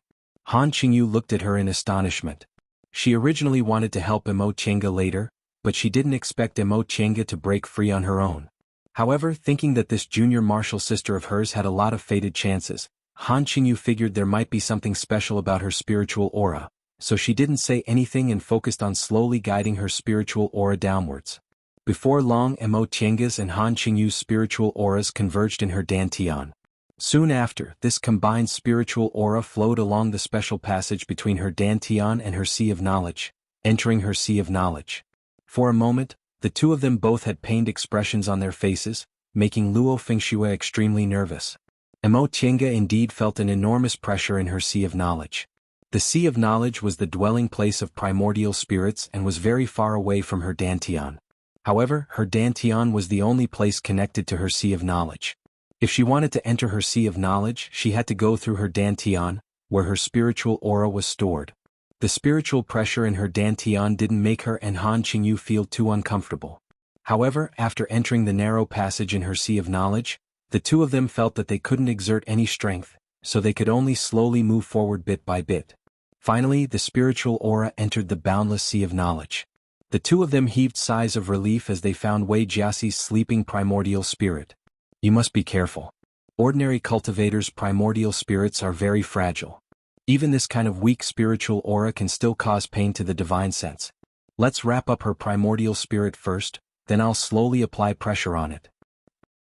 Han Qingyu looked at her in astonishment. She originally wanted to help Mo Chenga later, but she didn't expect Mo Chenga to break free on her own. However, thinking that this junior martial sister of hers had a lot of fated chances, Han Qingyu figured there might be something special about her spiritual aura, so she didn't say anything and focused on slowly guiding her spiritual aura downwards. Before long, Mo Tienga's and Han Qingyu's spiritual auras converged in her dantian. Soon after, this combined spiritual aura flowed along the special passage between her dantian and her sea of knowledge, entering her sea of knowledge. For a moment, the two of them both had pained expressions on their faces, making Luo Fengxue extremely nervous. Mo Tienga indeed felt an enormous pressure in her sea of knowledge. The sea of knowledge was the dwelling place of primordial spirits and was very far away from her dantian. However, her dantian was the only place connected to her sea of knowledge. If she wanted to enter her sea of knowledge, she had to go through her dantian, where her spiritual aura was stored. The spiritual pressure in her dantian didn't make her and Han Qingyu feel too uncomfortable. However, after entering the narrow passage in her sea of knowledge, the two of them felt that they couldn't exert any strength, so they could only slowly move forward bit by bit. Finally, the spiritual aura entered the boundless sea of knowledge. The two of them heaved sighs of relief as they found Wei Jiaxi's sleeping primordial spirit. You must be careful. Ordinary cultivators' primordial spirits are very fragile. Even this kind of weak spiritual aura can still cause pain to the divine sense. Let's wrap up her primordial spirit first, then I'll slowly apply pressure on it.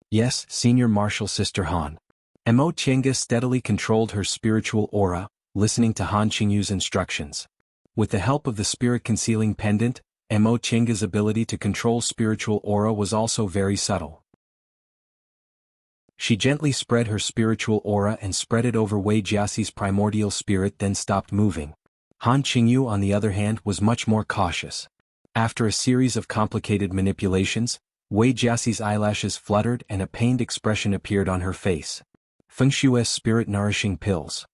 Yes, Senior Martial Sister Han. Mo Tienga steadily controlled her spiritual aura, listening to Han Qingyu's instructions. With the help of the spirit-concealing pendant, Mo Tienga's ability to control spiritual aura was also very subtle. She gently spread her spiritual aura and spread it over Wei Jiaxi's primordial spirit, then stopped moving. Han Qingyu, on the other hand, was much more cautious. After a series of complicated manipulations, Wei Jiaxi's eyelashes fluttered and a pained expression appeared on her face. Fengshue's spirit-nourishing pills.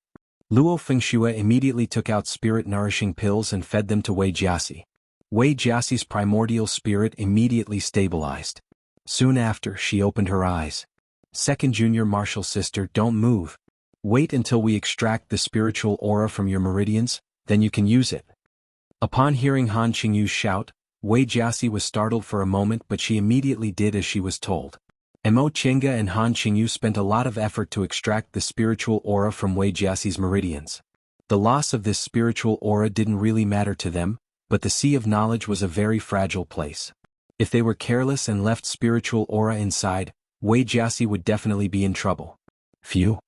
Luo Fengxue immediately took out spirit-nourishing pills and fed them to Wei Jiaxi. Wei Jiaxi's primordial spirit immediately stabilized. Soon after, she opened her eyes. Second Junior Martial Sister, don't move. Wait until we extract the spiritual aura from your meridians, then you can use it. Upon hearing Han Qingyu's shout, Wei Jiaxi was startled for a moment, but she immediately did as she was told. Mo Tienga and Han Qingyu spent a lot of effort to extract the spiritual aura from Wei Jiaxi's meridians. The loss of this spiritual aura didn't really matter to them, but the sea of knowledge was a very fragile place. If they were careless and left spiritual aura inside, Wei Jiaxi would definitely be in trouble. Phew.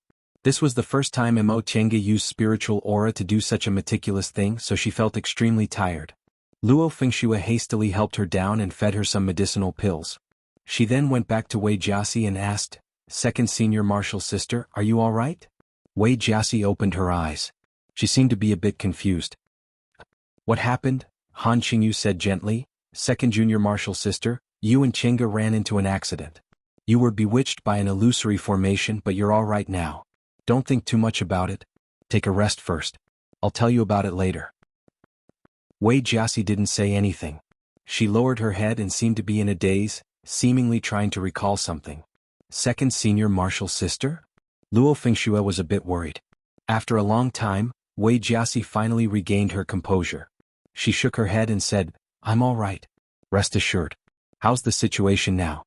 This was the first time Mo Tienga used spiritual aura to do such a meticulous thing, so she felt extremely tired. Luo Fengxue hastily helped her down and fed her some medicinal pills. She then went back to Wei Jiaxi and asked, Second Senior Martial Sister, are you all right? Wei Jiaxi opened her eyes. She seemed to be a bit confused. What happened? Han Qingyu said gently. Second Junior Martial Sister, you and Qingga ran into an accident. You were bewitched by an illusory formation, but you're all right now. Don't think too much about it. Take a rest first. I'll tell you about it later. Wei Jiaxi didn't say anything. She lowered her head and seemed to be in a daze, seemingly trying to recall something. Second Senior Martial Sister? Luo Fengxue was a bit worried. After a long time, Wei Jiaxi finally regained her composure. She shook her head and said, I'm all right. Rest assured. How's the situation now?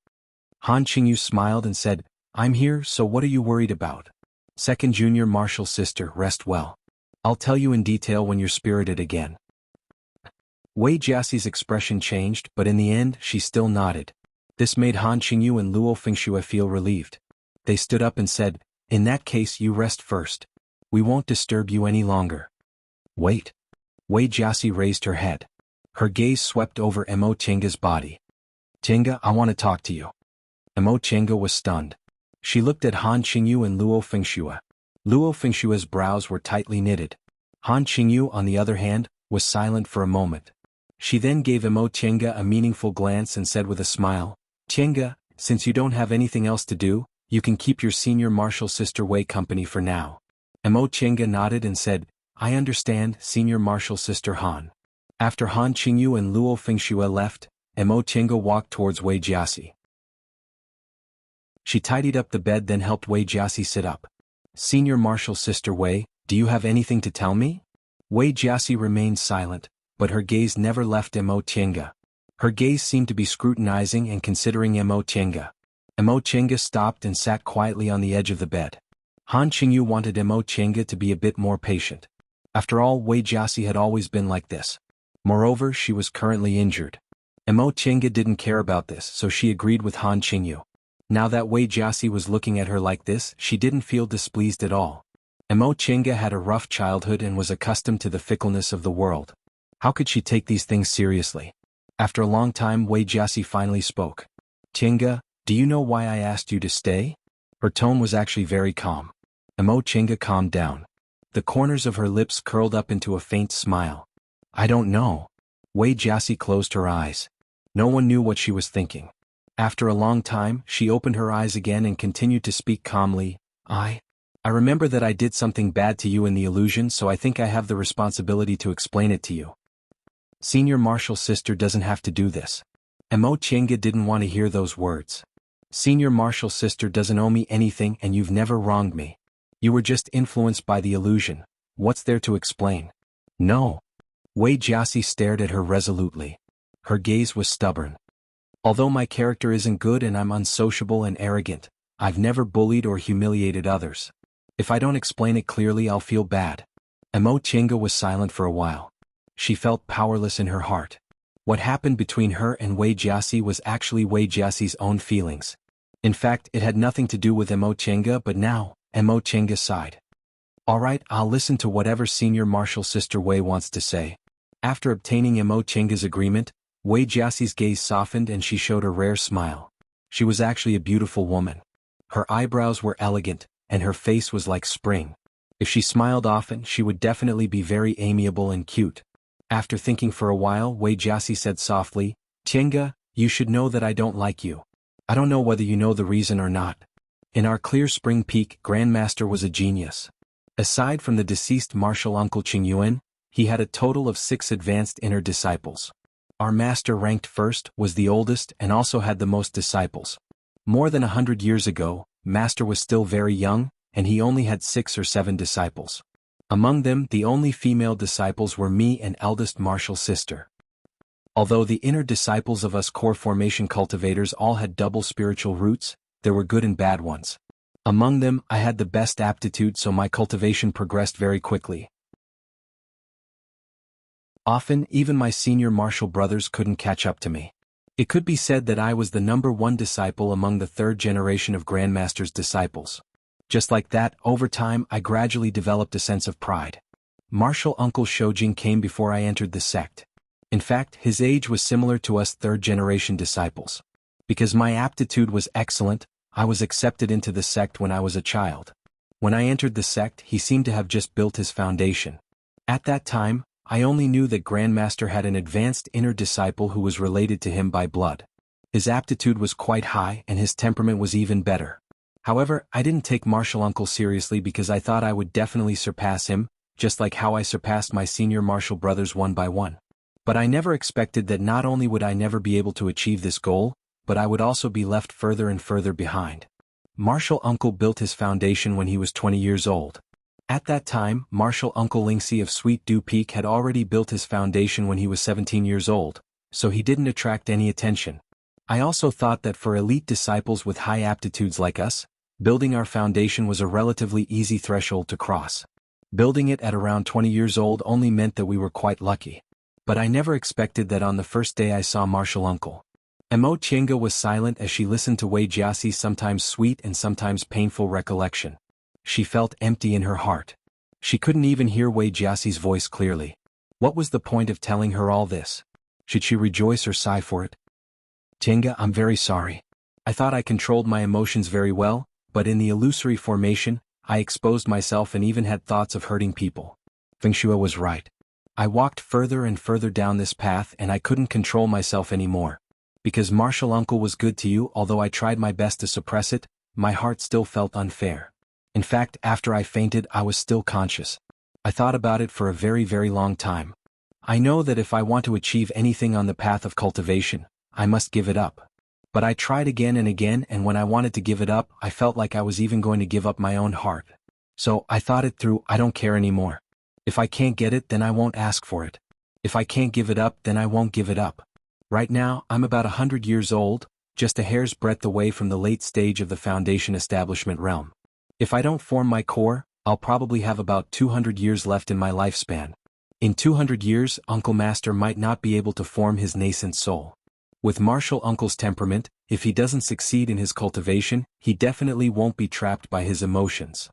Han Qingyu smiled and said, I'm here, so what are you worried about? Second Junior Martial Sister, rest well. I'll tell you in detail when you're spirited again. Wei Jiaxi's expression changed, but in the end, she still nodded. This made Han Qingyu and Luo Fengxue feel relieved. They stood up and said, In that case, you rest first. We won't disturb you any longer. Wait. Wei Jiaxi raised her head. Her gaze swept over Mo Tienga's body. Tienga, I want to talk to you. Mo Tienga was stunned. She looked at Han Qingyu and Luo Fengxue. Luo Fengshue's brows were tightly knitted. Han Qingyu, on the other hand, was silent for a moment. She then gave Mo Tienga a meaningful glance and said with a smile, Tienga, since you don't have anything else to do, you can keep your Senior Martial Sister Wei company for now. Mo Tienga nodded and said, I understand, Senior Martial Sister Han. After Han Qingyu and Luo Fengxue left, Mo Tienga walked towards Wei Jiaxi. She tidied up the bed, then helped Wei Jiaxi sit up. Senior Martial Sister Wei, do you have anything to tell me? Wei Jiaxi remained silent, but her gaze never left Mo Tienga. Her gaze seemed to be scrutinizing and considering Mo Tienga. Mo Tienga stopped and sat quietly on the edge of the bed. Han Qingyu wanted Mo Tienga to be a bit more patient. After all, Wei Jiasi had always been like this. Moreover, she was currently injured. Mo Qingge didn't care about this, so she agreed with Han Qingyu. Now that Wei Jiasi was looking at her like this, she didn't feel displeased at all. Mo Qingge had a rough childhood and was accustomed to the fickleness of the world. How could she take these things seriously? After a long time, Wei Jiasi finally spoke. Qingge, do you know why I asked you to stay? Her tone was actually very calm. Mo Qingge calmed down. The corners of her lips curled up into a faint smile. I don't know. Wei Jiasi closed her eyes. No one knew what she was thinking. After a long time, she opened her eyes again and continued to speak calmly. I remember that I did something bad to you in the illusion, so I think I have the responsibility to explain it to you. Senior Martial Sister doesn't have to do this. Mo Qingge didn't want to hear those words. Senior Martial Sister doesn't owe me anything and you've never wronged me. You were just influenced by the illusion. What's there to explain? No. Wei Jiasi stared at her resolutely. Her gaze was stubborn. Although my character isn't good and I'm unsociable and arrogant, I've never bullied or humiliated others. If I don't explain it clearly, I'll feel bad. Mo Qingge was silent for a while. She felt powerless in her heart. What happened between her and Wei Jiasi was actually Wei Jiasi's own feelings. In fact, it had nothing to do with Mo Qingge, but now, Mo Qingge sighed. Alright, I'll listen to whatever Senior Martial Sister Wei wants to say. After obtaining Mo Qingge's agreement, Wei Jiasi's gaze softened and she showed a rare smile. She was actually a beautiful woman. Her eyebrows were elegant, and her face was like spring. If she smiled often, she would definitely be very amiable and cute. After thinking for a while, Wei Jiasi said softly, Qingge, you should know that I don't like you. I don't know whether you know the reason or not. In our Clear Spring Peak, Grandmaster was a genius. Aside from the deceased martial uncle Qingyuan, he had a total of 6 advanced inner disciples. Our master ranked first, was the oldest, and also had the most disciples. More than 100 years ago, Master was still very young, and he only had 6 or 7 disciples. Among them, the only female disciples were me and eldest Martial Sister. Although the inner disciples of us core formation cultivators all had double spiritual roots, there were good and bad ones. Among them, I had the best aptitude, so my cultivation progressed very quickly. Often, even my senior martial brothers couldn't catch up to me. It could be said that I was the #1 disciple among the 3rd generation of Grandmaster's disciples. Just like that, over time I gradually developed a sense of pride. Martial Uncle Shoujing came before I entered the sect. In fact, his age was similar to us 3rd generation disciples. Because my aptitude was excellent, I was accepted into the sect when I was a child. When I entered the sect, he seemed to have just built his foundation. At that time, I only knew that Grandmaster had an advanced inner disciple who was related to him by blood. His aptitude was quite high and his temperament was even better. However, I didn't take Martial Uncle seriously because I thought I would definitely surpass him, just like how I surpassed my senior martial brothers one by one. But I never expected that not only would I never be able to achieve this goal, but I would also be left further and further behind. Martial Uncle built his foundation when he was 20 years old. At that time, Martial Uncle Lingxi of Sweet Dew Peak had already built his foundation when he was 17 years old, so he didn't attract any attention. I also thought that for elite disciples with high aptitudes like us, building our foundation was a relatively easy threshold to cross. Building it at around 20 years old only meant that we were quite lucky. But I never expected that on the first day I saw Martial Uncle. Mo Qingge was silent as she listened to Wei Jiasi's sometimes sweet and sometimes painful recollection. She felt empty in her heart. She couldn't even hear Wei Jiasi's voice clearly. What was the point of telling her all this? Should she rejoice or sigh for it? Qingge, I'm very sorry. I thought I controlled my emotions very well, but in the illusory formation, I exposed myself and even had thoughts of hurting people. Fengshui was right. I walked further and further down this path and I couldn't control myself anymore. Because Martial Uncle was good to you, although I tried my best to suppress it, my heart still felt unfair. In fact, after I fainted, I was still conscious. I thought about it for a very, very long time. I know that if I want to achieve anything on the path of cultivation, I must give it up. But I tried again and again, and when I wanted to give it up, I felt like I was even going to give up my own heart. So I thought it through. I don't care anymore. If I can't get it, then I won't ask for it. If I can't give it up, then I won't give it up. Right now, I'm about 100 years old, just a hair's breadth away from the late stage of the foundation establishment realm. If I don't form my core, I'll probably have about 200 years left in my lifespan. In 200 years, Uncle Master might not be able to form his nascent soul. With Martial Uncle's temperament, if he doesn't succeed in his cultivation, he definitely won't be trapped by his emotions.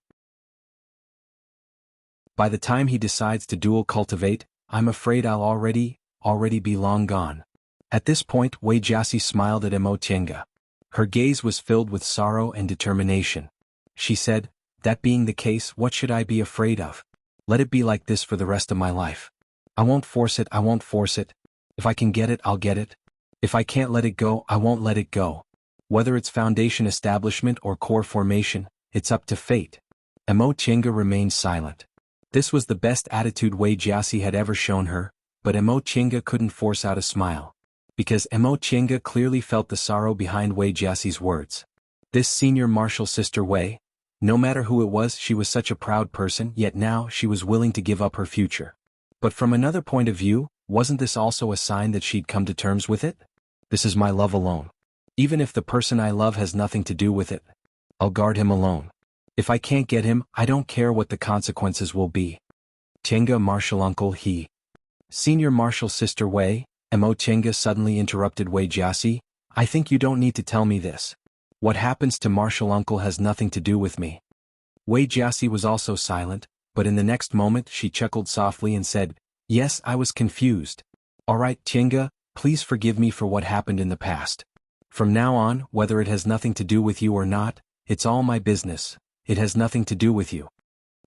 By the time he decides to dual cultivate, I'm afraid I'll already be long gone. At this point, Wei Jiaxi smiled at Emo Tiange. Her gaze was filled with sorrow and determination. She said, "That being the case, what should I be afraid of? Let it be like this for the rest of my life. I won't force it. If I can get it, I'll get it. If I can't let it go, I won't let it go. Whether it's foundation establishment or core formation, it's up to fate." Emo Tiange remained silent. This was the best attitude Wei Jiaxi had ever shown her, but Emo Tiange couldn't force out a smile. Because Emo Tiange clearly felt the sorrow behind Wei Jiaxi's words. This senior martial sister Wei, no matter who it was, she was such a proud person, yet now she was willing to give up her future. But from another point of view, wasn't this also a sign that she'd come to terms with it? This is my love alone. Even if the person I love has nothing to do with it, I'll guard him alone. If I can't get him, I don't care what the consequences will be. Tiange martial uncle he. Senior martial sister Wei, Emo Tiange suddenly interrupted Wei Jiaxi, I think you don't need to tell me this. What happens to martial uncle has nothing to do with me. Wei Jiaxi was also silent, but in the next moment she chuckled softly and said, yes, I was confused. Alright Tiange, please forgive me for what happened in the past. From now on, whether it has nothing to do with you or not, it's all my business. It has nothing to do with you.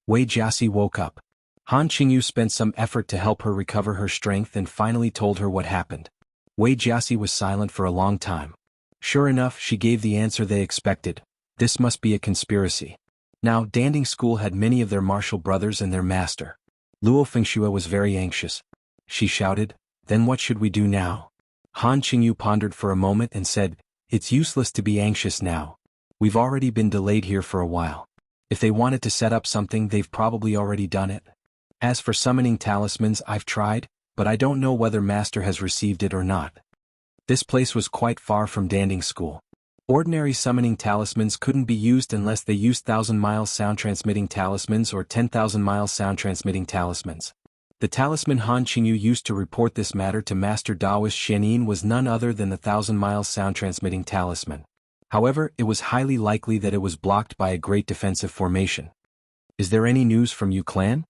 Wei Jiaxi woke up. Han Qingyu spent some effort to help her recover her strength and finally told her what happened. Wei Jiaxi was silent for a long time. Sure enough, she gave the answer they expected. This must be a conspiracy. Now, Danding School had many of their martial brothers and their master. Luo Fengxue was very anxious. She shouted, then what should we do now? Han Qingyu pondered for a moment and said, it's useless to be anxious now. We've already been delayed here for a while. If they wanted to set up something, they've probably already done it. As for summoning talismans, I've tried, but I don't know whether Master has received it or not. This place was quite far from Danding School. Ordinary summoning talismans couldn't be used unless they used 1,000-mile sound-transmitting talismans or 10,000-mile sound-transmitting talismans. The talisman Han Qingyu used to report this matter to Master Daoist Xianyin was none other than the 1,000-mile sound-transmitting talisman. However, it was highly likely that it was blocked by a great defensive formation. Is there any news from Yu Clan?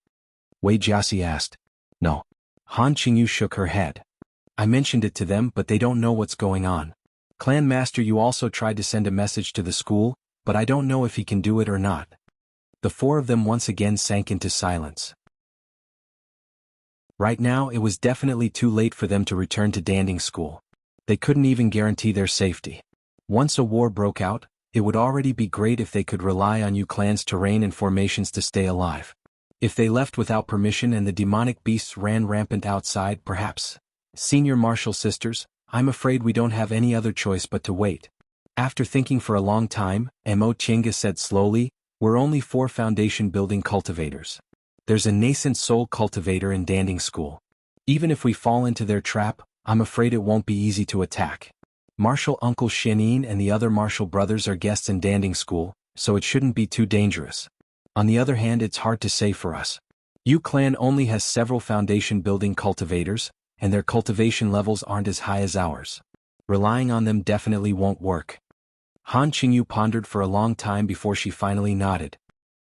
Wei Jiaxi asked. No. Han Qingyu shook her head. I mentioned it to them, but they don't know what's going on. Clan Master Yu also tried to send a message to the school, but I don't know if he can do it or not. The four of them once again sank into silence. Right now, it was definitely too late for them to return to Danding School. They couldn't even guarantee their safety. Once a war broke out, it would already be great if they could rely on Yu Clan's terrain and formations to stay alive. If they left without permission and the demonic beasts ran rampant outside, perhaps. Senior martial sisters, I'm afraid we don't have any other choice but to wait. After thinking for a long time, Emo Tiange said slowly, we're only 4 foundation building cultivators. There's a nascent soul cultivator in Danding School. Even if we fall into their trap, I'm afraid it won't be easy to attack. Martial Uncle Xianyin and the other martial brothers are guests in Danding School, so it shouldn't be too dangerous. On the other hand, it's hard to say for us. Yu Clan only has several foundation building cultivators, and their cultivation levels aren't as high as ours. Relying on them definitely won't work. Han Qingyu pondered for a long time before she finally nodded.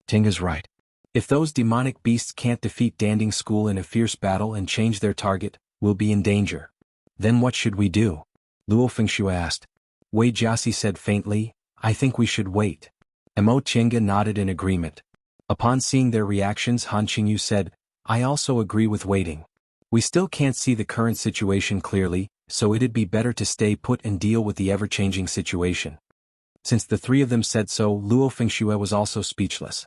Tinga's right. If those demonic beasts can't defeat Danding School in a fierce battle and change their target, we'll be in danger. Then what should we do? Luo Fengxue asked. Wei Jiaxi said faintly, I think we should wait. Emo Tiange nodded in agreement. Upon seeing their reactions, Han Qingyu said, I also agree with waiting. We still can't see the current situation clearly, so it'd be better to stay put and deal with the ever-changing situation. Since the 3 of them said so, Luo Fengxue was also speechless.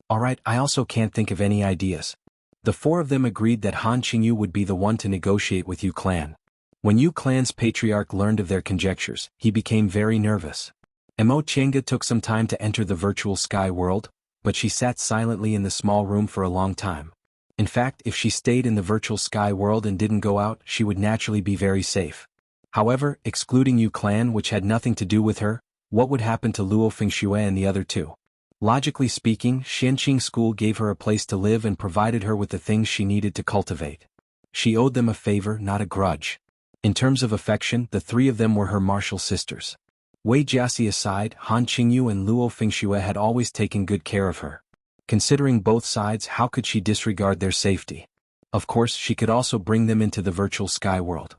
Alright, I also can't think of any ideas. The 4 of them agreed that Han Qingyu would be the one to negotiate with Yu Clan. When Yu Clan's patriarch learned of their conjectures, he became very nervous. Emo Tiange took some time to enter the virtual sky world, but she sat silently in the small room for a long time. In fact, if she stayed in the virtual sky world and didn't go out, she would naturally be very safe. However, excluding Yu Clan, which had nothing to do with her, what would happen to Luo Fengxue and the other 2? Logically speaking, Xianqing School gave her a place to live and provided her with the things she needed to cultivate. She owed them a favor, not a grudge. In terms of affection, the three of them were her martial sisters. Wei Jiaxi aside, Han Qingyu and Luo Fengxue had always taken good care of her. Considering both sides, how could she disregard their safety? Of course, she could also bring them into the virtual sky world.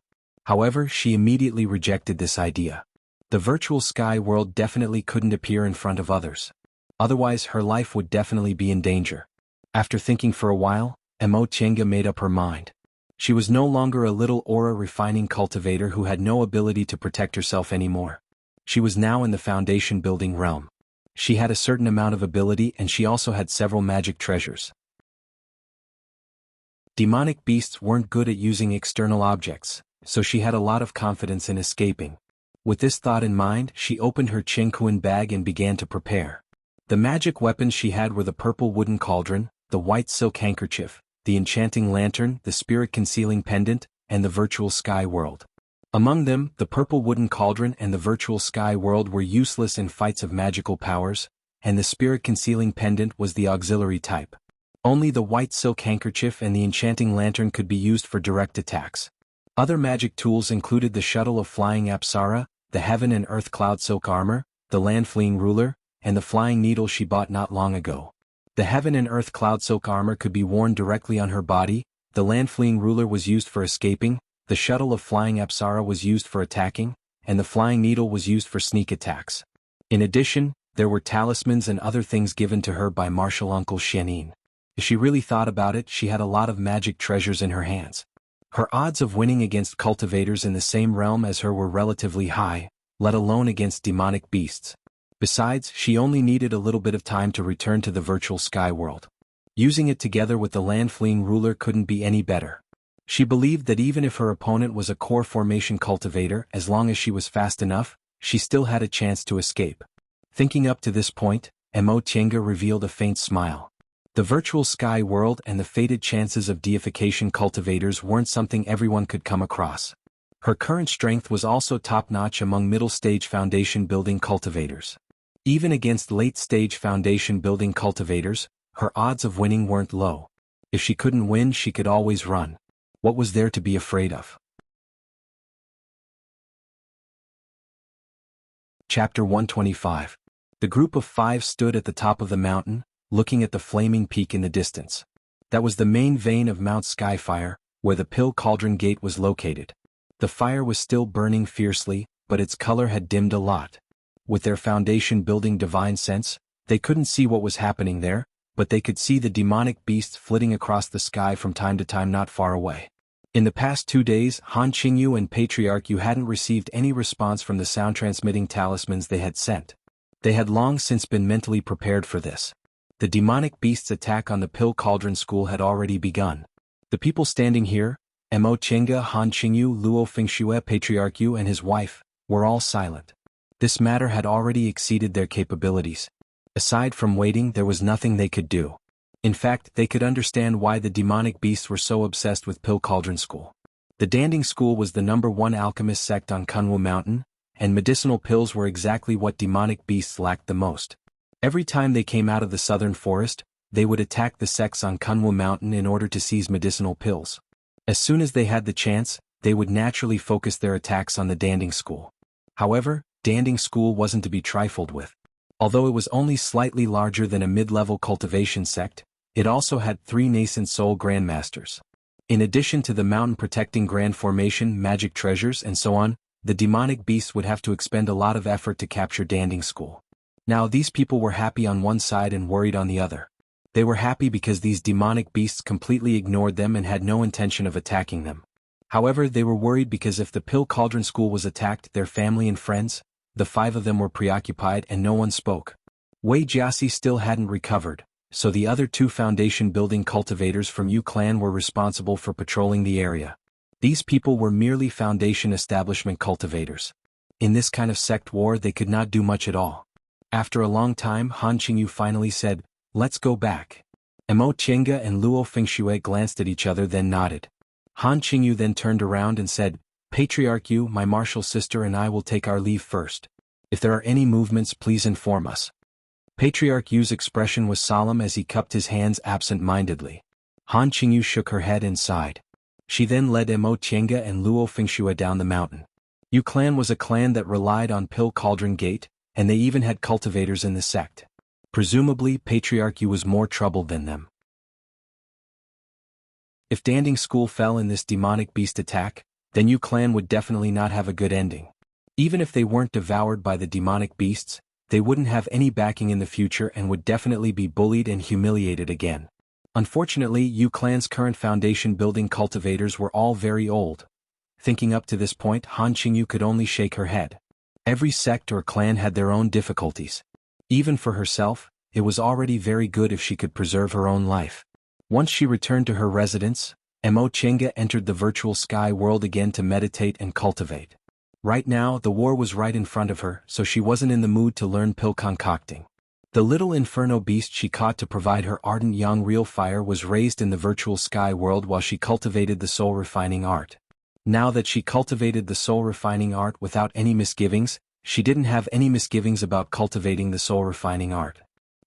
However, she immediately rejected this idea. The virtual sky world definitely couldn't appear in front of others. Otherwise, her life would definitely be in danger. After thinking for a while, Mo Tiange made up her mind. She was no longer a little aura-refining cultivator who had no ability to protect herself anymore. She was now in the foundation-building realm. She had a certain amount of ability and she also had several magic treasures. Demonic beasts weren't good at using external objects, so she had a lot of confidence in escaping. With this thought in mind, she opened her Qingkuan bag and began to prepare. The magic weapons she had were the purple wooden cauldron, the white silk handkerchief, the enchanting lantern, the spirit-concealing pendant, and the virtual sky world. Among them, the purple wooden cauldron and the virtual sky world were useless in fights of magical powers, and the spirit-concealing pendant was the auxiliary type. Only the white silk handkerchief and the enchanting lantern could be used for direct attacks. Other magic tools included the shuttle of flying Apsara, the heaven and earth cloud silk armor, the land-fleeing ruler, and the flying needle she bought not long ago. The heaven and earth cloud silk armor could be worn directly on her body, the land-fleeing ruler was used for escaping, the shuttle of flying Apsara was used for attacking, and the flying needle was used for sneak attacks. In addition, there were talismans and other things given to her by martial uncle Xianin. If she really thought about it, she had a lot of magic treasures in her hands. Her odds of winning against cultivators in the same realm as her were relatively high, let alone against demonic beasts. Besides, she only needed a little bit of time to return to the virtual sky world. Using it together with the land-fleeing ruler couldn't be any better. She believed that even if her opponent was a core formation cultivator, as long as she was fast enough, she still had a chance to escape. Thinking up to this point, Mo Tiange revealed a faint smile. The virtual sky world and the fated chances of deification cultivators weren't something everyone could come across. Her current strength was also top-notch among middle-stage foundation-building cultivators. Even against late-stage foundation-building cultivators, her odds of winning weren't low. If she couldn't win, she could always run. What was there to be afraid of? Chapter 125. The group of 5 stood at the top of the mountain, looking at the flaming peak in the distance. That was the main vein of Mount Skyfire, where the Pill Cauldron Gate was located. The fire was still burning fiercely, but its color had dimmed a lot. With their foundation-building divine sense, they couldn't see what was happening there, but they could see the demonic beasts flitting across the sky from time to time not far away. In the past 2 days, Han Qingyu and Patriarch Yu hadn't received any response from the sound-transmitting talismans they had sent. They had long since been mentally prepared for this. The demonic beast's attack on the Pill Cauldron School had already begun. The people standing here, Mo Tiange, Han Qingyu, Luo Fengxue, Patriarch Yu and his wife, were all silent. This matter had already exceeded their capabilities. Aside from waiting, there was nothing they could do. In fact, they could understand why the demonic beasts were so obsessed with Pill Cauldron School. The Danding School was the #1 alchemist sect on Kunwu Mountain, and medicinal pills were exactly what demonic beasts lacked the most. Every time they came out of the southern forest, they would attack the sects on Kunwu Mountain in order to seize medicinal pills. As soon as they had the chance, they would naturally focus their attacks on the Danding School. However, Danding School wasn't to be trifled with. Although it was only slightly larger than a mid-level cultivation sect, it also had 3 nascent soul grandmasters. In addition to the mountain-protecting grand formation, magic treasures, and so on, the demonic beasts would have to expend a lot of effort to capture Danding School. Now these people were happy on one side and worried on the other. They were happy because these demonic beasts completely ignored them and had no intention of attacking them. However, they were worried because if the Pill Cauldron School was attacked, their family and friends, the 5 of them were preoccupied and no one spoke. Wei Jiaxi still hadn't recovered, so the other 2 foundation-building cultivators from Yu clan were responsible for patrolling the area. These people were merely foundation establishment cultivators. In this kind of sect war they could not do much at all. After a long time, Han Qingyu finally said, "Let's go back." Mo Tiange and Luo Fengxue glanced at each other then nodded. Han Qingyu then turned around and said, "Patriarch Yu, my martial sister and I will take our leave first. If there are any movements, please inform us." Patriarch Yu's expression was solemn as he cupped his hands absent-mindedly. Han Qingyu shook her head and sighed. She then led Mo Qianga and Luo Fengxue down the mountain. Yu clan was a clan that relied on Pill Cauldron Gate, and they even had cultivators in the sect. Presumably, Patriarch Yu was more troubled than them. If Danding School fell in this demonic beast attack, then Yu clan would definitely not have a good ending. Even if they weren't devoured by the demonic beasts, they wouldn't have any backing in the future and would definitely be bullied and humiliated again. Unfortunately, Yu clan's current foundation building cultivators were all very old. Thinking up to this point, Han Qingyu could only shake her head. Every sect or clan had their own difficulties. Even for herself, it was already very good if she could preserve her own life. Once she returned to her residence, Mo Qianga entered the virtual sky world again to meditate and cultivate. Right now, the war was right in front of her, so she wasn't in the mood to learn pill concocting. The little inferno beast she caught to provide her ardent young real fire was raised in the virtual sky world while she cultivated the soul refining art. Now that she cultivated the soul refining art without any misgivings, she didn't have any misgivings about cultivating the soul refining art.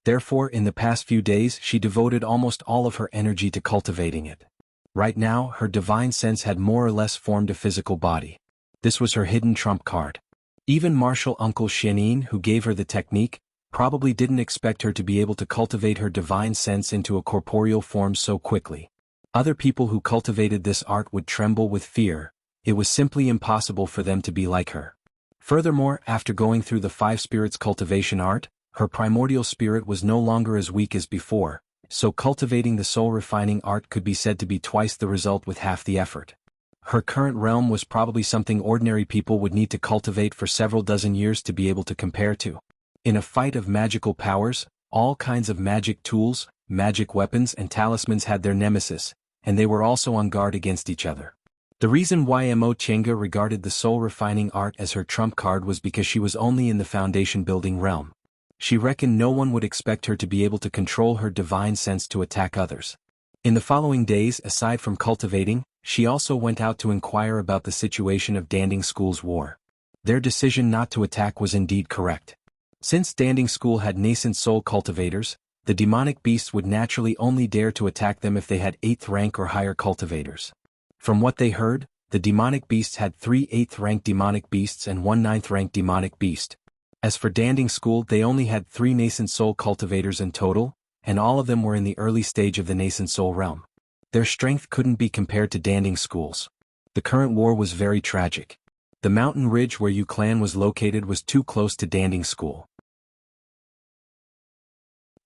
Therefore, in the past few days she devoted almost all of her energy to cultivating it. Right now, her divine sense had more or less formed a physical body. This was her hidden trump card. Even martial uncle Xianin, who gave her the technique, probably didn't expect her to be able to cultivate her divine sense into a corporeal form so quickly. Other people who cultivated this art would tremble with fear. It was simply impossible for them to be like her. Furthermore, after going through the 5 spirits cultivation art, her primordial spirit was no longer as weak as before, so cultivating the soul refining art could be said to be twice the result with half the effort. Her current realm was probably something ordinary people would need to cultivate for several dozen years to be able to compare to. In a fight of magical powers, all kinds of magic tools, magic weapons and talismans had their nemesis, and they were also on guard against each other. The reason why Mo Qianga regarded the soul refining art as her trump card was because she was only in the foundation building realm. She reckoned no one would expect her to be able to control her divine sense to attack others. In the following days, aside from cultivating, she also went out to inquire about the situation of Danding School's war. Their decision not to attack was indeed correct. Since Danding School had nascent soul cultivators, the demonic beasts would naturally only dare to attack them if they had 8th rank or higher cultivators. From what they heard, the demonic beasts had 3 8th rank demonic beasts and 1 9th rank demonic beast. As for Danding School, they only had 3 nascent soul cultivators in total, and all of them were in the early stage of the nascent soul realm. Their strength couldn't be compared to Danding School's. The current war was very tragic. The mountain ridge where Yu clan was located was too close to Danding School.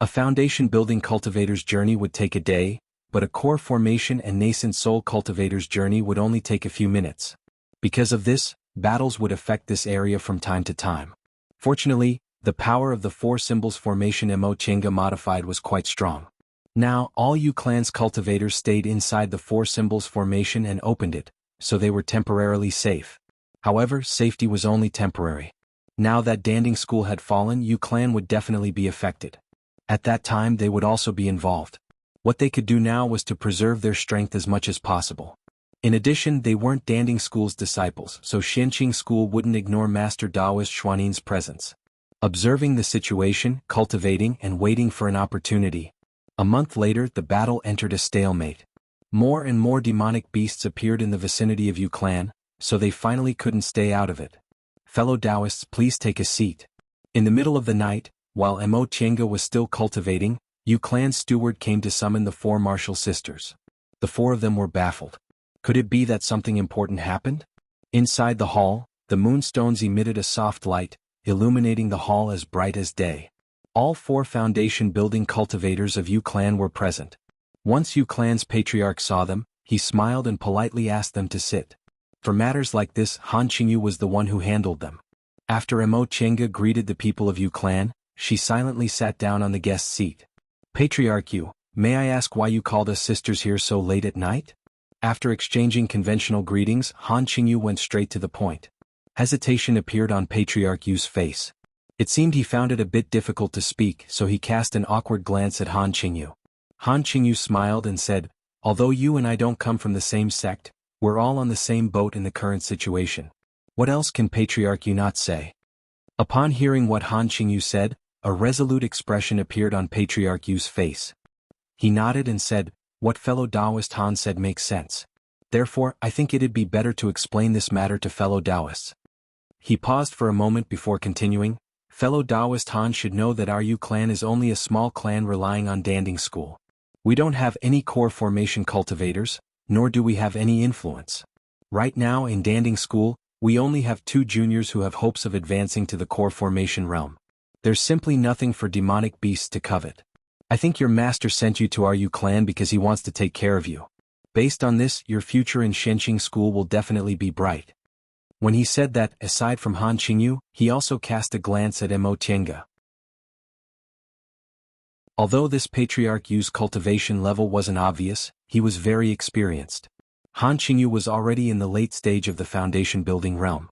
A foundation building cultivator's journey would take a day, but a core formation and nascent soul cultivator's journey would only take a few minutes. Because of this, battles would affect this area from time to time. Fortunately, the power of the 4 symbols formation Mo Qianga modified was quite strong. Now, all Yu clan's cultivators stayed inside the 4 symbols formation and opened it, so they were temporarily safe. However, safety was only temporary. Now that Danding School had fallen, Yu clan would definitely be affected. At that time they would also be involved. What they could do now was to preserve their strength as much as possible. In addition, they weren't Danding School's disciples, so Xianqing School wouldn't ignore Master Daoist Xuanin's presence. Observing the situation, cultivating and waiting for an opportunity. A month later, the battle entered a stalemate. More and more demonic beasts appeared in the vicinity of Yu clan, so they finally couldn't stay out of it. Fellow Daoists, please take a seat. In the middle of the night, while Mo Qianga was still cultivating, Yu clan's steward came to summon the 4 martial sisters. The 4 of them were baffled. Could it be that something important happened? Inside the hall, the moonstones emitted a soft light, illuminating the hall as bright as day. All 4 foundation building cultivators of Yu clan were present. Once Yu clan's patriarch saw them, he smiled and politely asked them to sit. For matters like this, Han Qingyu was the one who handled them. After Mo Qianga greeted the people of Yu clan, she silently sat down on the guest seat. Patriarch Yu, may I ask why you called us sisters here so late at night? After exchanging conventional greetings, Han Qingyu went straight to the point. Hesitation appeared on Patriarch Yu's face. It seemed he found it a bit difficult to speak, so he cast an awkward glance at Han Qingyu. Han Qingyu smiled and said, although you and I don't come from the same sect, we're all on the same boat in the current situation. What else can Patriarch Yu not say? Upon hearing what Han Qingyu said, A resolute expression appeared on Patriarch Yu's face. He nodded and said, "What fellow Taoist Han said makes sense. Therefore, I think it'd be better to explain this matter to fellow Taoists." He paused for a moment before continuing, "Fellow Taoist Han should know that our Yu clan is only a small clan relying on Danding School. We don't have any core formation cultivators, nor do we have any influence. Right now in Danding School, we only have 2 juniors who have hopes of advancing to the core formation realm. There's simply nothing for demonic beasts to covet. I think your master sent you to our Yu clan because he wants to take care of you. Based on this, your future in Shenqing School will definitely be bright." When he said that, aside from Han Qingyu, he also cast a glance at Mo Tiange. Although this Patriarch Yu's cultivation level wasn't obvious, he was very experienced. Han Qingyu was already in the late stage of the foundation building realm.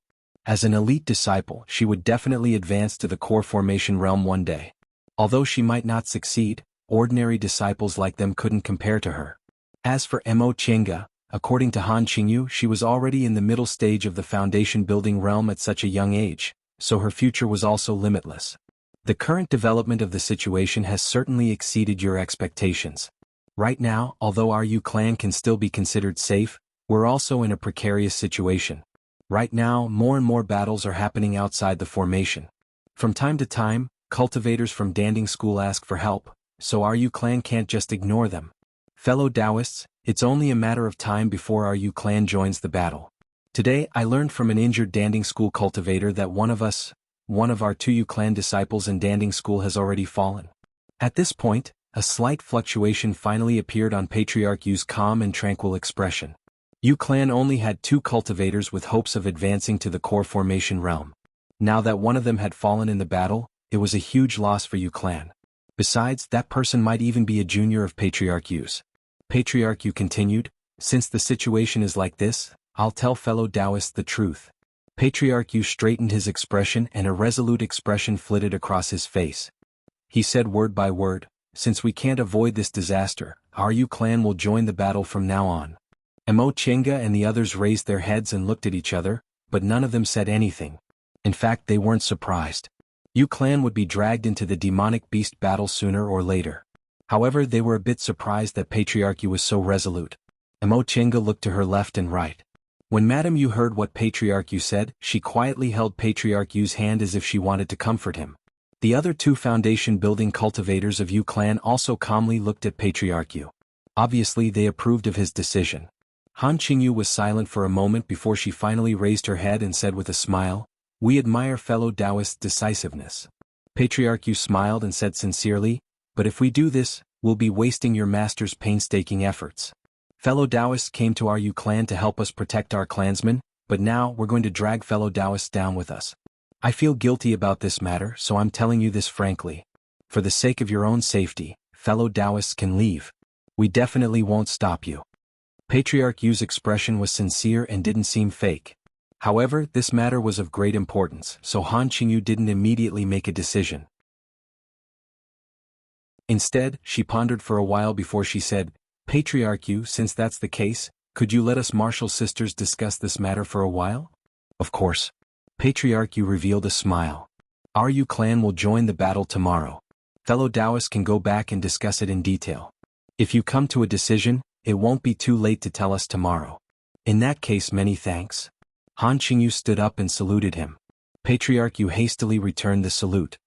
As an elite disciple, she would definitely advance to the core formation realm one day. Although she might not succeed, ordinary disciples like them couldn't compare to her. As for Mo Tiange, according to Han Qingyu, she was already in the middle stage of the foundation building realm at such a young age, so her future was also limitless. The current development of the situation has certainly exceeded your expectations. Right now, although our Yu clan can still be considered safe, we're also in a precarious situation. Right now, more and more battles are happening outside the formation. From time to time, cultivators from Danding School ask for help, so our Yu clan can't just ignore them. Fellow Taoists, it's only a matter of time before our Yu clan joins the battle. Today I learned from an injured Danding School cultivator that one of our 2 Yu clan disciples in Danding School has already fallen. At this point, a slight fluctuation finally appeared on Patriarch Yu's calm and tranquil expression. Yu clan only had 2 cultivators with hopes of advancing to the core formation realm. Now that one of them had fallen in the battle, it was a huge loss for Yu clan. Besides, that person might even be a junior of Patriarch Yu's. Patriarch Yu continued, "Since the situation is like this, I'll tell fellow Taoists the truth." Patriarch Yu straightened his expression and a resolute expression flitted across his face. He said word by word, "Since we can't avoid this disaster, our Yu clan will join the battle from now on." Mo Tiange and the others raised their heads and looked at each other, but none of them said anything. In fact, they weren't surprised. Yu clan would be dragged into the demonic beast battle sooner or later. However, they were a bit surprised that Patriarch Yu was so resolute. Mo Tiange looked to her left and right. When Madame Yu heard what Patriarch Yu said, she quietly held Patriarch Yu's hand as if she wanted to comfort him. The other 2 foundation-building cultivators of Yu clan also calmly looked at Patriarch Yu. Obviously they approved of his decision. Han Qingyu was silent for a moment before she finally raised her head and said with a smile, "We admire fellow Taoists' decisiveness." Patriarch Yu smiled and said sincerely, "But if we do this, we'll be wasting your master's painstaking efforts. Fellow Taoists came to our Yu clan to help us protect our clansmen, but now we're going to drag fellow Taoists down with us. I feel guilty about this matter, so I'm telling you this frankly. For the sake of your own safety, fellow Taoists can leave. We definitely won't stop you." Patriarch Yu's expression was sincere and didn't seem fake. However, this matter was of great importance, so Han Qingyu didn't immediately make a decision. Instead, she pondered for a while before she said, "Patriarch Yu, since that's the case, could you let us martial sisters discuss this matter for a while?" "Of course." Patriarch Yu revealed a smile. "Our Yu clan will join the battle tomorrow. Fellow Taoists can go back and discuss it in detail. If you come to a decision, it won't be too late to tell us tomorrow." "In that case, many thanks." Han Qingyu stood up and saluted him. Patriarch Yu hastily returned the salute.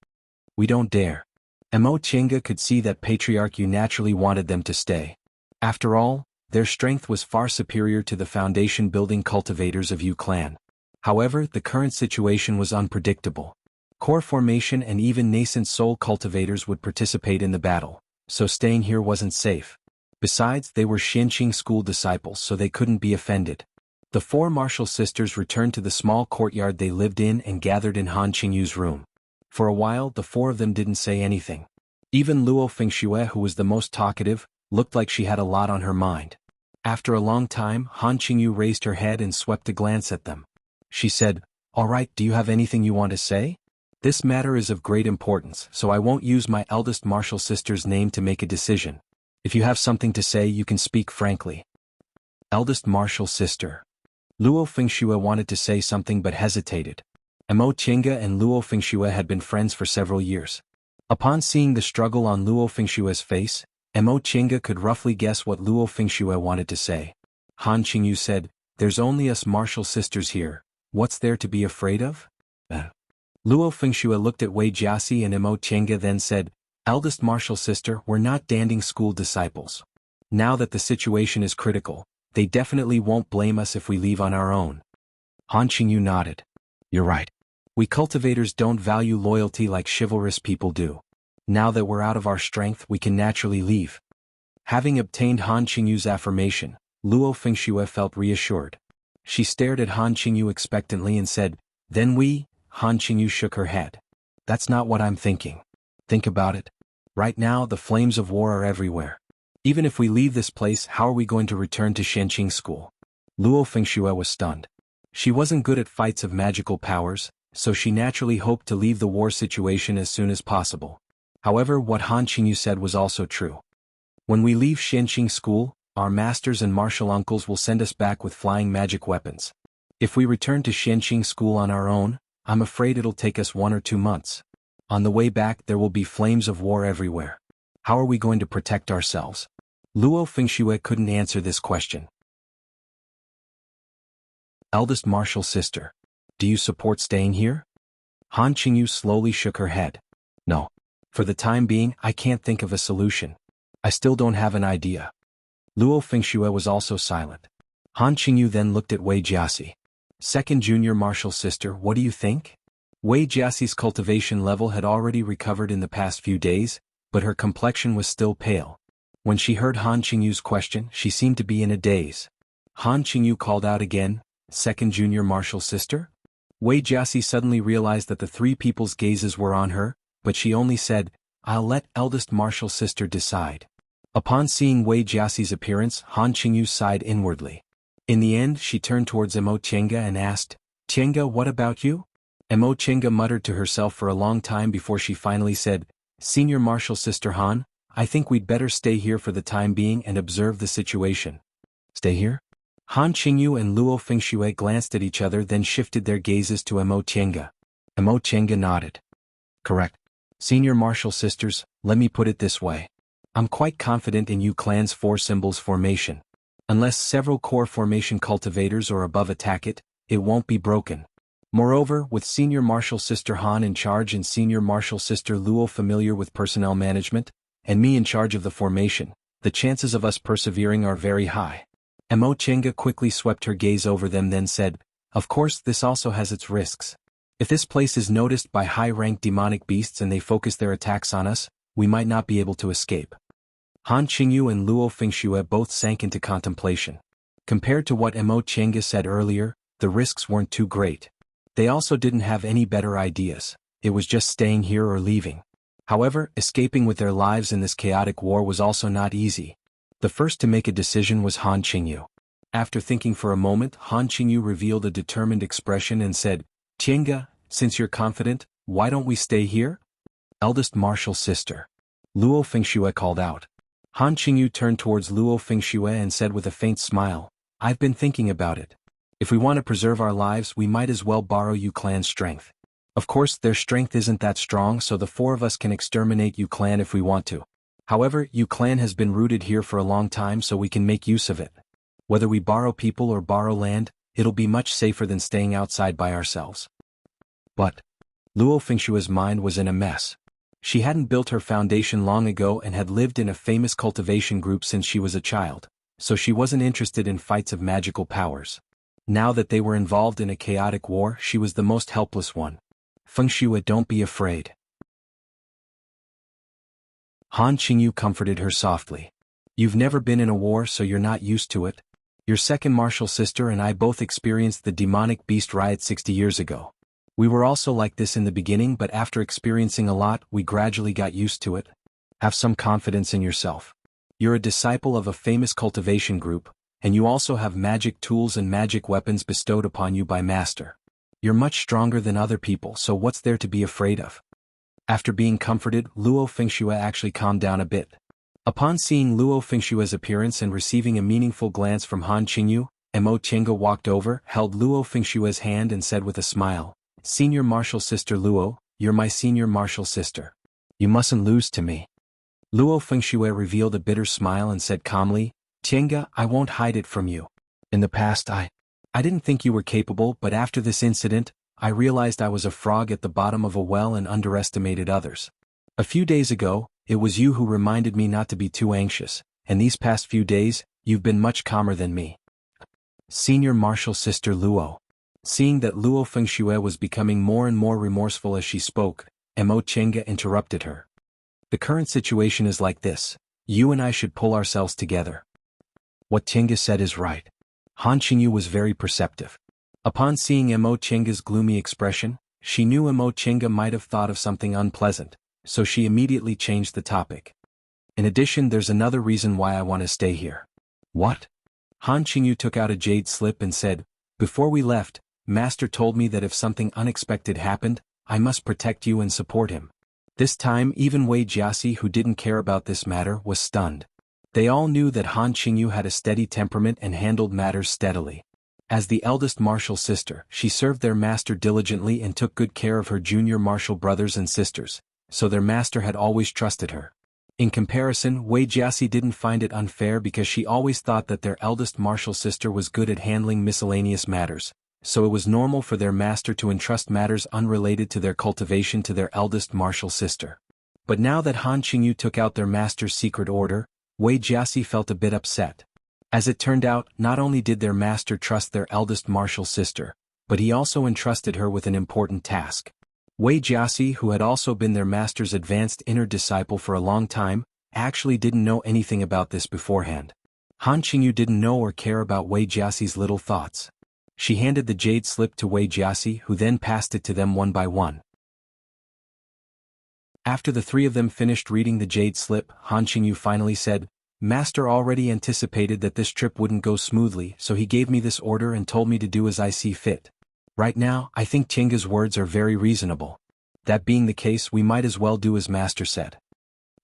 "We don't dare." Mo Tiange could see that Patriarch Yu naturally wanted them to stay. After all, their strength was far superior to the foundation-building cultivators of Yu clan. However, the current situation was unpredictable. Core formation and even nascent soul cultivators would participate in the battle, so staying here wasn't safe. Besides, they were Shenqing School disciples, so they couldn't be offended. The 4 martial sisters returned to the small courtyard they lived in and gathered in Han Qingyu's room. For a while, the 4 of them didn't say anything. Even Luo Fengxue, who was the most talkative, looked like she had a lot on her mind. After a long time, Han Qingyu raised her head and swept a glance at them. She said, "All right, do you have anything you want to say? This matter is of great importance, so I won't use my eldest martial sister's name to make a decision. If you have something to say, you can speak frankly." Eldest martial sister. Luo Fengxue wanted to say something but hesitated. Mo Tiange and Luo Fengxue had been friends for several years. Upon seeing the struggle on Luo Fengshue's face, Mo Qingge could roughly guess what Luo Fengshue wanted to say. Han Qingyu said, "There's only us martial sisters here, what's there to be afraid of?" Luo Fengshue looked at Wei Jiasi and Mo Qingge then said, "Eldest martial sister, we're not Danding school disciples. Now that the situation is critical, they definitely won't blame us if we leave on our own." Han Qingyu nodded. "You're right. We cultivators don't value loyalty like chivalrous people do. Now that we're out of our strength, we can naturally leave." Having obtained Han Qingyu's affirmation, Luo Fengshue felt reassured. She stared at Han Qingyu expectantly and said, "Then we?" Han Qingyu shook her head. "That's not what I'm thinking. Think about it. Right now the flames of war are everywhere. Even if we leave this place, how are we going to return to Shenqing school?" Luo Fengshue was stunned. She wasn't good at fights of magical powers, so she naturally hoped to leave the war situation as soon as possible. However, what Han Qingyu said was also true. "When we leave Shenqing school, our masters and martial uncles will send us back with flying magic weapons. If we return to Shenqing school on our own, I'm afraid it'll take us 1 or 2 months. On the way back there will be flames of war everywhere. How are we going to protect ourselves?" Luo Fengshue couldn't answer this question. "Eldest martial sister, do you support staying here?" Han Qingyu slowly shook her head. "No. For the time being, I can't think of a solution. I still don't have an idea." Luo Fengshue was also silent. Han Qingyu then looked at Wei Jiasi. "Second junior martial sister, what do you think?" Wei Jiasi's cultivation level had already recovered in the past few days, but her complexion was still pale. When she heard Han Qingyu's question, she seemed to be in a daze. Han Qingyu called out again, "Second junior martial sister?" Wei Jiasi suddenly realized that the three people's gazes were on her, but she only said, "I'll let eldest martial sister decide." Upon seeing Wei Jiasi's appearance, Han Qingyu sighed inwardly. In the end, she turned towards Mo Qingge and asked, "Qingge, what about you?" Mo Qingge muttered to herself for a long time before she finally said, "Senior martial sister Han, I think we'd better stay here for the time being and observe the situation." "Stay here?" Han Qingyu and Luo Fengshue glanced at each other, then shifted their gazes to Mo Qingge. Mo Qingge nodded. "Correct. Senior martial sisters, let me put it this way. I'm quite confident in you clan's 4 symbols formation. Unless several core formation cultivators or above attack it, it won't be broken. Moreover, with senior martial sister Han in charge and senior martial sister Luo familiar with personnel management, and me in charge of the formation, the chances of us persevering are very high." Mo Qingge quickly swept her gaze over them then said, "Of course this also has its risks. If this place is noticed by high-ranked demonic beasts and they focus their attacks on us, we might not be able to escape." Han Qingyu and Luo Fengshue both sank into contemplation. Compared to what Mo Qingge said earlier, the risks weren't too great. They also didn't have any better ideas. It was just staying here or leaving. However, escaping with their lives in this chaotic war was also not easy. The first to make a decision was Han Qingyu. After thinking for a moment, Han Qingyu revealed a determined expression and said, "Qingge, since you're confident, why don't we stay here?" "Eldest martial sister," Luo Fengshue called out. Han Qingyu turned towards Luo Fengshue and said with a faint smile, "I've been thinking about it. If we want to preserve our lives, we might as well borrow Yu Clan's strength. Of course, their strength isn't that strong, so the 4 of us can exterminate Yu Clan if we want to. However, Yu Clan has been rooted here for a long time, so we can make use of it. Whether we borrow people or borrow land, it'll be much safer than staying outside by ourselves." But Luo Fengshue's mind was in a mess. She hadn't built her foundation long ago and had lived in a famous cultivation group since she was a child, so she wasn't interested in fights of magical powers. Now that they were involved in a chaotic war, she was the most helpless one. "Fengshue, don't be afraid." Han Qingyu comforted her softly. "You've never been in a war, so you're not used to it. Your second martial sister and I both experienced the demonic beast riot 60 years ago. We were also like this in the beginning, but after experiencing a lot, we gradually got used to it. Have some confidence in yourself. You're a disciple of a famous cultivation group, and you also have magic tools and magic weapons bestowed upon you by Master. You're much stronger than other people, so what's there to be afraid of?" After being comforted, Luo Fengshue actually calmed down a bit. Upon seeing Luo Fengshue's appearance and receiving a meaningful glance from Han Qingyu, Mo Qingge walked over, held Luo Fengshue's hand and said with a smile, "Senior martial sister Luo, you're my senior martial sister. You mustn't lose to me. Luo Fengxue revealed a bitter smile and said calmly, Tienga, I won't hide it from you. In the past I didn't think you were capable, but after this incident, I realized I was a frog at the bottom of a well and underestimated others. A few days ago, it was you who reminded me not to be too anxious, and these past few days, you've been much calmer than me. Senior Martial Sister Luo. Seeing that Luo Fengxue was becoming more and more remorseful as she spoke, Mo Chenga interrupted her. The current situation is like this. You and I should pull ourselves together. What Chenga said is right. Han Qingyu was very perceptive. Upon seeing Mo Chenga's gloomy expression, she knew Mo Chenga might have thought of something unpleasant, so she immediately changed the topic. In addition, there's another reason why I want to stay here. What? Han Qingyu took out a jade slip and said, Before we left, Master told me that if something unexpected happened, I must protect you and support him. This time even Wei Jiaxi, who didn't care about this matter, was stunned. They all knew that Han Qingyu had a steady temperament and handled matters steadily. As the eldest martial sister, she served their master diligently and took good care of her junior martial brothers and sisters, so their master had always trusted her. In comparison, Wei Jiaxi didn't find it unfair because she always thought that their eldest martial sister was good at handling miscellaneous matters, so it was normal for their master to entrust matters unrelated to their cultivation to their eldest martial sister. But now that Han Qingyu took out their master's secret order, Wei Jiaxi felt a bit upset. As it turned out, not only did their master trust their eldest martial sister, but he also entrusted her with an important task. Wei Jiaxi, who had also been their master's advanced inner disciple for a long time, actually didn't know anything about this beforehand. Han Qingyu didn't know or care about Wei Jiaxi's little thoughts. She handed the jade slip to Wei Jiaxi, who then passed it to them one by one. After the three of them finished reading the jade slip, Han Qingyu finally said, Master already anticipated that this trip wouldn't go smoothly, so he gave me this order and told me to do as I see fit. Right now, I think Tienga's words are very reasonable. That being the case, we might as well do as Master said.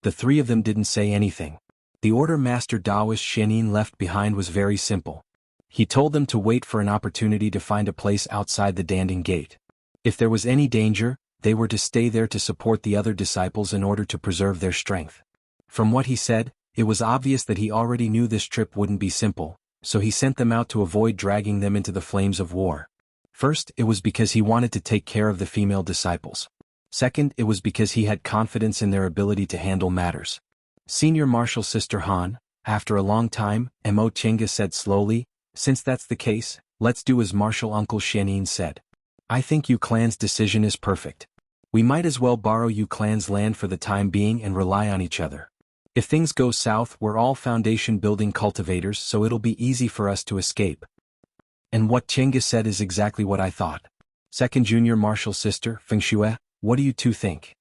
The three of them didn't say anything. The order Master Daoist Xianyin left behind was very simple. He told them to wait for an opportunity to find a place outside the Danding Gate. If there was any danger, they were to stay there to support the other disciples in order to preserve their strength. From what he said, it was obvious that he already knew this trip wouldn't be simple, so he sent them out to avoid dragging them into the flames of war. First, it was because he wanted to take care of the female disciples. Second, it was because he had confidence in their ability to handle matters. Senior Martial Sister Han, after a long time, Mo Chenga said slowly, Since that's the case, let's do as Martial Uncle Xianyin said. I think Yu Clan's decision is perfect. We might as well borrow Yu Clan's land for the time being and rely on each other. If things go south, we're all foundation-building cultivators, so it'll be easy for us to escape. And what Chenga said is exactly what I thought. Second Junior Martial Sister, Fengxue, what do you two think?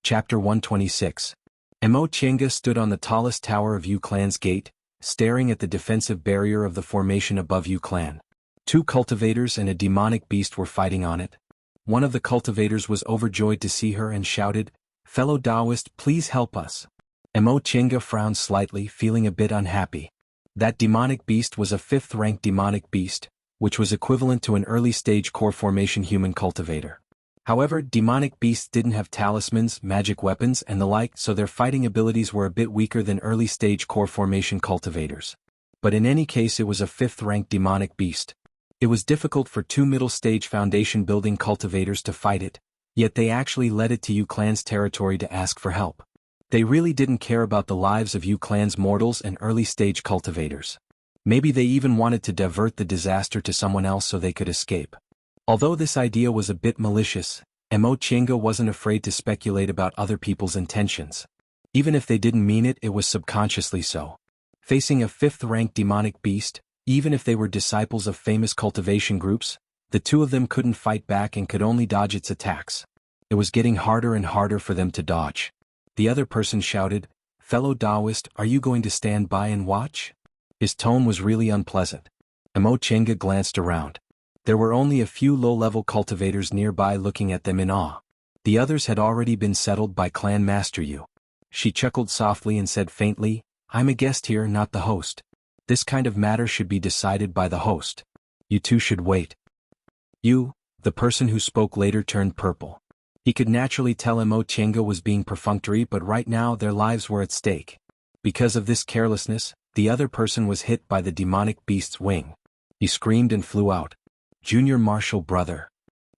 Chapter 126. Mo Chenga stood on the tallest tower of Yu Clan's gate, staring at the defensive barrier of the formation above Yu Clan. Two cultivators and a demonic beast were fighting on it. One of the cultivators was overjoyed to see her and shouted, Fellow Daoist, please help us. Mo Chenga frowned slightly, feeling a bit unhappy. That demonic beast was a 5th-rank demonic beast, which was equivalent to an early-stage core formation human cultivator. However, demonic beasts didn't have talismans, magic weapons, and the like, so their fighting abilities were a bit weaker than early-stage core formation cultivators. But in any case, it was a 5th-rank demonic beast. It was difficult for two middle-stage foundation-building cultivators to fight it, yet they actually led it to Yu Clan's territory to ask for help. They really didn't care about the lives of Yu Clan's mortals and early-stage cultivators. Maybe they even wanted to divert the disaster to someone else so they could escape. Although this idea was a bit malicious, Mo Chenga wasn't afraid to speculate about other people's intentions. Even if they didn't mean it, it was subconsciously so. Facing a 5th-rank demonic beast, even if they were disciples of famous cultivation groups, the two of them couldn't fight back and could only dodge its attacks. It was getting harder and harder for them to dodge. The other person shouted, Fellow Daoist, are you going to stand by and watch? His tone was really unpleasant. Mo Chenga glanced around. There were only a few low-level cultivators nearby looking at them in awe. The others had already been settled by Clan Master Yu. She chuckled softly and said faintly, I'm a guest here, not the host. This kind of matter should be decided by the host. You two should wait. You, The person who spoke later turned purple. He could naturally tell Mo Chenga was being perfunctory, but right now their lives were at stake. Because of this carelessness, the other person was hit by the demonic beast's wing. He screamed and flew out. Junior Marshal brother.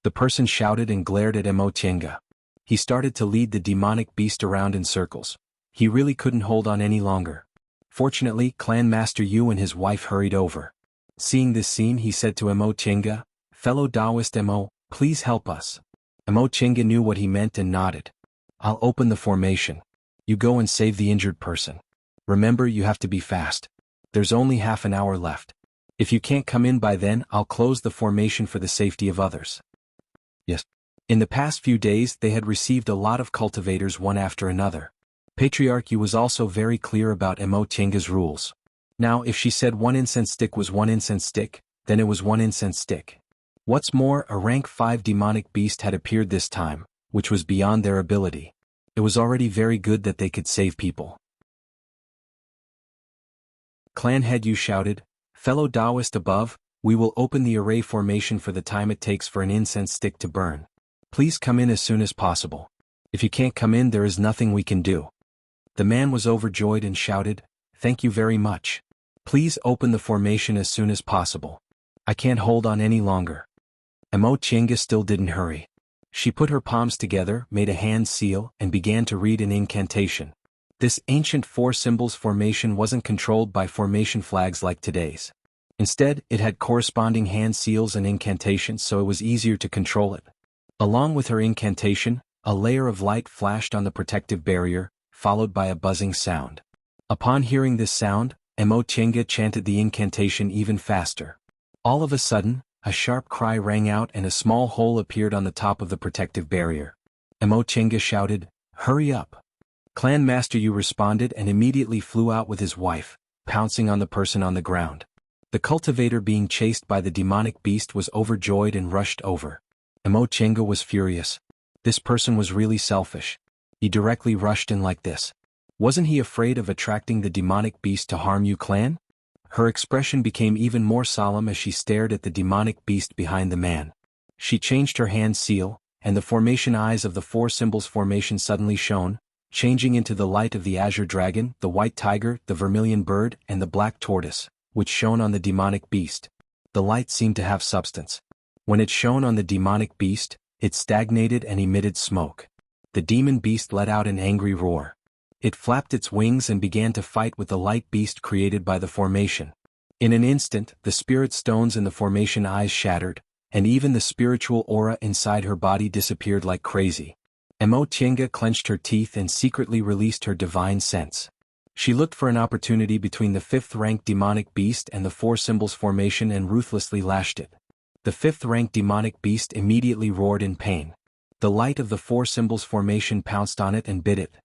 The person shouted and glared at Mo Chenga. He started to lead the demonic beast around in circles. He really couldn't hold on any longer. Fortunately, Clan Master Yu and his wife hurried over. Seeing this scene, he said to Mo Chenga, "Fellow Taoist Mo, please help us." Mo Chenga knew what he meant and nodded. "I'll open the formation. You go and save the injured person. Remember, you have to be fast. There's only half an hour left. If you can't come in by then, I'll close the formation for the safety of others." Yes. In the past few days they had received a lot of cultivators one after another. Patriarch Yu was also very clear about Mo Chenga's rules. Now if she said one incense stick was one incense stick, then it was one incense stick. What's more, a rank 5 demonic beast had appeared this time, which was beyond their ability. It was already very good that they could save people. Clan head Yu shouted, "Fellow Taoist above, we will open the array formation for the time it takes for an incense stick to burn. Please come in as soon as possible. If you can't come in, there is nothing we can do." The man was overjoyed and shouted, "Thank you very much. Please open the formation as soon as possible. I can't hold on any longer." Mo Chenga still didn't hurry. She put her palms together, made a hand seal, and began to read an incantation. This ancient 4 symbols formation wasn't controlled by formation flags like today's. Instead, it had corresponding hand seals and incantations, so it was easier to control it. Along with her incantation, a layer of light flashed on the protective barrier, followed by a buzzing sound. Upon hearing this sound, Mo Chenga chanted the incantation even faster. All of a sudden, a sharp cry rang out and a small hole appeared on the top of the protective barrier. Mo Chenga shouted, "Hurry up." Clan Master Yu responded and immediately flew out with his wife, pouncing on the person on the ground. The cultivator being chased by the demonic beast was overjoyed and rushed over. Mo Chenga was furious. This person was really selfish. He directly rushed in like this. Wasn't he afraid of attracting the demonic beast to harm Yu clan? Her expression became even more solemn as she stared at the demonic beast behind the man. She changed her hand seal, and the formation eyes of the 4 symbols formation suddenly shone, changing into the light of the azure dragon, the white tiger, the vermilion bird, and the black tortoise, which shone on the demonic beast. The light seemed to have substance. When it shone on the demonic beast, it stagnated and emitted smoke. The demon beast let out an angry roar. It flapped its wings and began to fight with the light beast created by the formation. In an instant, the spirit stones in the formation eyes shattered, and even the spiritual aura inside her body disappeared like crazy. Mo Chenga clenched her teeth and secretly released her divine sense. She looked for an opportunity between the 5th-rank demonic beast and the 4 symbols formation and ruthlessly lashed it. The 5th-rank demonic beast immediately roared in pain. The light of the 4 symbols formation pounced on it and bit it.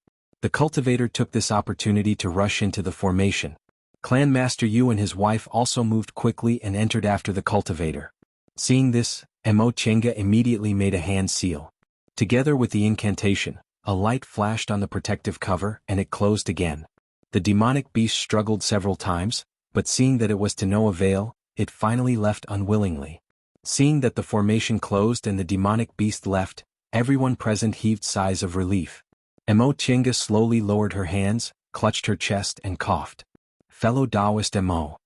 The cultivator took this opportunity to rush into the formation. Clan Master Yu and his wife also moved quickly and entered after the cultivator. Seeing this, Mo Chenga immediately made a hand seal. Together with the incantation, a light flashed on the protective cover and it closed again. The demonic beast struggled several times, but seeing that it was to no avail, it finally left unwillingly. Seeing that the formation closed and the demonic beast left, everyone present heaved sighs of relief. Mo Chenga slowly lowered her hands, clutched her chest and coughed. "Fellow Taoist Mo."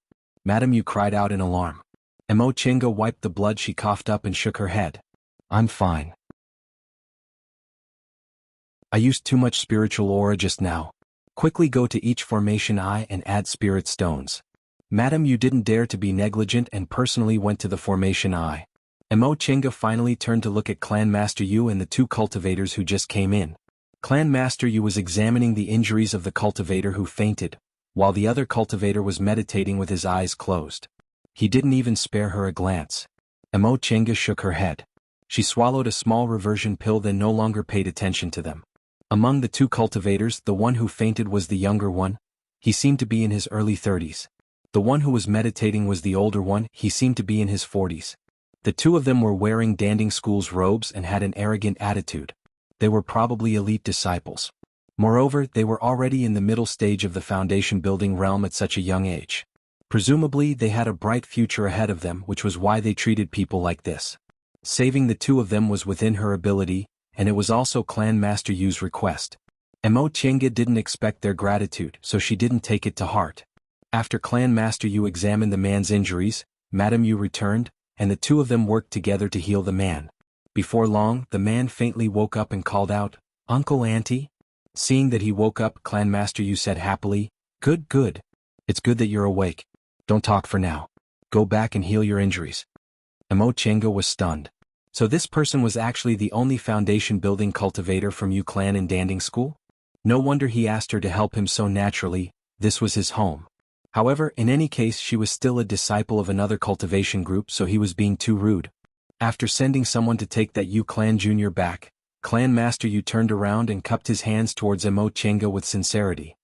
"Madam," Yu cried out in alarm. Mo Chenga wiped the blood she coughed up and shook her head. "I'm fine. I used too much spiritual aura just now. Quickly go to each formation eye and add spirit stones." "Madam, you didn't dare to be negligent and personally went to the formation eye." Mo Chenga finally turned to look at Clan Master Yu and the 2 cultivators who just came in. Clan Master Yu was examining the injuries of the cultivator who fainted, while the other cultivator was meditating with his eyes closed. He didn't even spare her a glance. Mo Chenga shook her head. She swallowed a small reversion pill, then no longer paid attention to them. Among the 2 cultivators, the one who fainted was the younger one. He seemed to be in his early 30s. The one who was meditating was the older one. He seemed to be in his 40s. The 2 of them were wearing Danding School's robes and had an arrogant attitude. They were probably elite disciples. Moreover, they were already in the middle stage of the foundation building realm at such a young age. Presumably, they had a bright future ahead of them, which was why they treated people like this. Saving the two of them was within her ability, and it was also Clan Master Yu's request. Mo Chenga didn't expect their gratitude, so she didn't take it to heart. After Clan Master Yu examined the man's injuries, Madame Yu returned, and the two of them worked together to heal the man. Before long, the man faintly woke up and called out, "Uncle, Auntie?" Seeing that he woke up, Clan Master Yu said happily, "Good, good. It's good that you're awake. Don't talk for now. Go back and heal your injuries." Mo Chenga was stunned. So this person was actually the only foundation-building cultivator from Yu Clan in Danding School? No wonder he asked her to help him so naturally. This was his home. However, in any case, she was still a disciple of another cultivation group, so he was being too rude. After sending someone to take that Yu Clan Jr. back, Clan Master Yu turned around and cupped his hands towards Mo Chenga with sincerity.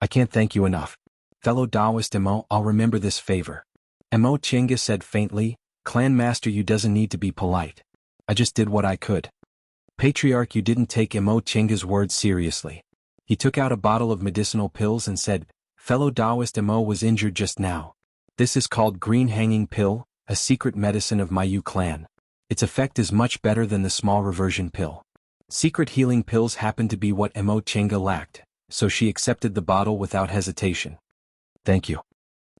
"I can't thank you enough. Fellow Taoist Mo, I'll remember this favor." Mo Chenga said faintly, "Clan Master Yu doesn't need to be polite. I just did what I could." Patriarch Yu didn't take Mo Chenga's words seriously. He took out a bottle of medicinal pills and said, "Fellow Taoist Mo was injured just now. This is called Green Hanging Pill, a secret medicine of my Yu Clan. Its effect is much better than the small reversion pill." Secret healing pills happened to be what Mo Chenga lacked, so she accepted the bottle without hesitation. "Thank you."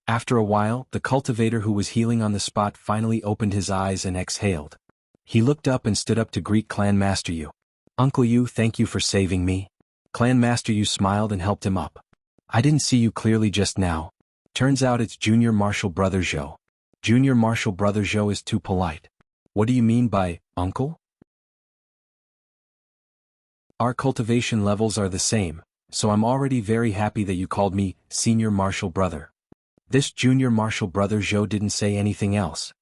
After a while, the cultivator who was healing on the spot finally opened his eyes and exhaled. He looked up and stood up to greet Clan Master Yu. "Uncle Yu, thank you for saving me." Clan Master Yu smiled and helped him up. "I didn't see you clearly just now. Turns out it's Junior Marshal Brother Zhou. Junior Marshal Brother Zhou is too polite." "What do you mean by, uncle?" "Our cultivation levels are the same, so I'm already very happy that you called me Senior Marshal Brother." This Junior Marshal Brother Zhou didn't say anything else.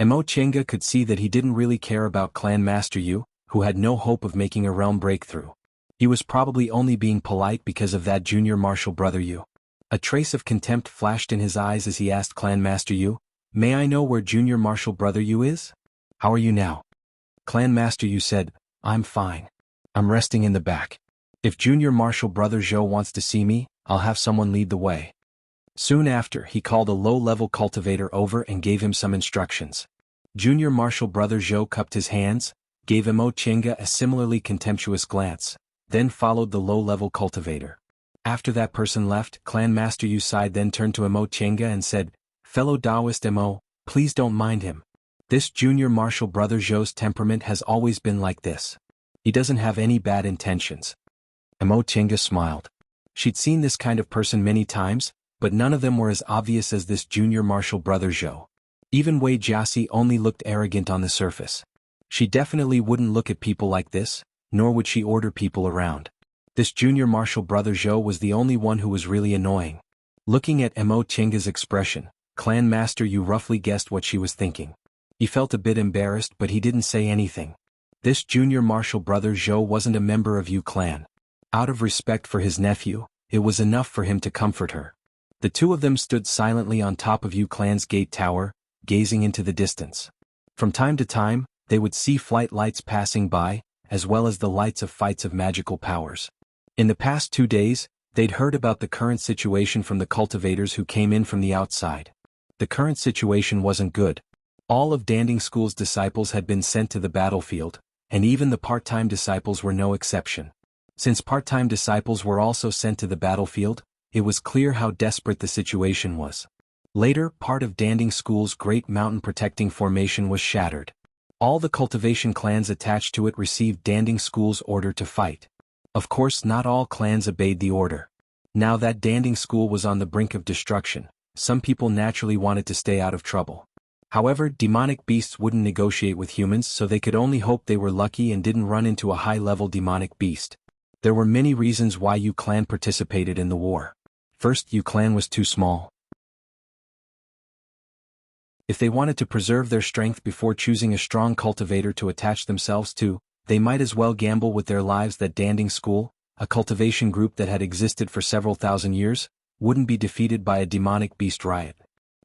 Mo Chenga could see that he didn't really care about Clan Master Yu, who had no hope of making a realm breakthrough. He was probably only being polite because of that Junior Marshal Brother Yu. A trace of contempt flashed in his eyes as he asked Clan Master Yu, "May I know where Junior Marshal Brother Yu is? How are you now?" Clan Master Yu said, "I'm fine. I'm resting in the back. If Junior Marshal Brother Zhou wants to see me, I'll have someone lead the way." Soon after, he called a low-level cultivator over and gave him some instructions. Junior Marshal Brother Zhou cupped his hands, gave Mo Chenga a similarly contemptuous glance, then followed the low-level cultivator. After that person left, Clan Master Yu sighed, then turned to Mo Chenga and said, "Fellow Taoist Mo, please don't mind him. This Junior Marshal Brother Zhou's temperament has always been like this. He doesn't have any bad intentions." Mo Chenga smiled. She'd seen this kind of person many times, but none of them were as obvious as this Junior Marshal Brother Zhou. Even Wei Jiasi only looked arrogant on the surface. She definitely wouldn't look at people like this, nor would she order people around. This Junior Marshal Brother Zhou was the only one who was really annoying. Looking at Mo Chenga's expression, Clan Master Yu roughly guessed what she was thinking. He felt a bit embarrassed, but he didn't say anything. This Junior Marshal Brother Zhou wasn't a member of Yu Clan. Out of respect for his nephew, it was enough for him to comfort her. The two of them stood silently on top of Yu Clan's gate tower, gazing into the distance. From time to time, they would see flight lights passing by, as well as the lights of fights of magical powers. In the past 2 days, they'd heard about the current situation from the cultivators who came in from the outside. The current situation wasn't good. All of Danding School's disciples had been sent to the battlefield, and even the part-time disciples were no exception. Since part-time disciples were also sent to the battlefield, it was clear how desperate the situation was. Later, part of Danding School's great mountain protecting formation was shattered. All the cultivation clans attached to it received Danding School's order to fight. Of course, not all clans obeyed the order. Now that Danding School was on the brink of destruction, some people naturally wanted to stay out of trouble. However, demonic beasts wouldn't negotiate with humans, so they could only hope they were lucky and didn't run into a high-level demonic beast. There were many reasons why Yu Clan participated in the war. First, Yu Clan was too small. If they wanted to preserve their strength before choosing a strong cultivator to attach themselves to, they might as well gamble with their lives that Danding School, a cultivation group that had existed for several thousand years, wouldn't be defeated by a demonic beast riot.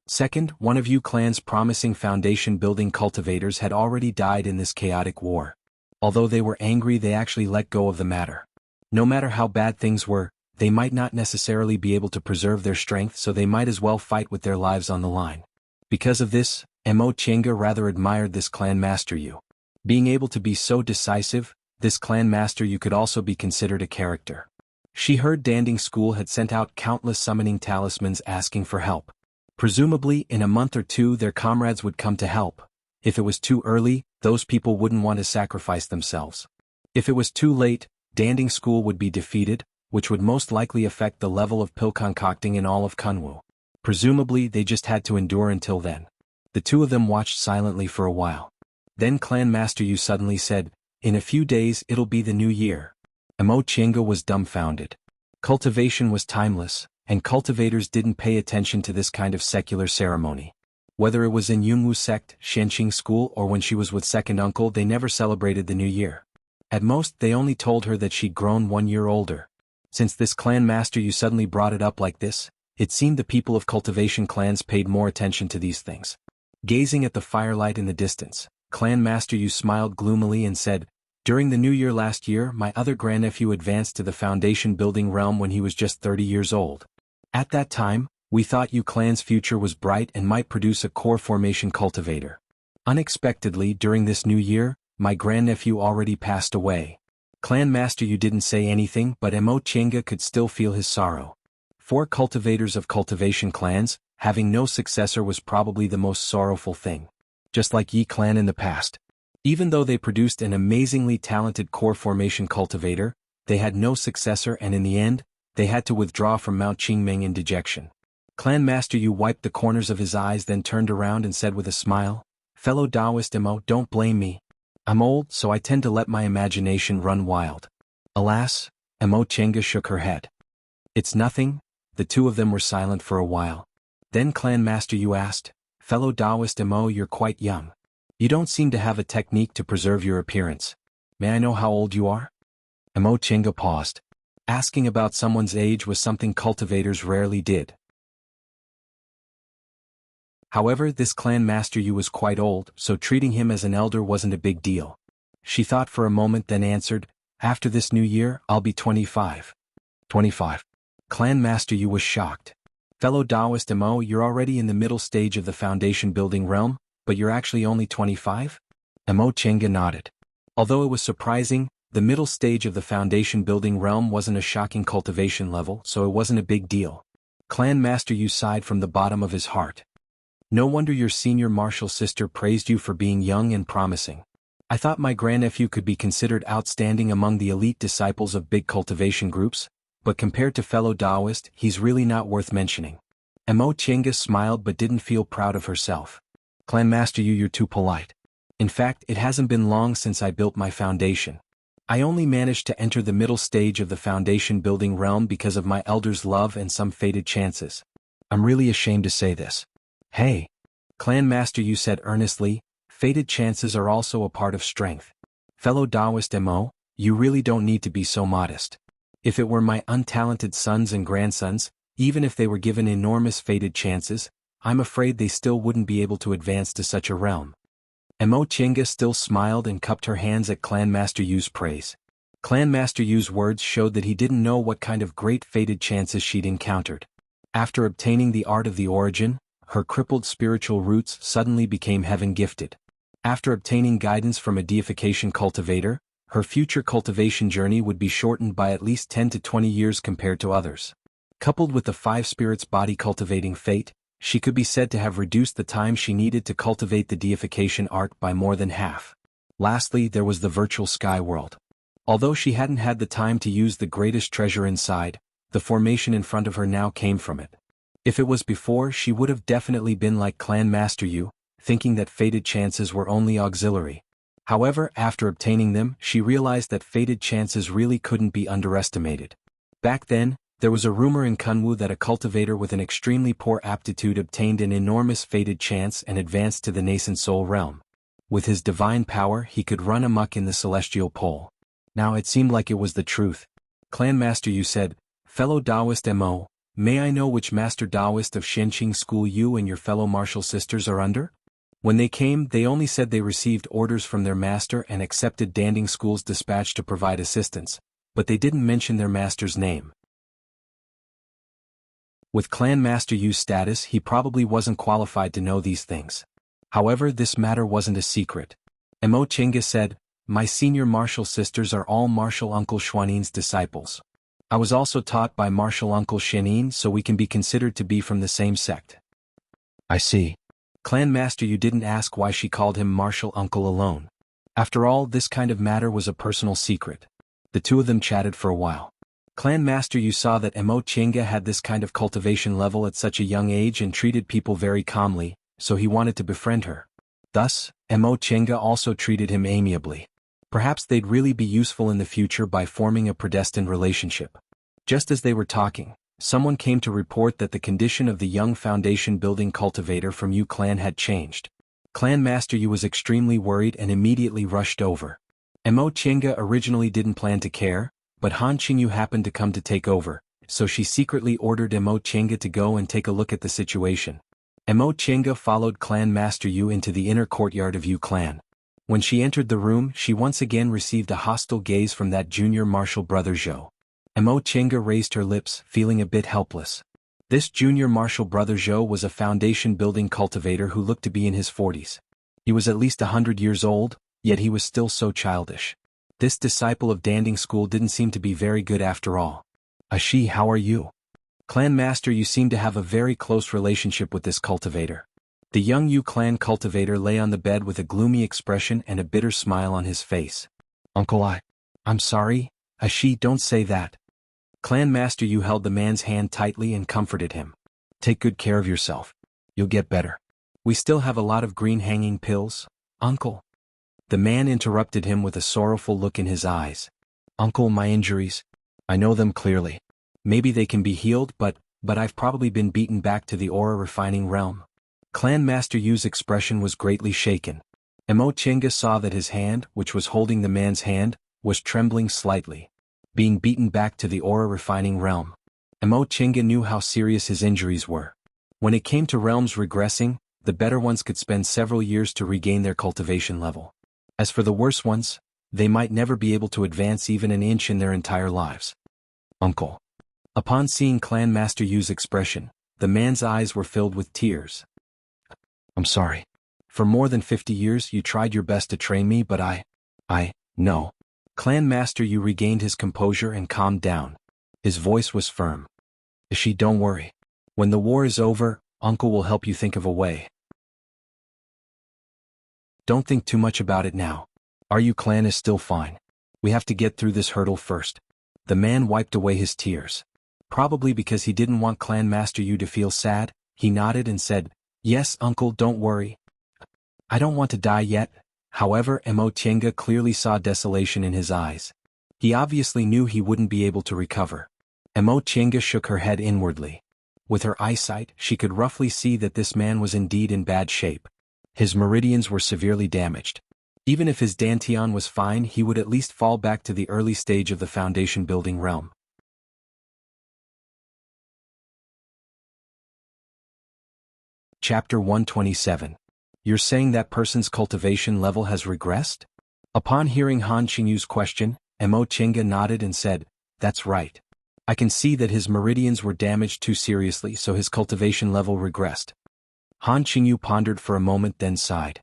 Second, one of Yu Clan's promising foundation-building cultivators had already died in this chaotic war. Although they were angry, they actually let go of the matter. No matter how bad things were, they might not necessarily be able to preserve their strength, so they might as well fight with their lives on the line. Because of this, Mo Chenga rather admired this Clan Master Yu. Being able to be so decisive, this clan master you could also be considered a character. She heard Danding School had sent out countless summoning talismans asking for help. Presumably, in a month or two their comrades would come to help. If it was too early, those people wouldn't want to sacrifice themselves. If it was too late, Danding School would be defeated, which would most likely affect the level of pill concocting in all of Kunwu. Presumably they just had to endure until then. The two of them watched silently for a while. Then Clan Master Yu suddenly said, "In a few days it'll be the new year." Emo Chenga was dumbfounded. Cultivation was timeless, and cultivators didn't pay attention to this kind of secular ceremony. Whether it was in Yungwu sect, Shenqing school or when she was with second uncle, they never celebrated the new year. At most they only told her that she'd grown 1 year older. Since this clan master Yu suddenly brought it up like this, it seemed the people of cultivation clans paid more attention to these things. Gazing at the firelight in the distance, Clan Master Yu smiled gloomily and said, "During the new year last year my other grandnephew advanced to the foundation building realm when he was just 30 years old. At that time, we thought Yu clan's future was bright and might produce a core formation cultivator. Unexpectedly during this new year, my grandnephew already passed away." Clan Master Yu didn't say anything, but Emo Chenga could still feel his sorrow. For cultivators of cultivation clans, having no successor was probably the most sorrowful thing. Just like Yi clan in the past. Even though they produced an amazingly talented core formation cultivator, they had no successor and in the end, they had to withdraw from Mount Qingming in dejection. Clan Master Yu wiped the corners of his eyes, then turned around and said with a smile, "Fellow Taoist Emo, don't blame me. I'm old, so I tend to let my imagination run wild." Alas, Emo Chenga shook her head. "It's nothing." The two of them were silent for a while. Then Clan Master Yu asked, "Fellow Taoist Emo, you're quite young. You don't seem to have a technique to preserve your appearance. May I know how old you are?" Emo Chenga paused. Asking about someone's age was something cultivators rarely did. However, this Clan Master Yu was quite old, so treating him as an elder wasn't a big deal. She thought for a moment then answered, "After this new year, I'll be 25. 25. Clan Master Yu was shocked. "Fellow Taoist Emo, you're already in the middle stage of the foundation building realm, but you're actually only 25? Emo Chenga nodded. Although it was surprising, the middle stage of the foundation building realm wasn't a shocking cultivation level, so it wasn't a big deal. Clan Master Yu sighed from the bottom of his heart. "No wonder your senior martial sister praised you for being young and promising. I thought my grandnephew could be considered outstanding among the elite disciples of big cultivation groups, but compared to fellow Taoist, he's really not worth mentioning." Emo Chenga smiled but didn't feel proud of herself. "Clan Master Yu, you're too polite. In fact, it hasn't been long since I built my foundation. I only managed to enter the middle stage of the foundation building realm because of my elder's love and some fated chances. I'm really ashamed to say this." "Hey," Clan Master Yu said earnestly, "fated chances are also a part of strength. Fellow Taoist Emo, you really don't need to be so modest. If it were my untalented sons and grandsons, even if they were given enormous fated chances, I'm afraid they still wouldn't be able to advance to such a realm." Emo Chenga still smiled and cupped her hands at Clan Master Yu's praise. Clan Master Yu's words showed that he didn't know what kind of great fated chances she'd encountered. After obtaining the art of the origin, her crippled spiritual roots suddenly became heaven-gifted. After obtaining guidance from a deification cultivator, her future cultivation journey would be shortened by at least 10 to 20 years compared to others. Coupled with the 5 spirits body cultivating fate, she could be said to have reduced the time she needed to cultivate the deification art by more than half. Lastly, there was the virtual sky world. Although she hadn't had the time to use the greatest treasure inside, the formation in front of her now came from it. If it was before, she would have definitely been like Clan Master Yu, thinking that fated chances were only auxiliary. However, after obtaining them, she realized that fated chances really couldn't be underestimated. Back then, there was a rumor in Kunwu that a cultivator with an extremely poor aptitude obtained an enormous fated chance and advanced to the nascent soul realm. With his divine power, he could run amok in the celestial pole. Now it seemed like it was the truth. Clan Master Yu said, "Fellow Taoist Mo, may I know which Master Taoist of Shenqing School you and your fellow martial sisters are under?" When they came, they only said they received orders from their master and accepted Danding School's dispatch to provide assistance, but they didn't mention their master's name. With Clan Master Yu's status, he probably wasn't qualified to know these things. However, this matter wasn't a secret. Mo Chinga said, "My senior martial sisters are all martial uncle Xuanin's disciples. I was also taught by martial uncle Xianin, so we can be considered to be from the same sect." "I see." Clan Master Yu didn't ask why she called him martial uncle alone. After all, this kind of matter was a personal secret. The two of them chatted for a while. Clan Master Yu saw that Mo Chinga had this kind of cultivation level at such a young age and treated people very calmly, so he wanted to befriend her. Thus, Mo Chinga also treated him amiably. Perhaps they'd really be useful in the future by forming a predestined relationship. Just as they were talking, someone came to report that the condition of the young foundation building cultivator from Yu clan had changed. Clan Master Yu was extremely worried and immediately rushed over. Mo Chinga originally didn't plan to care, but Han Qingyu happened to come to take over, so she secretly ordered Mo Chinga to go and take a look at the situation. Mo Chinga followed Clan Master Yu into the inner courtyard of Yu clan. When she entered the room, she once again received a hostile gaze from that junior martial brother Zhou. Mo Chinga raised her lips, feeling a bit helpless. This junior martial brother Zhou was a foundation-building cultivator who looked to be in his 40s. He was at least 100 years old, yet he was still so childish. This disciple of Danding School didn't seem to be very good after all. "Ashi, how are you?" Clan Master Yu seemed to have a very close relationship with this cultivator. The young Yu clan cultivator lay on the bed with a gloomy expression and a bitter smile on his face. "Uncle, I'm sorry, Ashi, don't say that." Clan Master Yu held the man's hand tightly and comforted him. "Take good care of yourself. You'll get better. We still have a lot of green hanging pills, Uncle." The man interrupted him with a sorrowful look in his eyes. "Uncle, my injuries. I know them clearly. Maybe they can be healed, but I've probably been beaten back to the aura refining realm." Clan Master Yu's expression was greatly shaken. Mo Chinga saw that his hand, which was holding the man's hand, was trembling slightly. Being beaten back to the aura refining realm. Mo Chinga knew how serious his injuries were. When it came to realms regressing, the better ones could spend several years to regain their cultivation level. As for the worse ones, they might never be able to advance even an inch in their entire lives. "Uncle." Upon seeing Clan Master Yu's expression, the man's eyes were filled with tears. "I'm sorry. For more than 50 years you tried your best to train me, but no." Clan Master Yu regained his composure and calmed down. His voice was firm. "Ashi, don't worry. When the war is over, Uncle will help you think of a way. Don't think too much about it now. Our Yu clan is still fine. We have to get through this hurdle first." The man wiped away his tears. Probably because he didn't want Clan Master Yu to feel sad, he nodded and said, "Yes, Uncle, don't worry. I don't want to die yet." However, Mo Chinga clearly saw desolation in his eyes. He obviously knew he wouldn't be able to recover. Mo Chinga shook her head inwardly. With her eyesight, she could roughly see that this man was indeed in bad shape. His meridians were severely damaged. Even if his dantian was fine, he would at least fall back to the early stage of the foundation building realm. Chapter 127. You're saying that person's cultivation level has regressed? Upon hearing Han Qingyu's question, Mo Chinga nodded and said, "That's right. I can see that his meridians were damaged too seriously, so his cultivation level regressed." Han Qingyu pondered for a moment, then sighed.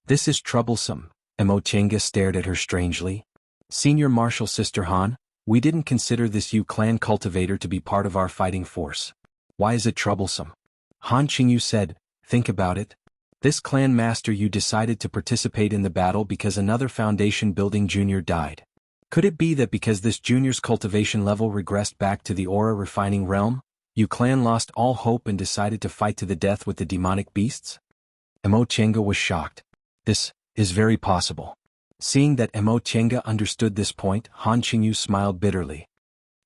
"This is troublesome." Mo Chinga stared at her strangely. "Senior Martial Sister Han, we didn't consider this Yu clan cultivator to be part of our fighting force. Why is it troublesome?" Han Qingyu said, "Think about it. This clan master Yu decided to participate in the battle because another foundation building junior died. Could it be that because this junior's cultivation level regressed back to the aura refining realm, Yu clan lost all hope and decided to fight to the death with the demonic beasts?" Mo Chinga was shocked. "This is very possible." Seeing that Mo Chinga understood this point, Han Qingyu smiled bitterly.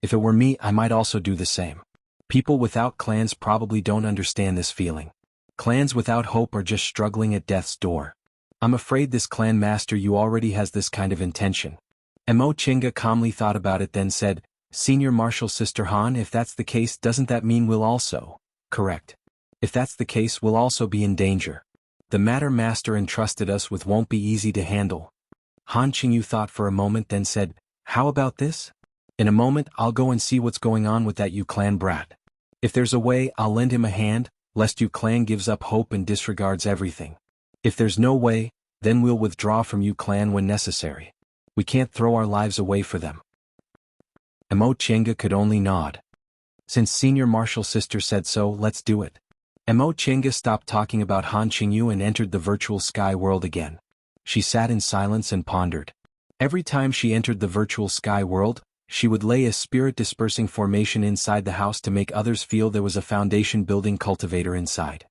"If it were me, I might also do the same. People without clans probably don't understand this feeling. Clans without hope are just struggling at death's door. I'm afraid this clan master Yu already has this kind of intention." Mo Chinga calmly thought about it, then said, "Senior Martial Sister Han, if that's the case, doesn't that mean we'll also?" "Correct. If that's the case, we'll also be in danger. The matter Master entrusted us with won't be easy to handle." Han Qingyu thought for a moment, then said, "How about this? In a moment I'll go and see what's going on with that Yu clan brat. If there's a way, I'll lend him a hand, lest Yu clan gives up hope and disregards everything. If there's no way, Then we'll withdraw from Yu clan when necessary. We can't throw our lives away for them. Emo Chenga could only nod. Since senior martial sister said so, let's do it. Emo Chenga stopped talking about Han Qingyu and entered the virtual sky world again. She sat in silence and pondered. Every time she entered the virtual sky world, she would lay a spirit-dispersing formation inside the house to make others feel there was a foundation-building cultivator inside.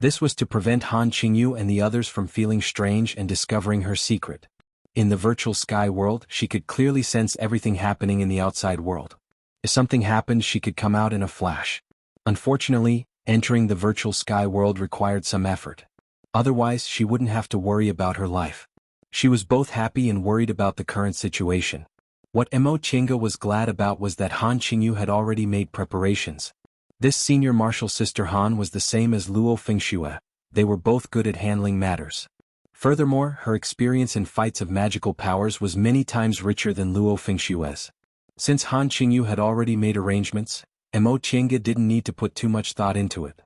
This was to prevent Han Qingyu and the others from feeling strange and discovering her secret. In the virtual sky world, she could clearly sense everything happening in the outside world. If something happened, she could come out in a flash. Unfortunately, entering the virtual sky world required some effort. Otherwise, she wouldn't have to worry about her life. She was both happy and worried about the current situation. What Emo Chenga was glad about was that Han Qingyu had already made preparations. This senior martial sister Han was the same as Luo Fengxue. They were both good at handling matters. Furthermore, her experience in fights of magical powers was many times richer than Luo Fengxue's. Since Han Qingyu had already made arrangements, Emo Chenga didn't need to put too much thought into it.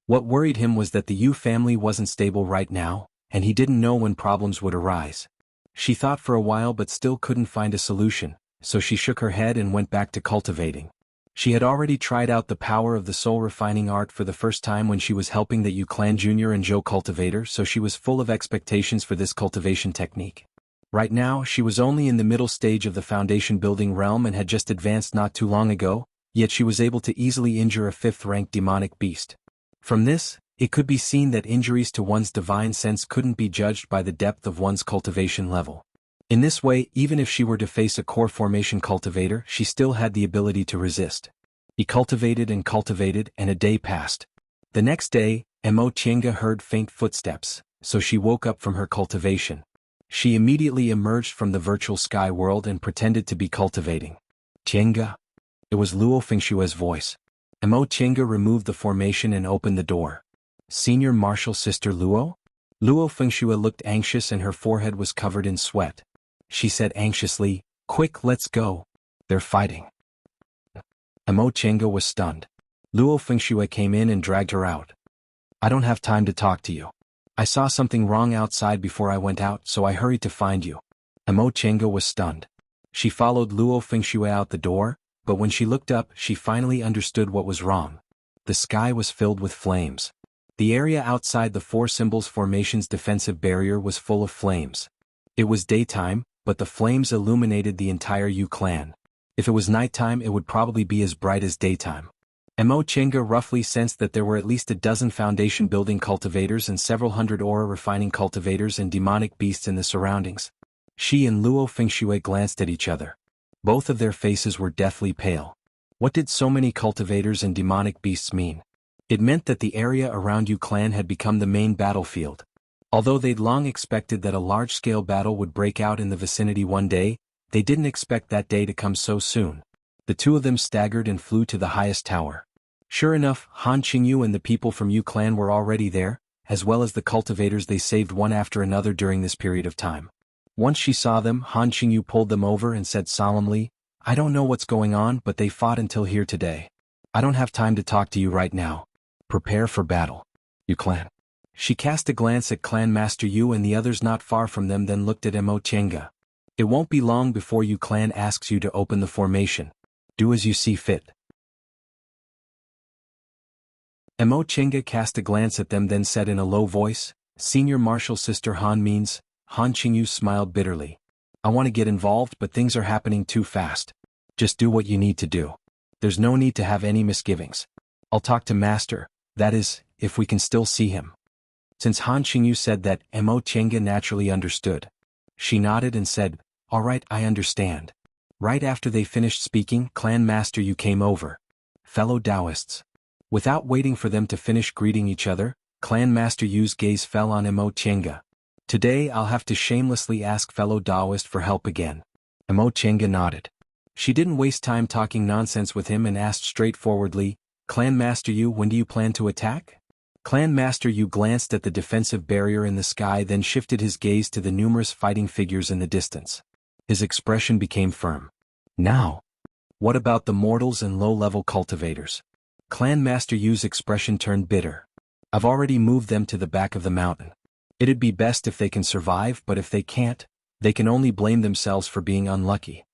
What worried him was that the Yu family wasn't stable right now, and he didn't know when problems would arise. She thought for a while but still couldn't find a solution, so she shook her head and went back to cultivating. She had already tried out the power of the soul refining art for the first time when she was helping the Yu Clan Junior and Zhou cultivator, so she was full of expectations for this cultivation technique. Right now, she was only in the middle stage of the foundation building realm and had just advanced not too long ago, yet she was able to easily injure a 5th-ranked demonic beast. From this, it could be seen that injuries to one's divine sense couldn't be judged by the depth of one's cultivation level. In this way, even if she were to face a core formation cultivator, she still had the ability to resist. He cultivated, and a day passed. The next day, Emo Chenga heard faint footsteps, so she woke up from her cultivation. She immediately emerged from the virtual sky world and pretended to be cultivating. Chenga? It was Luo Fengxue's voice. Emo Chenga removed the formation and opened the door. Senior martial sister Luo? Luo Fengxue looked anxious and her forehead was covered in sweat. She said anxiously, "Quick, let's go. They're fighting." Emo Chenga was stunned. Luo Fengxue came in and dragged her out. "I don't have time to talk to you. I saw something wrong outside before I went out, so I hurried to find you." Emo Chenga was stunned. She followed Luo Fengxue out the door, but when she looked up, she finally understood what was wrong. The sky was filled with flames. The area outside the Four Symbols Formation's defensive barrier was full of flames. It was daytime, but the flames illuminated the entire Yu clan. If it was nighttime, it would probably be as bright as daytime. Emo Chenga roughly sensed that there were at least a dozen foundation-building cultivators and several hundred aura-refining cultivators and demonic beasts in the surroundings. She and Luo Fengxue glanced at each other. Both of their faces were deathly pale. What did so many cultivators and demonic beasts mean? It meant that the area around Yu clan had become the main battlefield. Although they'd long expected that a large-scale battle would break out in the vicinity one day, they didn't expect that day to come so soon. The two of them staggered and flew to the highest tower. Sure enough, Han Qingyu and the people from Yu clan were already there, as well as the cultivators they saved one after another during this period of time. Once she saw them, Han Qingyu pulled them over and said solemnly, "I don't know what's going on, but they fought until here today. I don't have time to talk to you right now. Prepare for battle. Yu clan." She cast a glance at Clan Master Yu and the others not far from them, then looked at Emo Chenga. "It won't be long before Yu clan asks you to open the formation. Do as you see fit." Emo Chenga cast a glance at them, then said in a low voice, "Senior martial sister Han means..." Han Qingyu smiled bitterly. "I want to get involved, but things are happening too fast. Just do what you need to do. There's no need to have any misgivings. I'll talk to Master, that is, if we can still see him." Since Han Qingyu said that, Emo Chenga naturally understood. She nodded and said, "All right, I understand." Right after they finished speaking, Clan Master Yu came over. "Fellow Taoists." Without waiting for them to finish greeting each other, Clan Master Yu's gaze fell on Emo Chenga. "Today I'll have to shamelessly ask fellow Taoist for help again." Emo Chenga nodded. She didn't waste time talking nonsense with him and asked straightforwardly, "Clan Master Yu, when do you plan to attack?" Clan Master Yu glanced at the defensive barrier in the sky, then shifted his gaze to the numerous fighting figures in the distance. His expression became firm. "Now. What about the mortals and low-level cultivators?" Clan Master Yu's expression turned bitter. I've already moved them to the back of the mountain. It'd be best if they can survive, but if they can't, they can only blame themselves for being unlucky.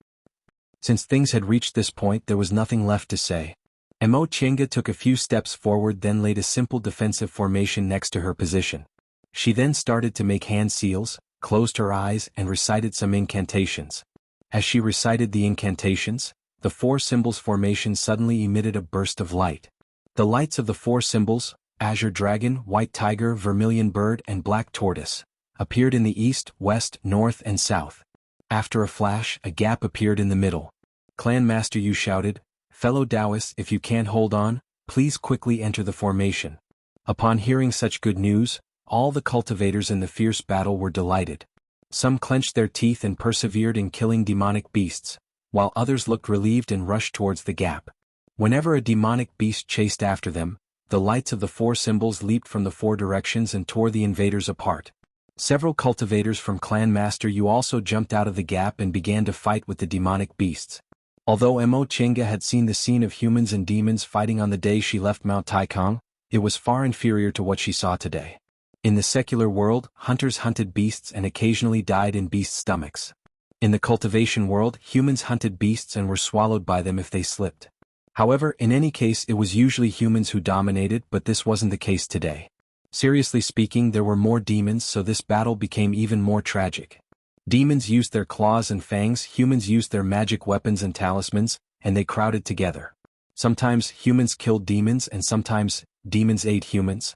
Since things had reached this point, there was nothing left to say. Mo Chenga took a few steps forward, then laid a simple defensive formation next to her position. She then started to make hand seals, closed her eyes, and recited some incantations. As she recited the incantations, the four symbols formation suddenly emitted a burst of light. The lights of the four symbols, azure dragon, white tiger, vermilion bird, and black tortoise, appeared in the east, west, north, and south. After a flash, a gap appeared in the middle. Clan Master Yu shouted, "Fellow Taoists, if you can't hold on, please quickly enter the formation." Upon hearing such good news, all the cultivators in the fierce battle were delighted. Some clenched their teeth and persevered in killing demonic beasts, while others looked relieved and rushed towards the gap. Whenever a demonic beast chased after them, the lights of the four symbols leaped from the four directions and tore the invaders apart. Several cultivators from Clan Master Yu also jumped out of the gap and began to fight with the demonic beasts. Although Mo Chenga had seen the scene of humans and demons fighting on the day she left Mount Taikong, it was far inferior to what she saw today. In the secular world, hunters hunted beasts and occasionally died in beast stomachs. In the cultivation world, humans hunted beasts and were swallowed by them if they slipped. However, in any case, it was usually humans who dominated, but this wasn't the case today. Seriously speaking, there were more demons, so this battle became even more tragic. Demons used their claws and fangs, humans used their magic weapons and talismans, and they crowded together. Sometimes humans killed demons and sometimes demons ate humans.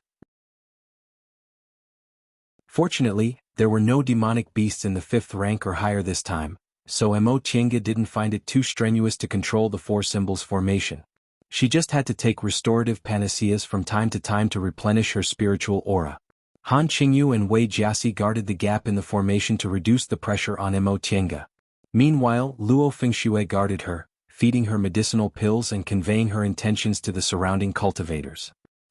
Fortunately, there were no demonic beasts in the 5th rank or higher this time, so Mo Chenga didn't find it too strenuous to control the four symbols formation. She just had to take restorative panaceas from time to time to replenish her spiritual aura. Han Qingyu and Wei Jiasi guarded the gap in the formation to reduce the pressure on Mo Chenga. Meanwhile, Luo Fengxue guarded her, feeding her medicinal pills and conveying her intentions to the surrounding cultivators.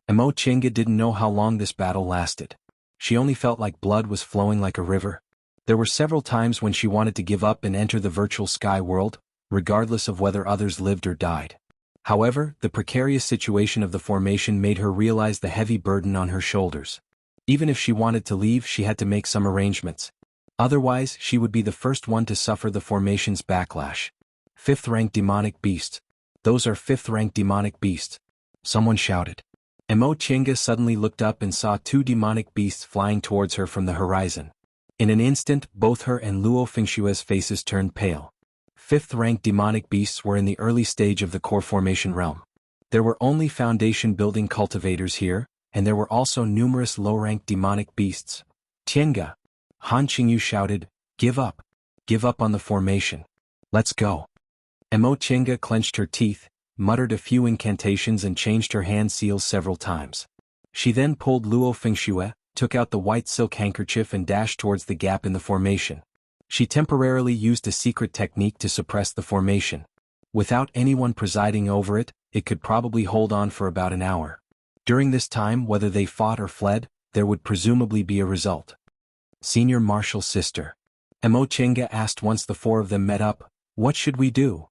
Mo Chenga didn't know how long this battle lasted. She only felt like blood was flowing like a river. There were several times when she wanted to give up and enter the virtual sky world, regardless of whether others lived or died. However, the precarious situation of the formation made her realize the heavy burden on her shoulders. Even if she wanted to leave, she had to make some arrangements. Otherwise, she would be the first one to suffer the formation's backlash. 5th rank demonic beasts. Those are 5th rank demonic beasts. Someone shouted. Mo Chenga suddenly looked up and saw two demonic beasts flying towards her from the horizon. In an instant, both her and Luo Fengshue's faces turned pale. 5th rank demonic beasts were in the early stage of the core formation realm. There were only foundation building cultivators here, and there were also numerous low-rank demonic beasts. "Tienga!" Han Qingyu shouted, "Give up! Give up on the formation. Let's go!" Mo Chenga clenched her teeth, muttered a few incantations and changed her hand seals several times. She then pulled Luo Fengxue, took out the white silk handkerchief and dashed towards the gap in the formation. She temporarily used a secret technique to suppress the formation. Without anyone presiding over it, it could probably hold on for about an hour. During this time, whether they fought or fled, there would presumably be a result. "Senior Marshal Sister," Mo Chenga asked once the four of them met up, "what should we do?"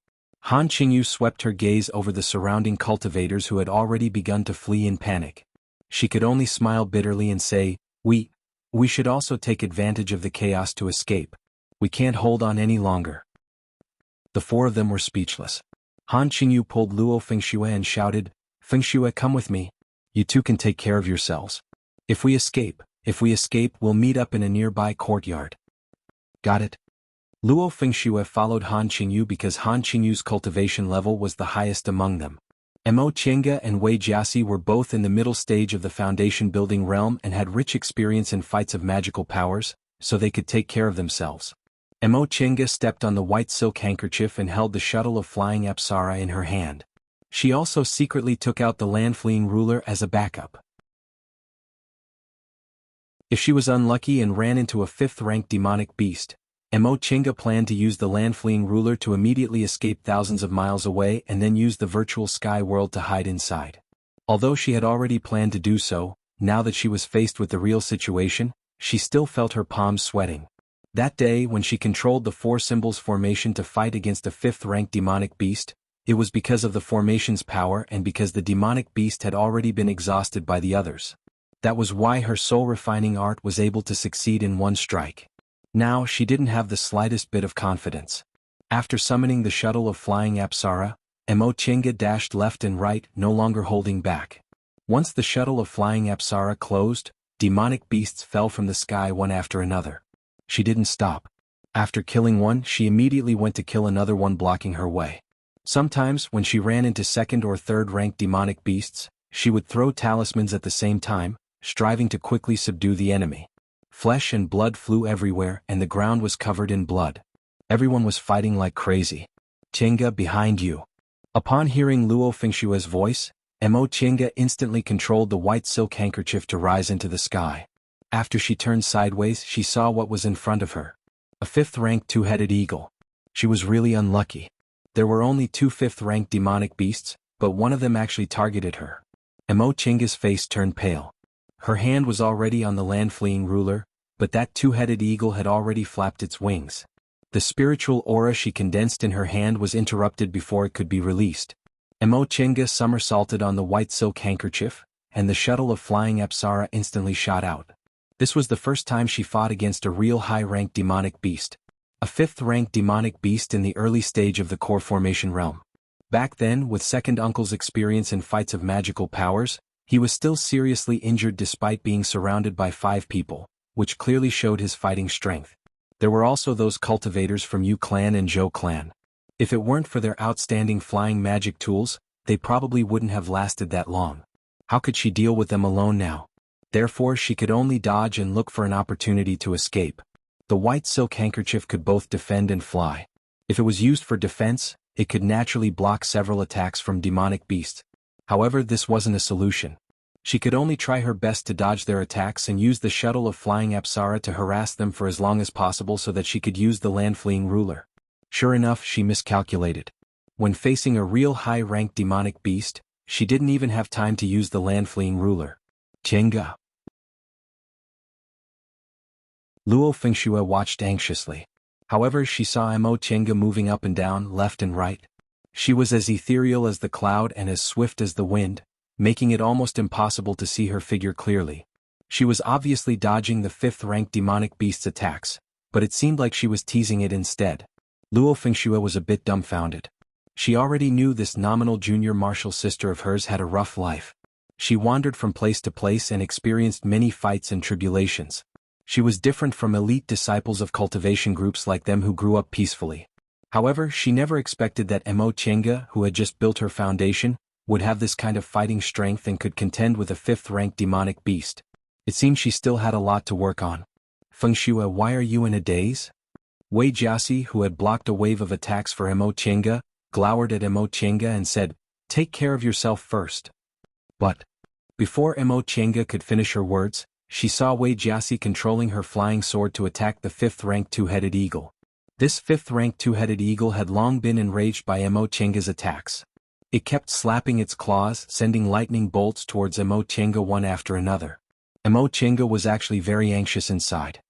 Han Qingyu swept her gaze over the surrounding cultivators who had already begun to flee in panic. She could only smile bitterly and say, We should also take advantage of the chaos to escape. We can't hold on any longer." The four of them were speechless. Han Qingyu pulled Luo Fengxue and shouted, "Fengxue, come with me. You two can take care of yourselves. If we escape, we'll meet up in a nearby courtyard." "Got it." Luo Fengxue followed Han Qingyu because Han Qingyu's cultivation level was the highest among them. Mo Chenga and Wei Jiasi were both in the middle stage of the foundation building realm and had rich experience in fights of magical powers, so they could take care of themselves. Mo Chenga stepped on the white silk handkerchief and held the shuttle of flying Apsara in her hand. She also secretly took out the land-fleeing ruler as a backup. If she was unlucky and ran into a 5th-rank demonic beast, Mo Chenga planned to use the land-fleeing ruler to immediately escape thousands of miles away and then use the virtual sky world to hide inside. Although she had already planned to do so, now that she was faced with the real situation, she still felt her palms sweating. That day when she controlled the four symbols formation to fight against a 5th-rank demonic beast, it was because of the formation's power and because the demonic beast had already been exhausted by the others. That was why her soul-refining art was able to succeed in one strike. Now she didn't have the slightest bit of confidence. After summoning the shuttle of flying Apsara, Emochenga dashed left and right, no longer holding back. Once the shuttle of flying Apsara closed, demonic beasts fell from the sky one after another. She didn't stop. After killing one, she immediately went to kill another one blocking her way. Sometimes, when she ran into second or third rank demonic beasts, she would throw talismans at the same time, striving to quickly subdue the enemy. Flesh and blood flew everywhere and the ground was covered in blood. Everyone was fighting like crazy. Chenga, behind you. Upon hearing Luo Fengshue's voice, Emochenga instantly controlled the white silk handkerchief to rise into the sky. After she turned sideways, she saw what was in front of her. A 5th-rank two-headed eagle. She was really unlucky. There were only 2 5th-rank demonic beasts, but one of them actually targeted her. Emochenga's face turned pale. Her hand was already on the land-fleeing ruler, but that two-headed eagle had already flapped its wings. The spiritual aura she condensed in her hand was interrupted before it could be released. Emochenga somersaulted on the white silk handkerchief, and the shuttle of flying Apsara instantly shot out. This was the first time she fought against a real high-rank demonic beast. A 5th-rank demonic beast in the early stage of the core formation realm. Back then, with second uncle's experience in fights of magical powers, he was still seriously injured despite being surrounded by 5 people, which clearly showed his fighting strength. There were also those cultivators from Yu clan and Zhou clan. If it weren't for their outstanding flying magic tools, they probably wouldn't have lasted that long. How could she deal with them alone now? Therefore she could only dodge and look for an opportunity to escape. The white silk handkerchief could both defend and fly. If it was used for defense, it could naturally block several attacks from demonic beasts. However, this wasn't a solution. She could only try her best to dodge their attacks and use the shuttle of flying Apsara to harass them for as long as possible so that she could use the land-fleeing ruler. Sure enough, she miscalculated. When facing a real high-ranked demonic beast, she didn't even have time to use the land-fleeing ruler. Chenga. Luo Fengshue watched anxiously. However, she saw Emochenga moving up and down, left and right. She was as ethereal as the cloud and as swift as the wind, making it almost impossible to see her figure clearly. She was obviously dodging the 5th-ranked demonic beast's attacks, but it seemed like she was teasing it instead. Luo Fengshue was a bit dumbfounded. She already knew this nominal junior martial sister of hers had a rough life. She wandered from place to place and experienced many fights and tribulations. She was different from elite disciples of cultivation groups like them who grew up peacefully. However, she never expected that Emochenga, who had just built her foundation, would have this kind of fighting strength and could contend with a 5th-ranked demonic beast. It seemed she still had a lot to work on. Fengshue, why are you in a daze? Wei Jiaxi, who had blocked a wave of attacks for Emochenga, glowered at Emochenga and said, "Take care of yourself first." But before Emochenga could finish her words, she saw Wei Jiaxi controlling her flying sword to attack the 5th-ranked two-headed eagle. This 5th-ranked two-headed eagle had long been enraged by Emochenga's attacks. It kept slapping its claws, sending lightning bolts towards Emochenga one after another. Emochenga was actually very anxious inside.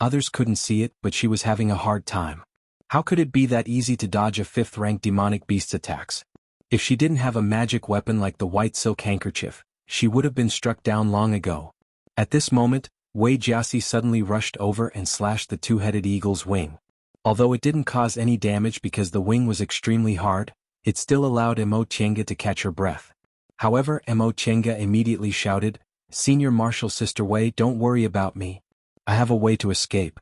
Others couldn't see it, but she was having a hard time. How could it be that easy to dodge a 5th-ranked demonic beast's attacks? If she didn't have a magic weapon like the white silk handkerchief, she would have been struck down long ago. At this moment, Wei Jiaxi suddenly rushed over and slashed the two-headed eagle's wing. Although it didn't cause any damage because the wing was extremely hard, it still allowed Emochenga to catch her breath. However, Emochenga immediately shouted, "Senior Martial Sister Wei, don't worry about me. I have a way to escape."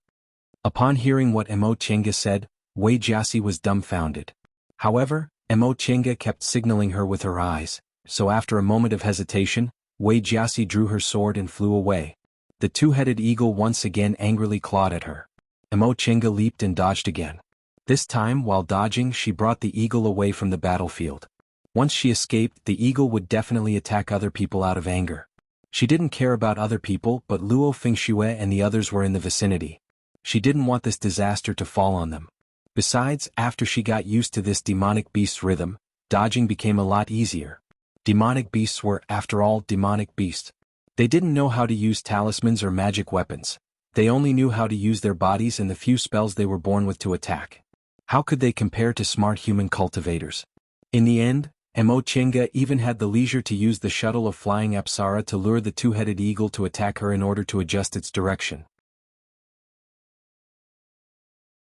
Upon hearing what Emochenga said, Wei Jiaxi was dumbfounded. However, Emochenga kept signaling her with her eyes, so after a moment of hesitation, Wei Jiaxi drew her sword and flew away. The two-headed eagle once again angrily clawed at her. Emochenga leaped and dodged again. This time, while dodging, she brought the eagle away from the battlefield. Once she escaped, the eagle would definitely attack other people out of anger. She didn't care about other people, but Luo Fengshue and the others were in the vicinity. She didn't want this disaster to fall on them. Besides, after she got used to this demonic beast's rhythm, dodging became a lot easier. Demonic beasts were, after all, demonic beasts. They didn't know how to use talismans or magic weapons. They only knew how to use their bodies and the few spells they were born with to attack. How could they compare to smart human cultivators? In the end, Mo Chinga even had the leisure to use the shuttle of flying Apsara to lure the two-headed eagle to attack her in order to adjust its direction.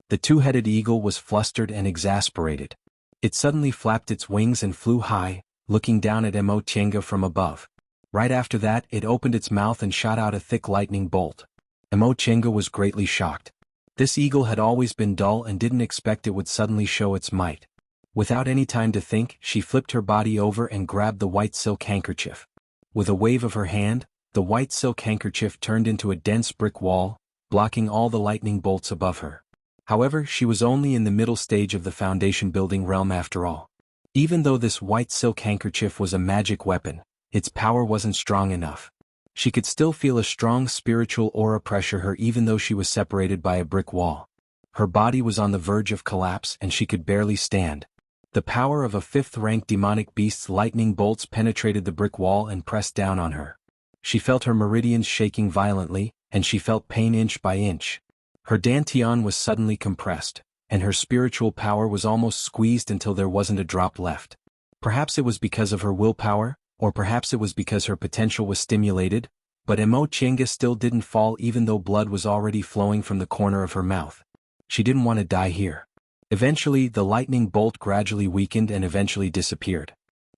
The two-headed eagle was flustered and exasperated. It suddenly flapped its wings and flew high, looking down at Mo Chinga from above. Right after that, it opened its mouth and shot out a thick lightning bolt. Mo Chinga was greatly shocked. This eagle had always been dull and didn't expect it would suddenly show its might. Without any time to think, she flipped her body over and grabbed the white silk handkerchief. With a wave of her hand, the white silk handkerchief turned into a dense brick wall, blocking all the lightning bolts above her. However, she was only in the middle stage of the foundation building realm after all. Even though this white silk handkerchief was a magic weapon, its power wasn't strong enough. She could still feel a strong spiritual aura pressure her even though she was separated by a brick wall. Her body was on the verge of collapse and she could barely stand. The power of a fifth-rank demonic beast's lightning bolts penetrated the brick wall and pressed down on her. She felt her meridians shaking violently, and she felt pain inch by inch. Her dantian was suddenly compressed, and her spiritual power was almost squeezed until there wasn't a drop left. Perhaps it was because of her willpower, or perhaps it was because her potential was stimulated, but Mo Chinga still didn't fall even though blood was already flowing from the corner of her mouth. She didn't want to die here. Eventually, the lightning bolt gradually weakened and eventually disappeared.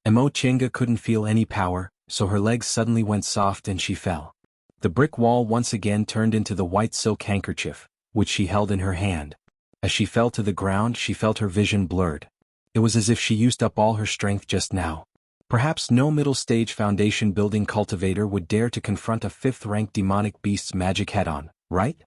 Mo Chinga couldn't feel any power, so her legs suddenly went soft and she fell. The brick wall once again turned into the white silk handkerchief, which she held in her hand. As she fell to the ground, she felt her vision blurred. It was as if she used up all her strength just now. Perhaps no middle-stage foundation building cultivator would dare to confront a fifth-rank demonic beast's magic head-on, right?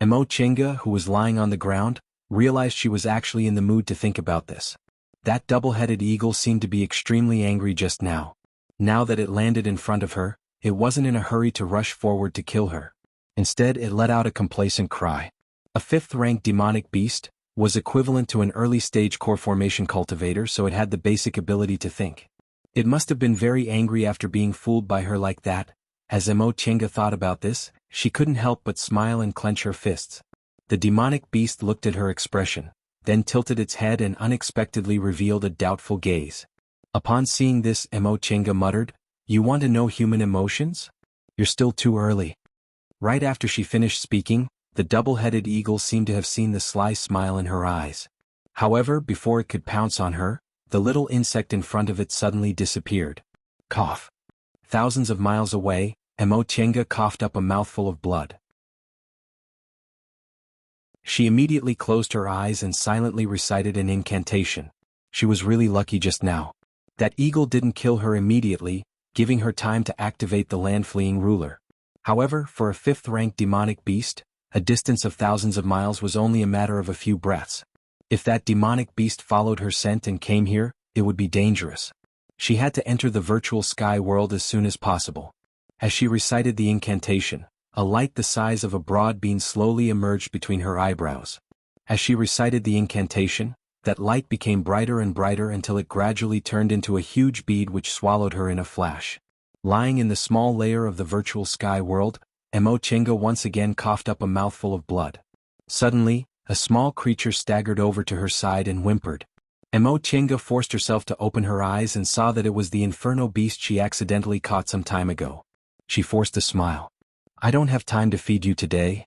Mo Chinga, who was lying on the ground, realized she was actually in the mood to think about this. That double-headed eagle seemed to be extremely angry just now. Now that it landed in front of her, it wasn't in a hurry to rush forward to kill her. Instead, it let out a complacent cry. A fifth-rank demonic beast was equivalent to an early-stage core formation cultivator, so it had the basic ability to think. It must have been very angry after being fooled by her like that. As Mo Chinga thought about this, she couldn't help but smile and clench her fists. The demonic beast looked at her expression, then tilted its head and unexpectedly revealed a doubtful gaze. Upon seeing this, Mo Chinga muttered, "You want to know human emotions? You're still too early." Right after she finished speaking, the double-headed eagle seemed to have seen the sly smile in her eyes. However, before it could pounce on her, the little insect in front of it suddenly disappeared. Cough. Thousands of miles away, Mo Chinga coughed up a mouthful of blood. She immediately closed her eyes and silently recited an incantation. She was really lucky just now. That eagle didn't kill her immediately, giving her time to activate the land-fleeing ruler. However, for a fifth-rank demonic beast, a distance of thousands of miles was only a matter of a few breaths. If that demonic beast followed her scent and came here, it would be dangerous. She had to enter the virtual sky world as soon as possible. As she recited the incantation, a light the size of a broad bean slowly emerged between her eyebrows. As she recited the incantation, that light became brighter and brighter until it gradually turned into a huge bead which swallowed her in a flash. Lying in the small layer of the virtual sky world, Mo Chinga once again coughed up a mouthful of blood. Suddenly, a small creature staggered over to her side and whimpered. Mo Chinga forced herself to open her eyes and saw that it was the inferno beast she accidentally caught some time ago. She forced a smile. "I don't have time to feed you today."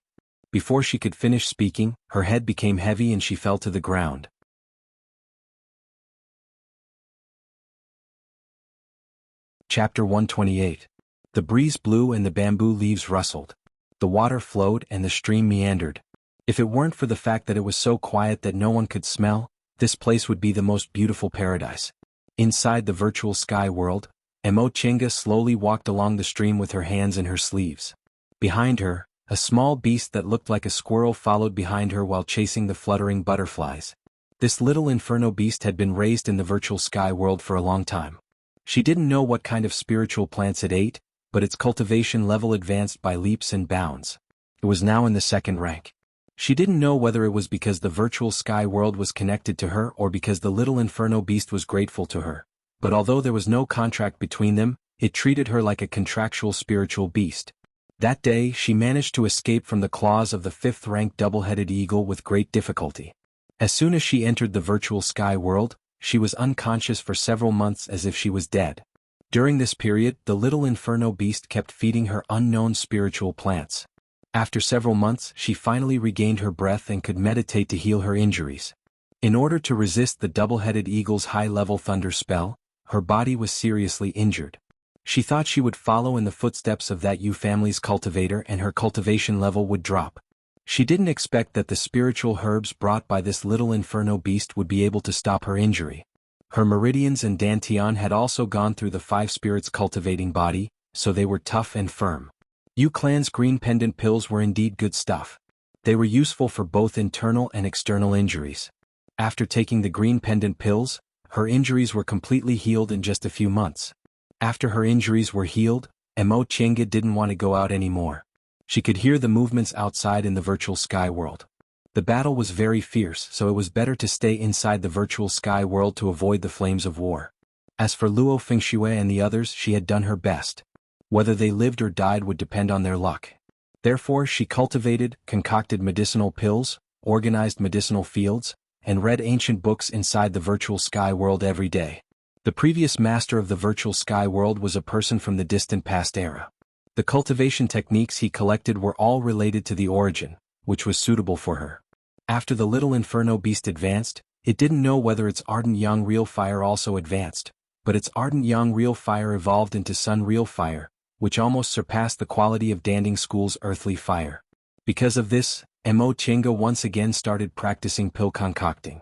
Before she could finish speaking, her head became heavy and she fell to the ground. Chapter 128. The breeze blew and the bamboo leaves rustled. The water flowed and the stream meandered. If it weren't for the fact that it was so quiet that no one could smell, this place would be the most beautiful paradise. Inside the virtual sky world, Mo Chinga slowly walked along the stream with her hands in her sleeves. Behind her, a small beast that looked like a squirrel followed behind her while chasing the fluttering butterflies. This little inferno beast had been raised in the virtual sky world for a long time. She didn't know what kind of spiritual plants it ate, but its cultivation level advanced by leaps and bounds. It was now in the second rank. She didn't know whether it was because the virtual sky world was connected to her or because the little inferno beast was grateful to her. But although there was no contract between them, it treated her like a contractual spiritual beast. That day, she managed to escape from the claws of the fifth-rank double-headed eagle with great difficulty. As soon as she entered the virtual sky world, She was unconscious for several months as if she was dead. During this period, the little inferno beast kept feeding her unknown spiritual plants. After several months, she finally regained her breath and could meditate to heal her injuries. In order to resist the double-headed eagle's high-level thunder spell, her body was seriously injured. She thought she would follow in the footsteps of that Yu family's cultivator and her cultivation level would drop. She didn't expect that the spiritual herbs brought by this little inferno beast would be able to stop her injury. Her meridians and dantian had also gone through the 5 spirits cultivating body, so they were tough and firm. Yu Clan's green pendant pills were indeed good stuff. They were useful for both internal and external injuries. After taking the green pendant pills, her injuries were completely healed in just a few months. After her injuries were healed, Mo Chenga didn't want to go out anymore. She could hear the movements outside in the virtual sky world. The battle was very fierce, so it was better to stay inside the virtual sky world to avoid the flames of war. As for Luo Fengxue and the others, she had done her best. Whether they lived or died would depend on their luck. Therefore, she cultivated, concocted medicinal pills, organized medicinal fields, and read ancient books inside the virtual sky world every day. The previous master of the virtual sky world was a person from the distant past era. The cultivation techniques he collected were all related to the origin, which was suitable for her. After the little inferno beast advanced, it didn't know whether its ardent young real fire also advanced, but its ardent young real fire evolved into sun real fire, which almost surpassed the quality of Danding School's earthly fire. Because of this, Mo Chenga once again started practicing pill concocting.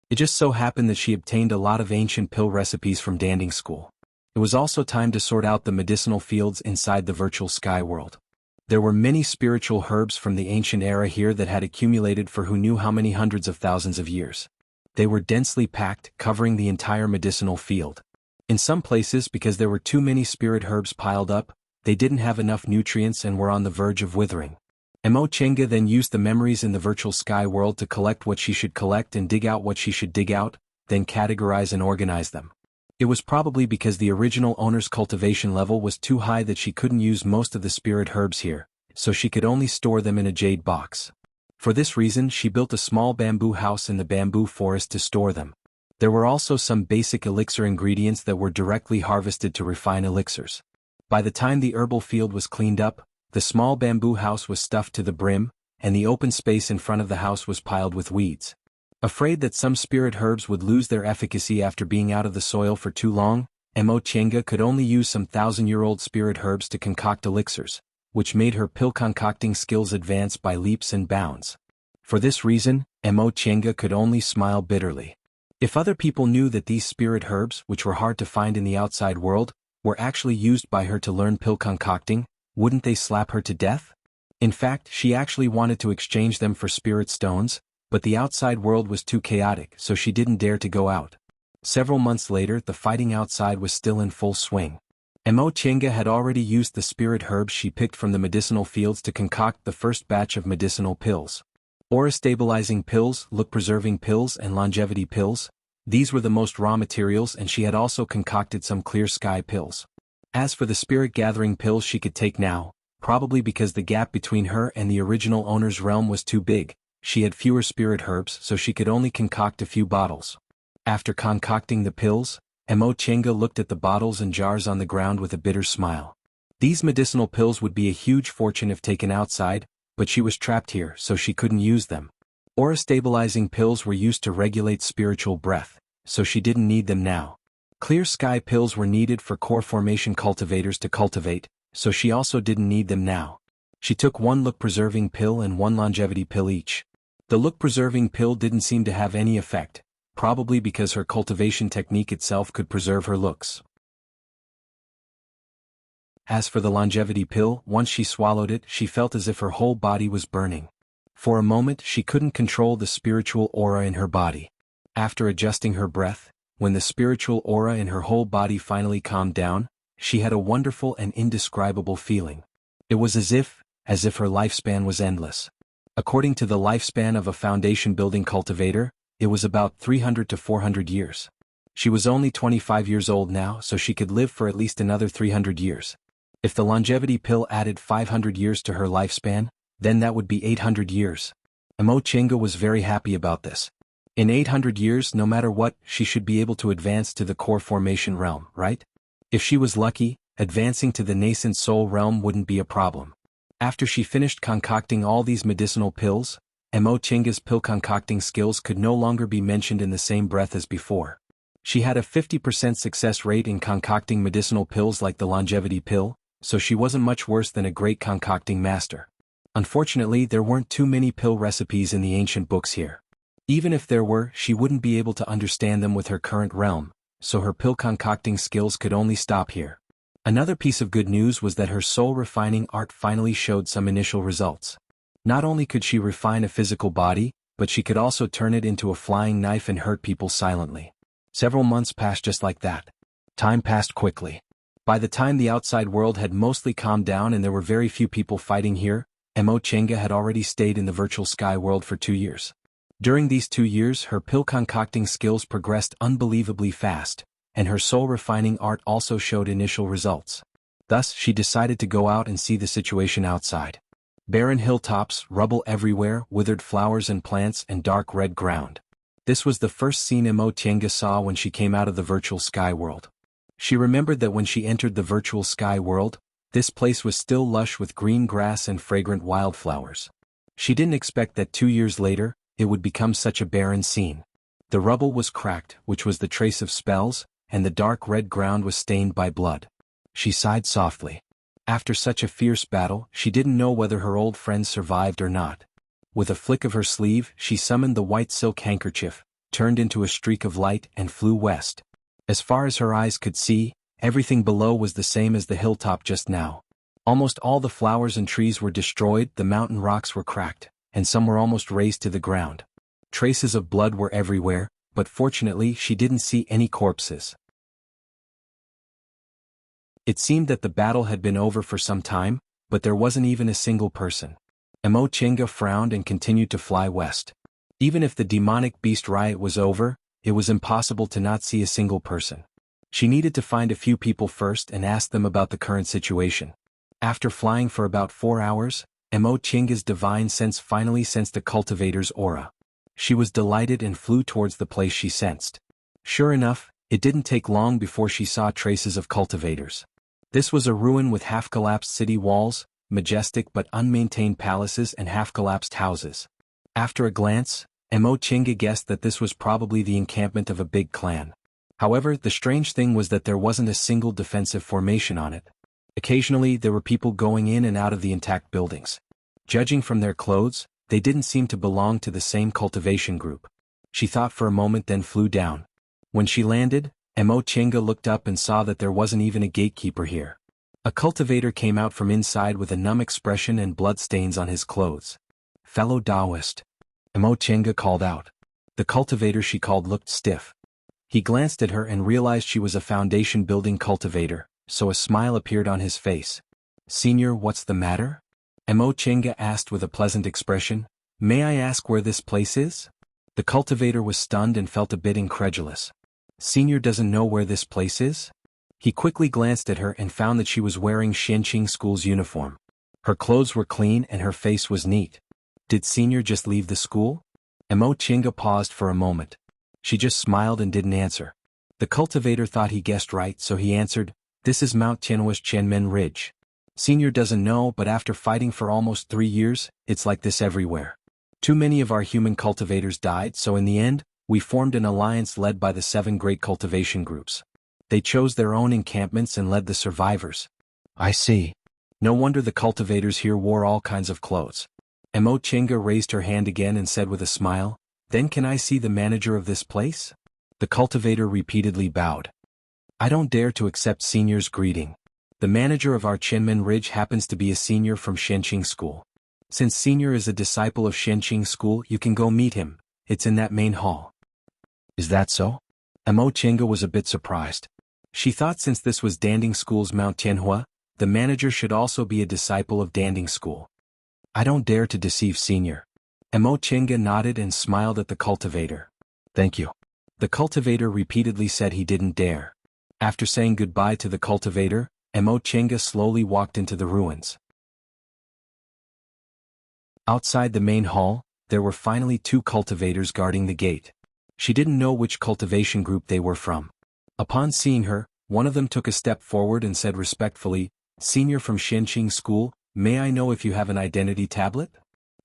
It just so happened that she obtained a lot of ancient pill recipes from Danding School. It was also time to sort out the medicinal fields inside the virtual sky world. There were many spiritual herbs from the ancient era here that had accumulated for who knew how many hundreds of thousands of years. They were densely packed, covering the entire medicinal field. In some places, because there were too many spirit herbs piled up, they didn't have enough nutrients and were on the verge of withering. Mo Chenga then used the memories in the virtual sky world to collect what she should collect and dig out what she should dig out, then categorize and organize them. It was probably because the original owner's cultivation level was too high that she couldn't use most of the spirit herbs here, so she could only store them in a jade box. For this reason, she built a small bamboo house in the bamboo forest to store them. There were also some basic elixir ingredients that were directly harvested to refine elixirs. By the time the herbal field was cleaned up, the small bamboo house was stuffed to the brim, and the open space in front of the house was piled with weeds. Afraid that some spirit herbs would lose their efficacy after being out of the soil for too long, Mo Chenga could only use some 1,000-year-old spirit herbs to concoct elixirs, which made her pill concocting skills advance by leaps and bounds. For this reason, Mo Chenga could only smile bitterly. If other people knew that these spirit herbs, which were hard to find in the outside world, were actually used by her to learn pill concocting, wouldn't they slap her to death? In fact, she actually wanted to exchange them for spirit stones, but the outside world was too chaotic, so she didn't dare to go out. Several months later, the fighting outside was still in full swing. Mo Chenga had already used the spirit herbs she picked from the medicinal fields to concoct the first batch of medicinal pills. Aura-stabilizing pills, look-preserving pills, and longevity pills, these were the most raw materials, and she had also concocted some clear sky pills. As for the spirit-gathering pills she could take now, probably because the gap between her and the original owner's realm was too big, she had fewer spirit herbs, so she could only concoct a few bottles. After concocting the pills, Mo Chenga looked at the bottles and jars on the ground with a bitter smile. These medicinal pills would be a huge fortune if taken outside, but she was trapped here, so she couldn't use them. Aura-stabilizing pills were used to regulate spiritual breath, so she didn't need them now. Clear sky pills were needed for core formation cultivators to cultivate, so she also didn't need them now. She took one look-preserving pill and one longevity pill each. The look-preserving pill didn't seem to have any effect, probably because her cultivation technique itself could preserve her looks. As for the longevity pill, once she swallowed it, she felt as if her whole body was burning. For a moment, she couldn't control the spiritual aura in her body. After adjusting her breath, when the spiritual aura in her whole body finally calmed down, she had a wonderful and indescribable feeling. It was as if her lifespan was endless. According to the lifespan of a foundation-building cultivator, it was about 300 to 400 years. She was only 25 years old now, so she could live for at least another 300 years. If the longevity pill added 500 years to her lifespan, then that would be 800 years. Mo Chenga was very happy about this. In 800 years, no matter what, she should be able to advance to the core formation realm, right? If she was lucky, advancing to the nascent soul realm wouldn't be a problem. After she finished concocting all these medicinal pills, Mo Chinga's pill concocting skills could no longer be mentioned in the same breath as before. She had a 50% success rate in concocting medicinal pills like the longevity pill, so she wasn't much worse than a great concocting master. Unfortunately, there weren't too many pill recipes in the ancient books here. Even if there were, she wouldn't be able to understand them with her current realm, so her pill concocting skills could only stop here. Another piece of good news was that her soul refining art finally showed some initial results. Not only could she refine a physical body, but she could also turn it into a flying knife and hurt people silently. Several months passed just like that. Time passed quickly. By the time the outside world had mostly calmed down and there were very few people fighting here, Mo Chinga had already stayed in the virtual sky world for 2 years. During these 2 years, her pill concocting skills progressed unbelievably fast, and her soul refining art also showed initial results. Thus, she decided to go out and see the situation outside. Barren hilltops, rubble everywhere, withered flowers and plants, and dark red ground. This was the first scene Mo Chinga saw when she came out of the virtual sky world. She remembered that when she entered the virtual sky world, this place was still lush with green grass and fragrant wildflowers. She didn't expect that 2 years later, it would become such a barren scene. The rubble was cracked, which was the trace of spells, and the dark red ground was stained by blood. She sighed softly. After such a fierce battle, she didn't know whether her old friends survived or not. With a flick of her sleeve, she summoned the white silk handkerchief, turned into a streak of light, and flew west. As far as her eyes could see, everything below was the same as the hilltop just now. Almost all the flowers and trees were destroyed, the mountain rocks were cracked, and some were almost razed to the ground. Traces of blood were everywhere, but fortunately she didn't see any corpses. It seemed that the battle had been over for some time, but there wasn't even a single person. Mo Chinga frowned and continued to fly west. Even if the demonic beast riot was over, it was impossible to not see a single person. She needed to find a few people first and ask them about the current situation. After flying for about 4 hours, Mo Chinga's divine sense finally sensed a cultivator's aura. She was delighted and flew towards the place she sensed. Sure enough, it didn't take long before she saw traces of cultivators. This was a ruin with half-collapsed city walls, majestic but unmaintained palaces and half-collapsed houses. After a glance, Mo Chinga guessed that this was probably the encampment of a big clan. However, the strange thing was that there wasn't a single defensive formation on it. Occasionally, there were people going in and out of the intact buildings. Judging from their clothes, they didn't seem to belong to the same cultivation group. She thought for a moment, then flew down. When she landed, Mo Chinga looked up and saw that there wasn't even a gatekeeper here. A cultivator came out from inside with a numb expression and bloodstains on his clothes. "Fellow Taoist," Mo Chinga called out. The cultivator she called looked stiff. He glanced at her and realized she was a foundation-building cultivator, so a smile appeared on his face. "Senior, what's the matter?" Mo Chinga asked with a pleasant expression. "May I ask where this place is?" The cultivator was stunned and felt a bit incredulous. "Senior doesn't know where this place is?" He quickly glanced at her and found that she was wearing Xianqing School's uniform. Her clothes were clean and her face was neat. "Did Senior just leave the school?" Mo Chinga paused for a moment. She just smiled and didn't answer. The cultivator thought he guessed right, so he answered, "This is Mount Tianhua's Qianmen Ridge. Senior doesn't know, but after fighting for almost 3 years, it's like this everywhere. Too many of our human cultivators died, so in the end, we formed an alliance led by the 7 great cultivation groups. They chose their own encampments and led the survivors." "I see. No wonder the cultivators here wore all kinds of clothes." Mo Chinga raised her hand again and said with a smile, "Then can I see the manager of this place?" The cultivator repeatedly bowed. "I don't dare to accept Senior's greeting. The manager of our Qianmen Ridge happens to be a senior from Xianqing School. Since Senior is a disciple of Xianqing School, you can go meet him. It's in that main hall." "Is that so?" Mo Chinga was a bit surprised. She thought since this was Danding School's Mount Tianhua, the manager should also be a disciple of Danding School. "I don't dare to deceive Senior." Mo Chinga nodded and smiled at the cultivator. "Thank you." The cultivator repeatedly said he didn't dare. After saying goodbye to the cultivator, Mo Chinga slowly walked into the ruins. Outside the main hall, there were finally 2 cultivators guarding the gate. She didn't know which cultivation group they were from. Upon seeing her, one of them took a step forward and said respectfully, "Senior from Xianqing School, may I know if you have an identity tablet?"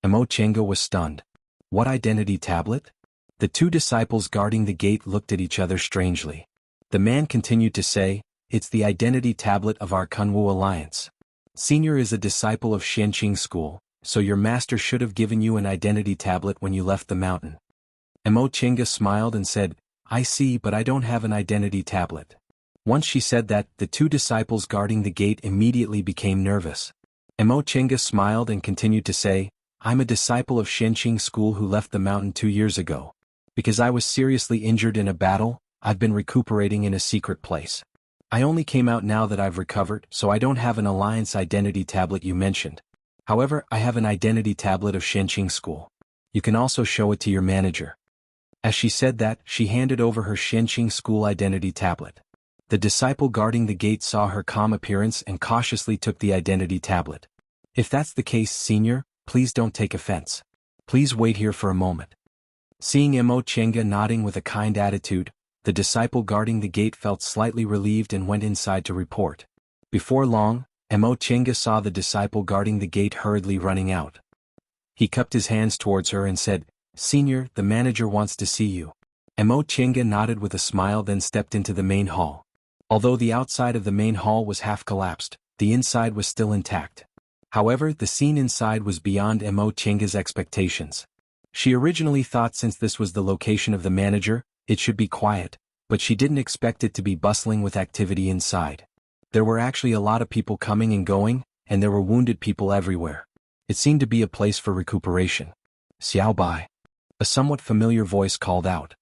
Emo Chenga was stunned. What identity tablet? The two disciples guarding the gate looked at each other strangely. The man continued to say, "It's the identity tablet of our Kunwu Alliance. Senior is a disciple of Xianqing School, so your master should have given you an identity tablet when you left the mountain." Emo Chenga smiled and said, "I see, but I don't have an identity tablet." Once she said that, the two disciples guarding the gate immediately became nervous. Emo Chenga smiled and continued to say, "I'm a disciple of Xianqing School who left the mountain 2 years ago. Because I was seriously injured in a battle, I've been recuperating in a secret place. I only came out now that I've recovered, so I don't have an alliance identity tablet you mentioned. However, I have an identity tablet of Xianqing School. You can also show it to your manager." As she said that, she handed over her Xianqing School identity tablet. The disciple guarding the gate saw her calm appearance and cautiously took the identity tablet. "If that's the case, Senior, please don't take offense. Please wait here for a moment." Seeing Emo Chenga nodding with a kind attitude, the disciple guarding the gate felt slightly relieved and went inside to report. Before long, Emo Chenga saw the disciple guarding the gate hurriedly running out. He cupped his hands towards her and said, "Senior, the manager wants to see you." Emo Chenga nodded with a smile, then stepped into the main hall. Although the outside of the main hall was half collapsed, the inside was still intact. However, the scene inside was beyond Emo Chenga's expectations. She originally thought since this was the location of the manager, it should be quiet, but she didn't expect it to be bustling with activity inside. There were actually a lot of people coming and going, and there were wounded people everywhere. It seemed to be a place for recuperation. "Xiao Bai." A somewhat familiar voice called out.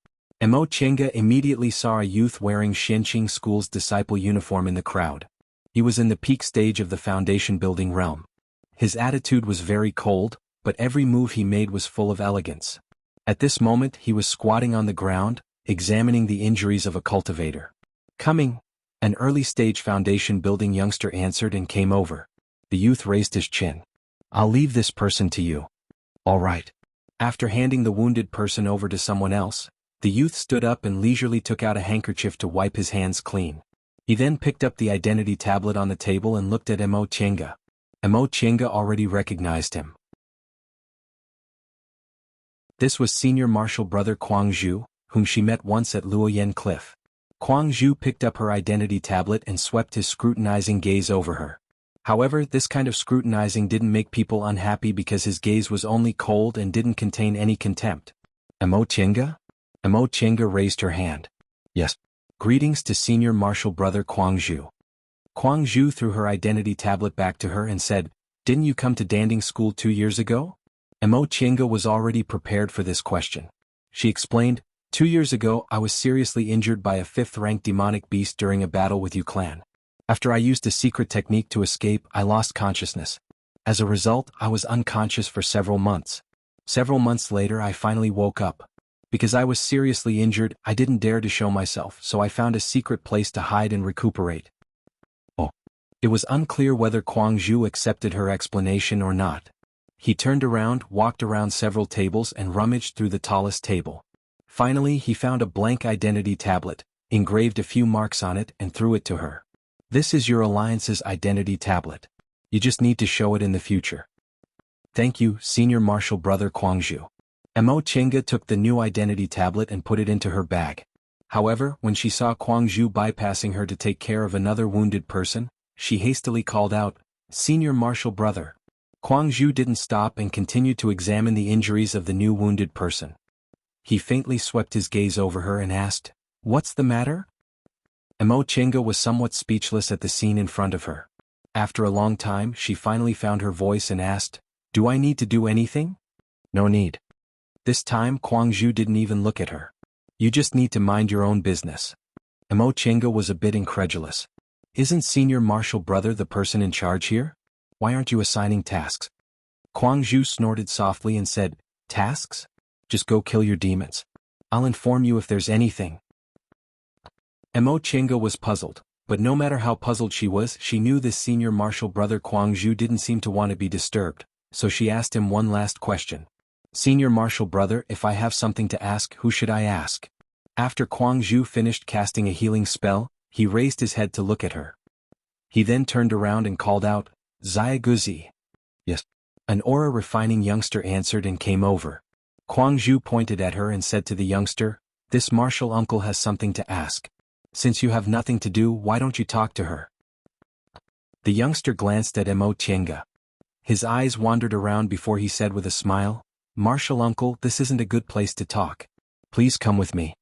Emo Chenga immediately saw a youth wearing Xianqing School's disciple uniform in the crowd. He was in the peak stage of the foundation building realm. His attitude was very cold, but every move he made was full of elegance. At this moment he was squatting on the ground, examining the injuries of a cultivator. "Coming," an early-stage foundation building youngster answered and came over. The youth raised his chin. "I'll leave this person to you." "All right." After handing the wounded person over to someone else, the youth stood up and leisurely took out a handkerchief to wipe his hands clean. He then picked up the identity tablet on the table and looked at Emo Chenga. Emo Chenga already recognized him. This was senior martial brother Kuang Zhu, whom she met once at Luoyan Cliff. Kuang Zhu picked up her identity tablet and swept his scrutinizing gaze over her. However, this kind of scrutinizing didn't make people unhappy because his gaze was only cold and didn't contain any contempt. "Emo Chenga?" Emo Chenga raised her hand. "Yes." "Greetings to senior martial brother Kuang Zhu." Kuang Zhu threw her identity tablet back to her and said, "Didn't you come to Danding School 2 years ago?" Emo Chenga was already prepared for this question. She explained, "2 years ago I was seriously injured by a 5th-rank demonic beast during a battle with Yu Clan. After I used a secret technique to escape, I lost consciousness. As a result, I was unconscious for several months. Several months later I finally woke up. Because I was seriously injured, I didn't dare to show myself, so I found a secret place to hide and recuperate." Oh. It was unclear whether Kuang Zhu accepted her explanation or not. He turned around, walked around several tables and rummaged through the tallest table. Finally he found a blank identity tablet, engraved a few marks on it and threw it to her. "This is your alliance's identity tablet. You just need to show it in the future." "Thank you, senior martial brother Kuang Zhu." Emo Chenga took the new identity tablet and put it into her bag. However, when she saw Kuang Zhu bypassing her to take care of another wounded person, she hastily called out, "Senior martial brother." Kuang Zhu didn't stop and continued to examine the injuries of the new wounded person. He faintly swept his gaze over her and asked, "What's the matter?" Emo Chenga was somewhat speechless at the scene in front of her. After a long time she finally found her voice and asked, "Do I need to do anything?" "No need." This time Kuang Zhu didn't even look at her. "You just need to mind your own business." Emo Chenga was a bit incredulous. "Isn't senior martial brother the person in charge here? Why aren't you assigning tasks?" Kuang Zhu snorted softly and said, "Tasks? Just go kill your demons. I'll inform you if there's anything." Emo Chenga was puzzled, but no matter how puzzled she was, she knew this senior martial brother Kuang Zhu didn't seem to want to be disturbed, so she asked him one last question. Senior martial brother, if I have something to ask, who should I ask? After Kuang Zhu finished casting a healing spell, he raised his head to look at her. He then turned around and called out, Xia Guzi. Yes. An aura-refining youngster answered and came over. Kuang Zhu pointed at her and said to the youngster, this martial uncle has something to ask. Since you have nothing to do, why don't you talk to her? The youngster glanced at Mo Tienga. His eyes wandered around before he said with a smile, Martial uncle, this isn't a good place to talk. Please come with me.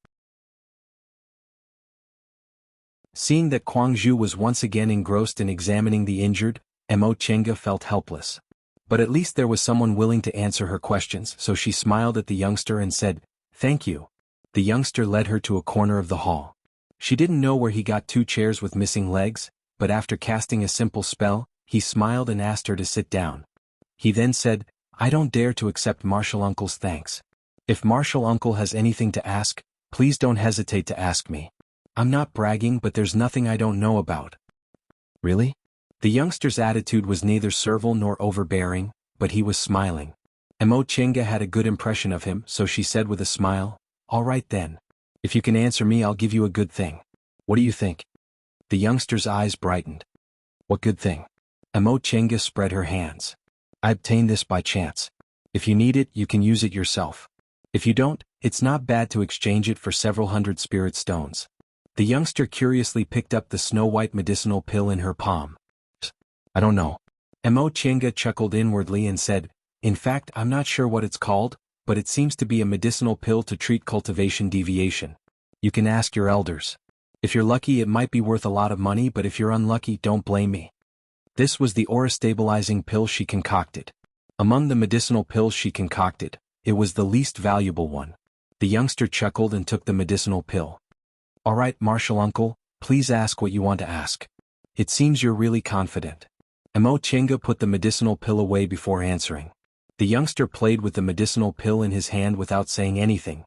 Seeing that Kuang Zhu was once again engrossed in examining the injured, Mo Tienga felt helpless. But at least there was someone willing to answer her questions, so she smiled at the youngster and said, thank you. The youngster led her to a corner of the hall. She didn't know where he got 2 chairs with missing legs, but after casting a simple spell, he smiled and asked her to sit down. He then said, I don't dare to accept Martial Uncle's thanks. If Martial Uncle has anything to ask, please don't hesitate to ask me. I'm not bragging, but there's nothing I don't know about. Really? The youngster's attitude was neither servile nor overbearing, but he was smiling. Mo Tienga had a good impression of him, so she said with a smile, all right then. If you can answer me, I'll give you a good thing. What do you think? The youngster's eyes brightened. What good thing? Mo Tienga spread her hands. I obtained this by chance. If you need it, you can use it yourself. If you don't, it's not bad to exchange it for several hundred spirit stones. The youngster curiously picked up the snow-white medicinal pill in her palm. I don't know. Mo Tienga chuckled inwardly and said, in fact, I'm not sure what it's called, but it seems to be a medicinal pill to treat cultivation deviation. You can ask your elders. If you're lucky, it might be worth a lot of money, but if you're unlucky, don't blame me. This was the aura-stabilizing pill she concocted. Among the medicinal pills she concocted, it was the least valuable one. The youngster chuckled and took the medicinal pill. All right, Martial Uncle, please ask what you want to ask. It seems you're really confident. Mo Tienga put the medicinal pill away before answering. The youngster played with the medicinal pill in his hand without saying anything.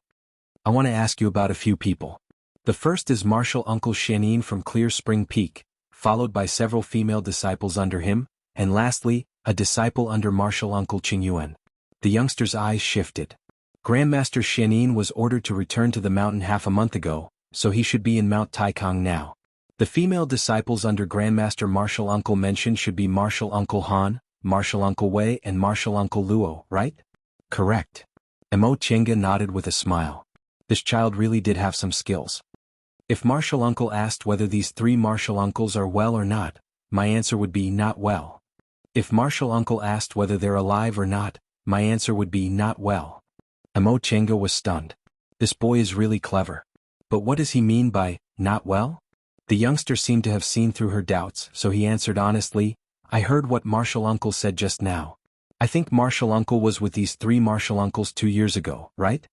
I want to ask you about a few people. The first is Martial Uncle Xianin from Clear Spring Peak, followed by several female disciples under him, and lastly, a disciple under Martial Uncle Qingyuan. The youngster's eyes shifted. Grandmaster Xianin was ordered to return to the mountain half a month ago, so he should be in Mount Taikang now. The female disciples under Grandmaster Martial Uncle mentioned should be Martial Uncle Han, Martial Uncle Wei and Martial Uncle Luo, right? Correct. Mo Tienga nodded with a smile. This child really did have some skills. If Martial Uncle asked whether these 3 Martial Uncles are well or not, my answer would be not well. If Martial Uncle asked whether they're alive or not, my answer would be not well. Mo Tienga was stunned. This boy is really clever. But what does he mean by, not well? The youngster seemed to have seen through her doubts, so he answered honestly, I heard what Martial Uncle said just now. I think Martial Uncle was with these 3 Martial Uncles 2 years ago, right?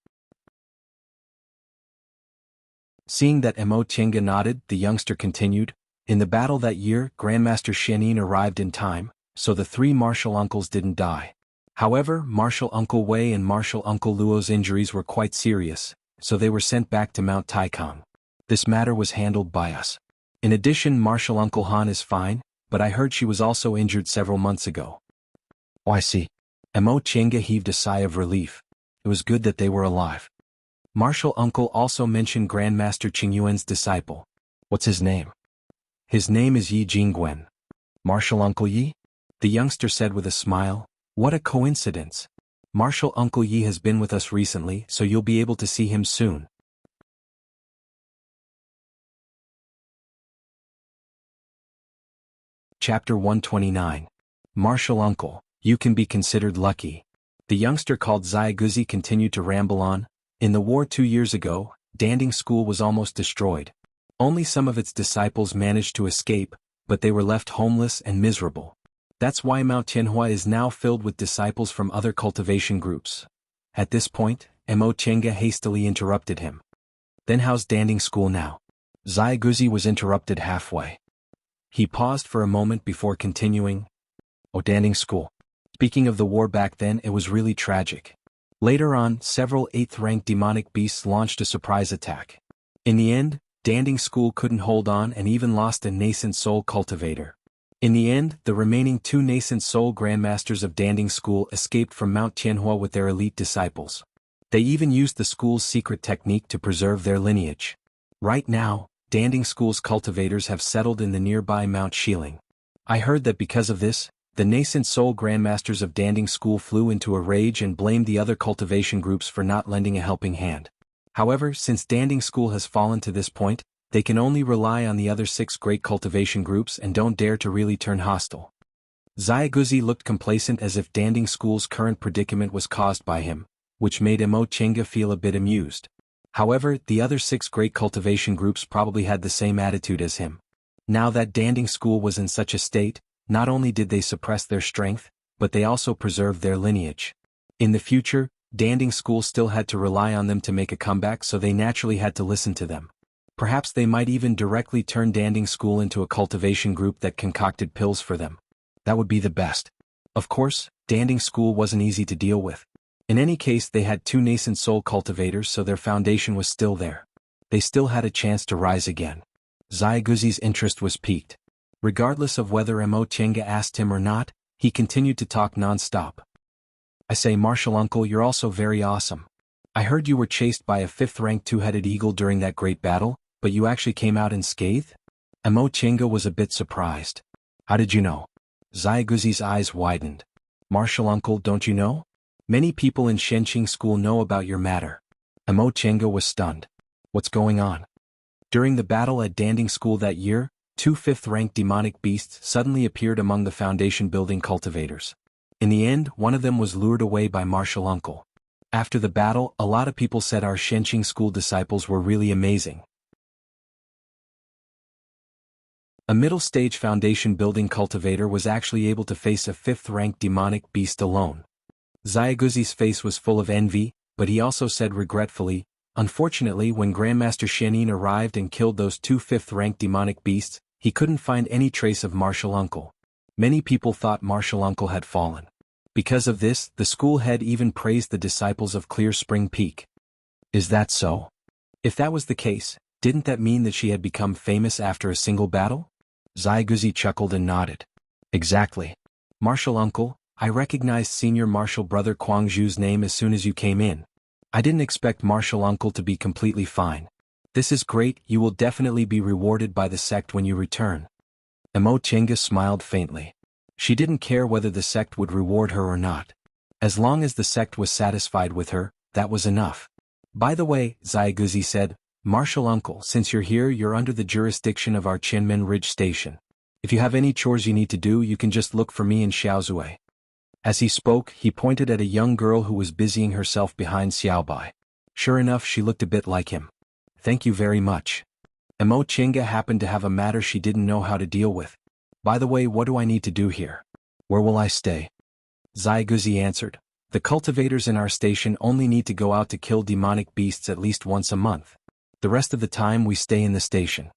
Seeing that Mo Tienga nodded, the youngster continued, in the battle that year, Grandmaster Xianin arrived in time, so the 3 Martial Uncles didn't die. However, Martial Uncle Wei and Martial Uncle Luo's injuries were quite serious, so they were sent back to Mount Taikang. This matter was handled by us. In addition, Martial Uncle Han is fine, but I heard she was also injured several months ago. Oh, I see. Mo Tienga heaved a sigh of relief. It was good that they were alive. Martial Uncle also mentioned Grandmaster Qingyuan's disciple. What's his name? His name is Yi Jingguan. Martial Uncle Yi? The youngster said with a smile, what a coincidence. Martial Uncle Yi has been with us recently, so you'll be able to see him soon. Chapter 129. Martial Uncle, you can be considered lucky. The youngster called Xia Guzi continued to ramble on. In the war 2 years ago, Danding School was almost destroyed. Only some of its disciples managed to escape, but they were left homeless and miserable. That's why Mount Tianhua is now filled with disciples from other cultivation groups. At this point, Mo Tienga hastily interrupted him. Then how's Danding School now? Xia Guzi was interrupted halfway. He paused for a moment before continuing. Oh, Danding School. Speaking of the war back then, it was really tragic. Later on, several 8th-ranked demonic beasts launched a surprise attack. In the end, Danding School couldn't hold on and even lost a nascent soul cultivator. In the end, the remaining 2 nascent soul grandmasters of Danding School escaped from Mount Tianhua with their elite disciples. They even used the school's secret technique to preserve their lineage. Right now, Danding School's cultivators have settled in the nearby Mount Shiling. I heard that because of this, the nascent soul grandmasters of Danding School flew into a rage and blamed the other cultivation groups for not lending a helping hand. However, since Danding School has fallen to this point, they can only rely on the other 6 great cultivation groups and don't dare to really turn hostile. Xiaoguzi looked complacent as if Danding School's current predicament was caused by him, which made Emo Chenga feel a bit amused. However, the other 6 great cultivation groups probably had the same attitude as him. Now that Danding School was in such a state, not only did they suppress their strength, but they also preserved their lineage. In the future, Danding School still had to rely on them to make a comeback, so they naturally had to listen to them. Perhaps they might even directly turn Danding School into a cultivation group that concocted pills for them. That would be the best. Of course, Danding School wasn't easy to deal with. In any case, they had 2 nascent soul cultivators, so their foundation was still there. They still had a chance to rise again. Xiaoguzi's interest was piqued. Regardless of whether Emo Chenga asked him or not, he continued to talk non-stop. I say, Martial Uncle, you're also very awesome. I heard you were chased by a 5th-ranked 2-headed eagle during that great battle, but you actually came out unscathed? Emo Chenga was a bit surprised. How did you know? Xiaoguzi's eyes widened. Martial Uncle, don't you know? Many people in Shenqing School know about your matter. Emo Chenga was stunned. What's going on? During the battle at Danding School that year, 2 5th-ranked demonic beasts suddenly appeared among the foundation-building cultivators. In the end, one of them was lured away by Martial Uncle. After the battle, a lot of people said our Shenqing School disciples were really amazing. A middle-stage foundation-building cultivator was actually able to face a 5th-ranked demonic beast alone. Xiaoguzi's face was full of envy, but he also said regretfully, unfortunately, when Grandmaster Shenin arrived and killed those 2 5th-ranked demonic beasts, he couldn't find any trace of Martial Uncle. Many people thought Martial Uncle had fallen. Because of this, the school head even praised the disciples of Clear Spring Peak. Is that so? If that was the case, didn't that mean that she had become famous after a single battle? Xiaoguzi chuckled and nodded. Exactly. Martial Uncle, I recognized Senior Martial Brother Quangzhu's name as soon as you came in. I didn't expect Martial Uncle to be completely fine. This is great, you will definitely be rewarded by the sect when you return. Emo Chenga smiled faintly. She didn't care whether the sect would reward her or not. As long as the sect was satisfied with her, that was enough. By the way, Xiaoguzi said, Martial Uncle, since you're here, you're under the jurisdiction of our Qianmen Ridge Station. If you have any chores you need to do, you can just look for me in Xiaozui. As he spoke, he pointed at a young girl who was busying herself behind Xiaobai. Sure enough, she looked a bit like him. Thank you very much. Emo Chenga happened to have a matter she didn't know how to deal with. By the way, what do I need to do here? Where will I stay? Xiaoguzi answered. The cultivators in our station only need to go out to kill demonic beasts at least once a month. The rest of the time we stay in the station.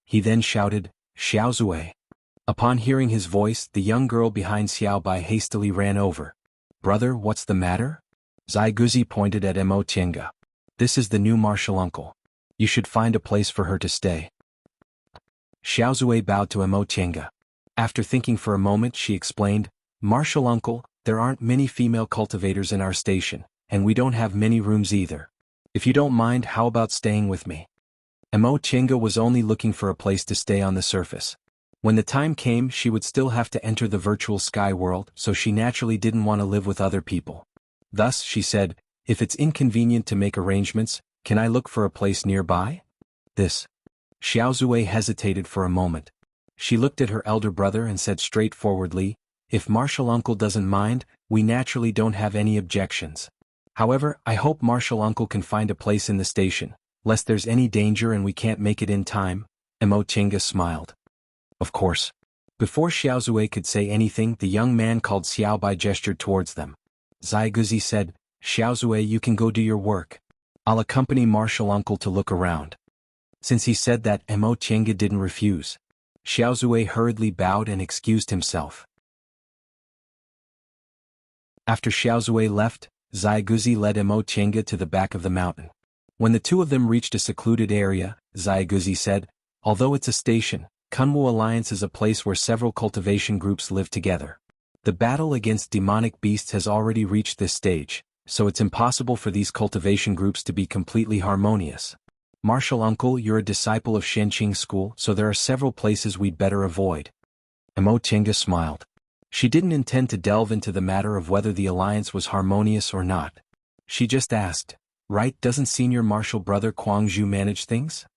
He then shouted, Xiaozui. Upon hearing his voice, the young girl behind Xiaobai hastily ran over. Brother, what's the matter? Xiaoguzi pointed at Emo Chenga. This is the new Martial Uncle. You should find a place for her to stay. Xiaozui bowed to Emo Chenga. After thinking for a moment, she explained, Martial Uncle, there aren't many female cultivators in our station, and we don't have many rooms either. If you don't mind, how about staying with me? Emo Chenga was only looking for a place to stay on the surface. When the time came, she would still have to enter the virtual sky world, so she naturally didn't want to live with other people. Thus, she said, if it's inconvenient to make arrangements, can I look for a place nearby? This. Xiaozui hesitated for a moment. She looked at her elder brother and said straightforwardly, if Martial Uncle doesn't mind, we naturally don't have any objections. However, I hope Martial Uncle can find a place in the station, lest there's any danger and we can't make it in time. Emo Chenga smiled. Of course. Before Xiaozui could say anything, the young man called Xiaobai gestured towards them. Xiaoguzi said, Xiaozui, you can go do your work. I'll accompany Martial Uncle to look around. Since he said that, Emo Chenga didn't refuse. Xiaozui hurriedly bowed and excused himself. After Xiaozui left, Xiaoguzi led Emo Chenga to the back of the mountain. When the two of them reached a secluded area, Xiaoguzi said, although it's a station, Kunwu Alliance is a place where several cultivation groups live together. The battle against demonic beasts has already reached this stage, so it's impossible for these cultivation groups to be completely harmonious. Martial uncle, you're a disciple of Shenqing school, so there are several places we'd better avoid. Mo Chenga smiled. She didn't intend to delve into the matter of whether the alliance was harmonious or not. She just asked, right, doesn't senior martial brother Kuangzhu manage things?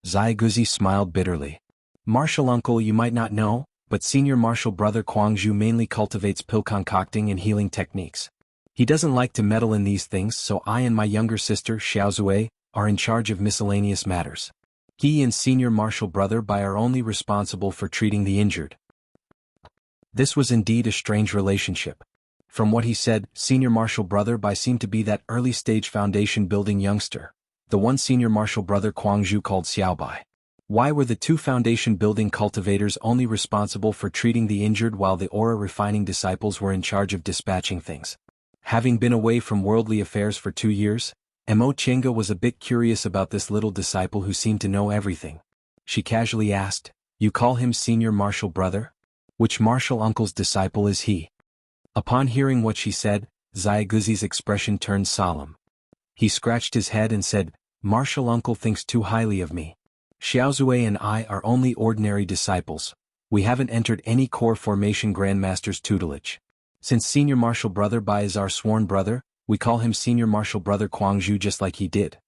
Zai Guzi smiled bitterly. Martial uncle, you might not know, but senior martial brother Kuangzhu mainly cultivates pill concocting and healing techniques. He doesn't like to meddle in these things, so I and my younger sister, Xiaozue, are in charge of miscellaneous matters. He and senior martial brother Bai are only responsible for treating the injured. This was indeed a strange relationship. From what he said, senior martial brother Bai seemed to be that early-stage foundation-building youngster, the one senior martial brother Kuangzhu called Xiaobai. Why were the two foundation-building cultivators only responsible for treating the injured while the aura-refining disciples were in charge of dispatching things? Having been away from worldly affairs for 2 years, Mo Chenga was a bit curious about this little disciple who seemed to know everything. She casually asked, "You call him senior martial brother? Which martial uncle's disciple is he?" Upon hearing what she said, Zai Guzi's expression turned solemn. He scratched his head and said, "Martial uncle thinks too highly of me. Xiaozue and I are only ordinary disciples. We haven't entered any core formation grandmaster's tutelage. Since senior martial brother Bai is our sworn brother, we call him senior martial brother Kuangzhu just like he did."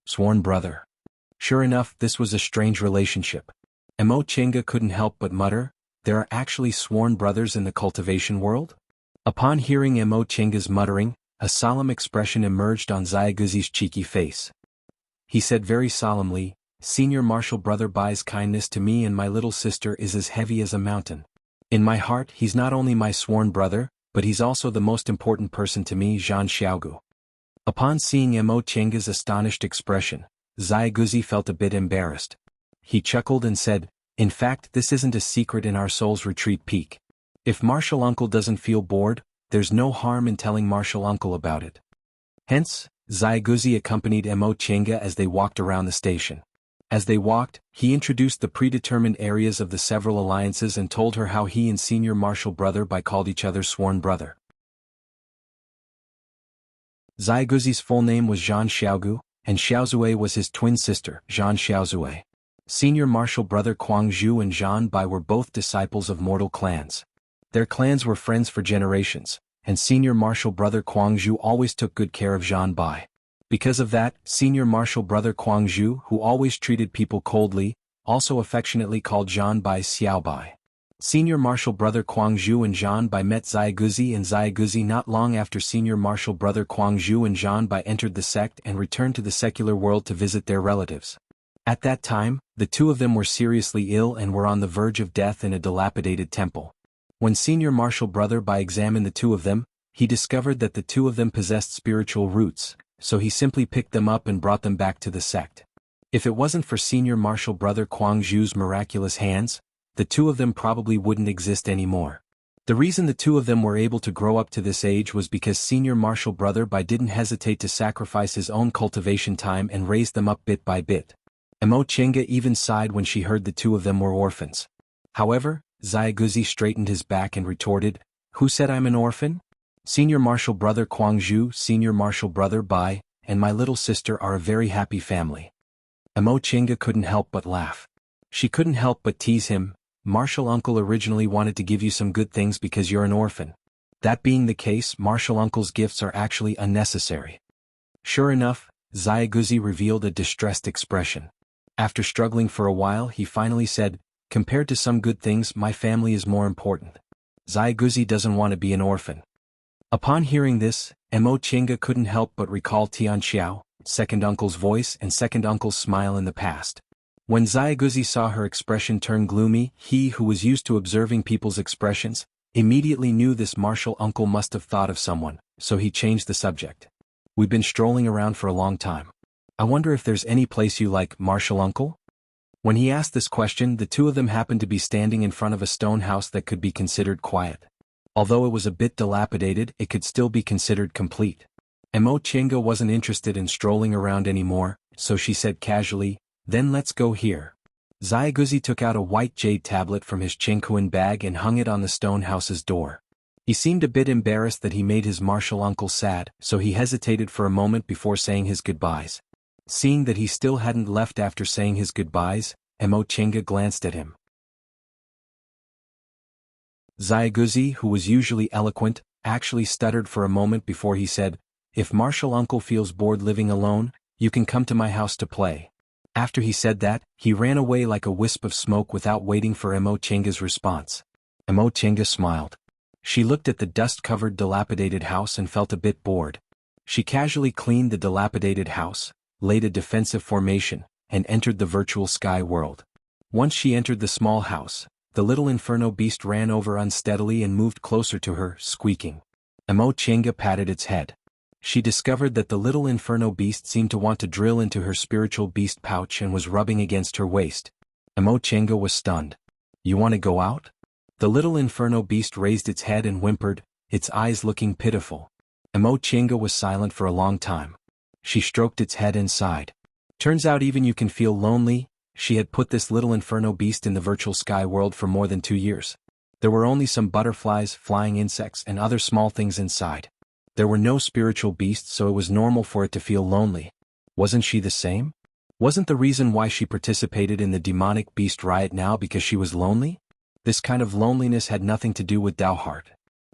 Sworn brother. Sure enough, this was a strange relationship. Mo Chenga couldn't help but mutter, there are actually sworn brothers in the cultivation world? Upon hearing Mo Chenga's muttering, a solemn expression emerged on Zai Guzi's cheeky face. He said very solemnly, "Senior martial brother Bai's kindness to me and my little sister is as heavy as a mountain. In my heart, he's not only my sworn brother, but he's also the most important person to me, Zhan Xiaogu." Upon seeing Mo Chenga's astonished expression, Zai Guzi felt a bit embarrassed. He chuckled and said, "In fact, this isn't a secret in our soul's retreat peak. If martial uncle doesn't feel bored, there's no harm in telling martial uncle about it." Hence, Zai Guzi accompanied Mo Chenga as they walked around the station. As they walked, he introduced the predetermined areas of the several alliances and told her how he and senior martial brother Bai called each other sworn brother. Zai Guzi's full name was Zhan Xiaogu, and Xiaozue was his twin sister, Zhan Xiaozue. Senior martial brother Kuangzhu and Zhan Bai were both disciples of mortal clans. Their clans were friends for generations, and senior martial brother Kuangzhu always took good care of Zhan Bai. Because of that, senior martial brother Kuangzhu, who always treated people coldly, also affectionately called Zhan Bai Xiao Bai. Senior martial brother Kuangzhu and Zhan Bai met Zai Guzi and Zai Guzi not long after senior martial brother Kuangzhu and Zhan Bai entered the sect and returned to the secular world to visit their relatives. At that time, the two of them were seriously ill and were on the verge of death in a dilapidated temple. When senior martial brother Bai examined the two of them, he discovered that the two of them possessed spiritual roots, so he simply picked them up and brought them back to the sect. If it wasn't for senior martial brother Kuangzhu's miraculous hands, the two of them probably wouldn't exist anymore. The reason the two of them were able to grow up to this age was because senior martial brother Bai didn't hesitate to sacrifice his own cultivation time and raise them up bit by bit. Mo Chenga even sighed when she heard the two of them were orphans. However, Zai Guzi straightened his back and retorted, "Who said I'm an orphan? Senior martial brother Kuangzhu, senior martial brother Bai, and my little sister are a very happy family." Mo Chenga couldn't help but laugh. She couldn't help but tease him, "Martial uncle originally wanted to give you some good things because you're an orphan. That being the case, martial uncle's gifts are actually unnecessary." Sure enough, Zai Guzi revealed a distressed expression. After struggling for a while, he finally said, "Compared to some good things, my family is more important. Zai Guzi doesn't want to be an orphan." Upon hearing this, Mo Chenga couldn't help but recall Tian Xiao, second uncle's voice and second uncle's smile in the past. When Zai Guzi saw her expression turn gloomy, he who was used to observing people's expressions, immediately knew this martial uncle must have thought of someone, so he changed the subject. "We've been strolling around for a long time. I wonder if there's any place you like, martial uncle?" When he asked this question, the two of them happened to be standing in front of a stone house that could be considered quiet. Although it was a bit dilapidated, it could still be considered complete. Mo Chenga wasn't interested in strolling around anymore, so she said casually, "Then let's go here." Xiaoguzi took out a white jade tablet from his Chengkuan bag and hung it on the stone house's door. He seemed a bit embarrassed that he made his martial uncle sad, so he hesitated for a moment before saying his goodbyes. Seeing that he still hadn't left after saying his goodbyes, Mo Chenga glanced at him. Xiaoguzi, who was usually eloquent, actually stuttered for a moment before he said, "If martial uncle feels bored living alone, you can come to my house to play." After he said that, he ran away like a wisp of smoke without waiting for Mo Chenga's response. Mo Chenga smiled. She looked at the dust-covered dilapidated house and felt a bit bored. She casually cleaned the dilapidated house, laid a defensive formation, and entered the virtual sky world. Once she entered the small house, the little inferno beast ran over unsteadily and moved closer to her, squeaking. Mo Chenga patted its head. She discovered that the little inferno beast seemed to want to drill into her spiritual beast pouch and was rubbing against her waist. Mo Chenga was stunned. "You want to go out?" The little inferno beast raised its head and whimpered, its eyes looking pitiful. Mo Chenga was silent for a long time. She stroked its head and sighed. "Turns out even you can feel lonely." She had put this little inferno beast in the virtual sky world for more than 2 years. There were only some butterflies, flying insects, and other small things inside. There were no spiritual beasts, so it was normal for it to feel lonely. Wasn't she the same? Wasn't the reason why she participated in the demonic beast riot now because she was lonely? This kind of loneliness had nothing to do with Daoheart.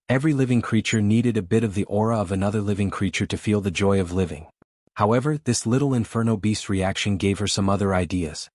Every living creature needed a bit of the aura of another living creature to feel the joy of living. However, this little inferno beast reaction gave her some other ideas.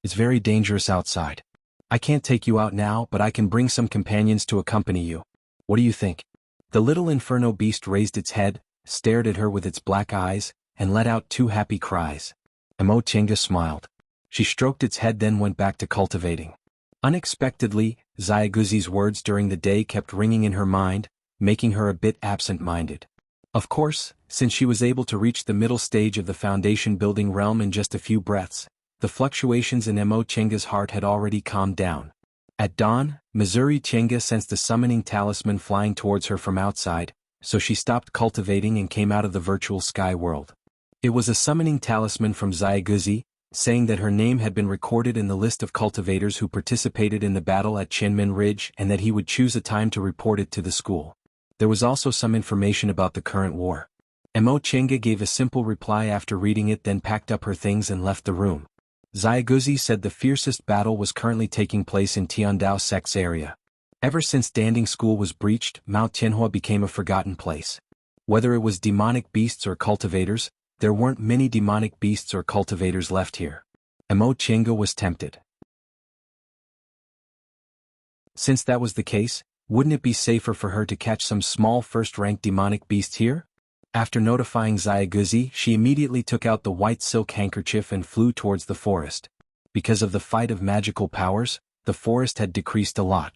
"It's very dangerous outside. I can't take you out now, but I can bring some companions to accompany you. What do you think?" The little inferno beast raised its head, stared at her with its black eyes, and let out 2 happy cries. Mo Chenga smiled. She stroked its head, then went back to cultivating. Unexpectedly, Xiaoguzi's words during the day kept ringing in her mind, making her a bit absent-minded. Of course, since she was able to reach the middle stage of the foundation-building realm in just a few breaths, the fluctuations in Mo Chenga's heart had already calmed down. At dawn, Missouri Chenga sensed a summoning talisman flying towards her from outside, so she stopped cultivating and came out of the virtual sky world. It was a summoning talisman from Xiaoguzi, saying that her name had been recorded in the list of cultivators who participated in the battle at Chenmin Ridge and that he would choose a time to report it to the school. There was also some information about the current war. Mo Chenga gave a simple reply after reading it, then packed up her things and left the room. Xiaoguzi said the fiercest battle was currently taking place in Tiandao Sect's area. Ever since Danding School was breached, Mount Tianhua became a forgotten place. Whether it was demonic beasts or cultivators, there weren't many demonic beasts or cultivators left here. Mo Chenga was tempted. Since that was the case, wouldn't it be safer for her to catch some small first-rank demonic beasts here? After notifying Xiaoguzi, she immediately took out the white silk handkerchief and flew towards the forest. Because of the fight of magical powers, the forest had decreased a lot.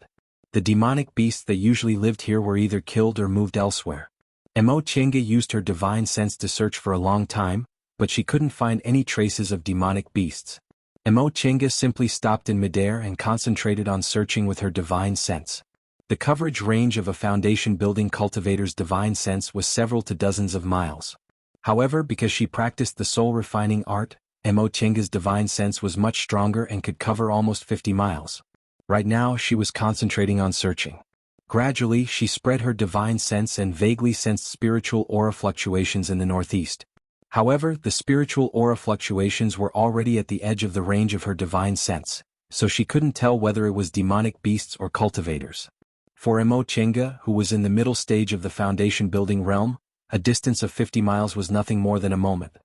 The demonic beasts that usually lived here were either killed or moved elsewhere. Mo Chenga used her divine sense to search for a long time, but she couldn't find any traces of demonic beasts. Mo Chenga simply stopped in midair and concentrated on searching with her divine sense. The coverage range of a foundation-building cultivator's divine sense was several to dozens of miles. However, because she practiced the soul-refining art, Mo Chenga's divine sense was much stronger and could cover almost 50 miles. Right now she was concentrating on searching. Gradually she spread her divine sense and vaguely sensed spiritual aura fluctuations in the northeast. However, the spiritual aura fluctuations were already at the edge of the range of her divine sense, so she couldn't tell whether it was demonic beasts or cultivators. For Mo Chenga, who was in the middle stage of the foundation-building realm, a distance of 50 miles was nothing more than a moment.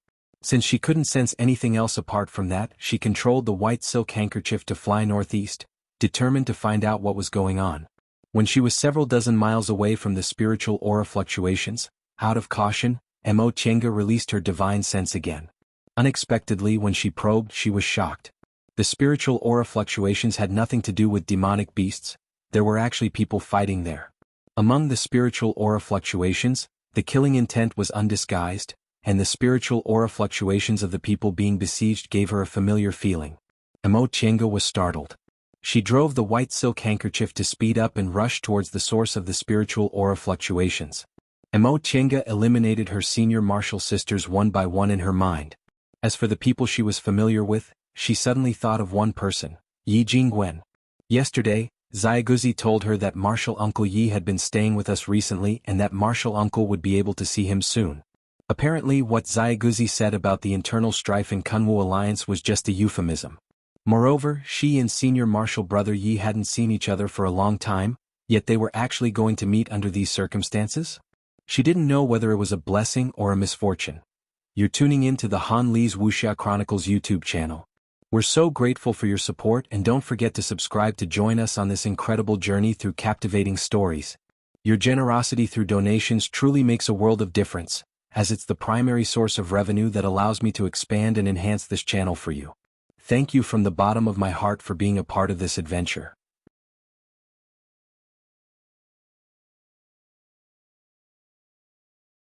Since she couldn't sense anything else apart from that, she controlled the white silk handkerchief to fly northeast, determined to find out what was going on. When she was several dozen miles away from the spiritual aura fluctuations, out of caution, Mo Chenga released her divine sense again. Unexpectedly, when she probed, she was shocked. The spiritual aura fluctuations had nothing to do with demonic beasts. There were actually people fighting there. Among the spiritual aura fluctuations, the killing intent was undisguised, and the spiritual aura fluctuations of the people being besieged gave her a familiar feeling. Mo Chenga was startled. She drove the white silk handkerchief to speed up and rush towards the source of the spiritual aura fluctuations. Mo Chenga eliminated her senior martial sisters one by one in her mind. As for the people she was familiar with, she suddenly thought of one person, Yi Jingwen. Yesterday, Xiaoguzi told her that Martial Uncle Yi had been staying with us recently and that Martial Uncle would be able to see him soon. Apparently what Xiaoguzi said about the internal strife in Kunwu alliance was just a euphemism. Moreover, she and senior martial brother Yi hadn't seen each other for a long time, yet they were actually going to meet under these circumstances? She didn't know whether it was a blessing or a misfortune. You're tuning in to the Han Li's Wuxia Chronicles YouTube channel. We're so grateful for your support, and don't forget to subscribe to join us on this incredible journey through captivating stories. Your generosity through donations truly makes a world of difference, as it's the primary source of revenue that allows me to expand and enhance this channel for you. Thank you from the bottom of my heart for being a part of this adventure.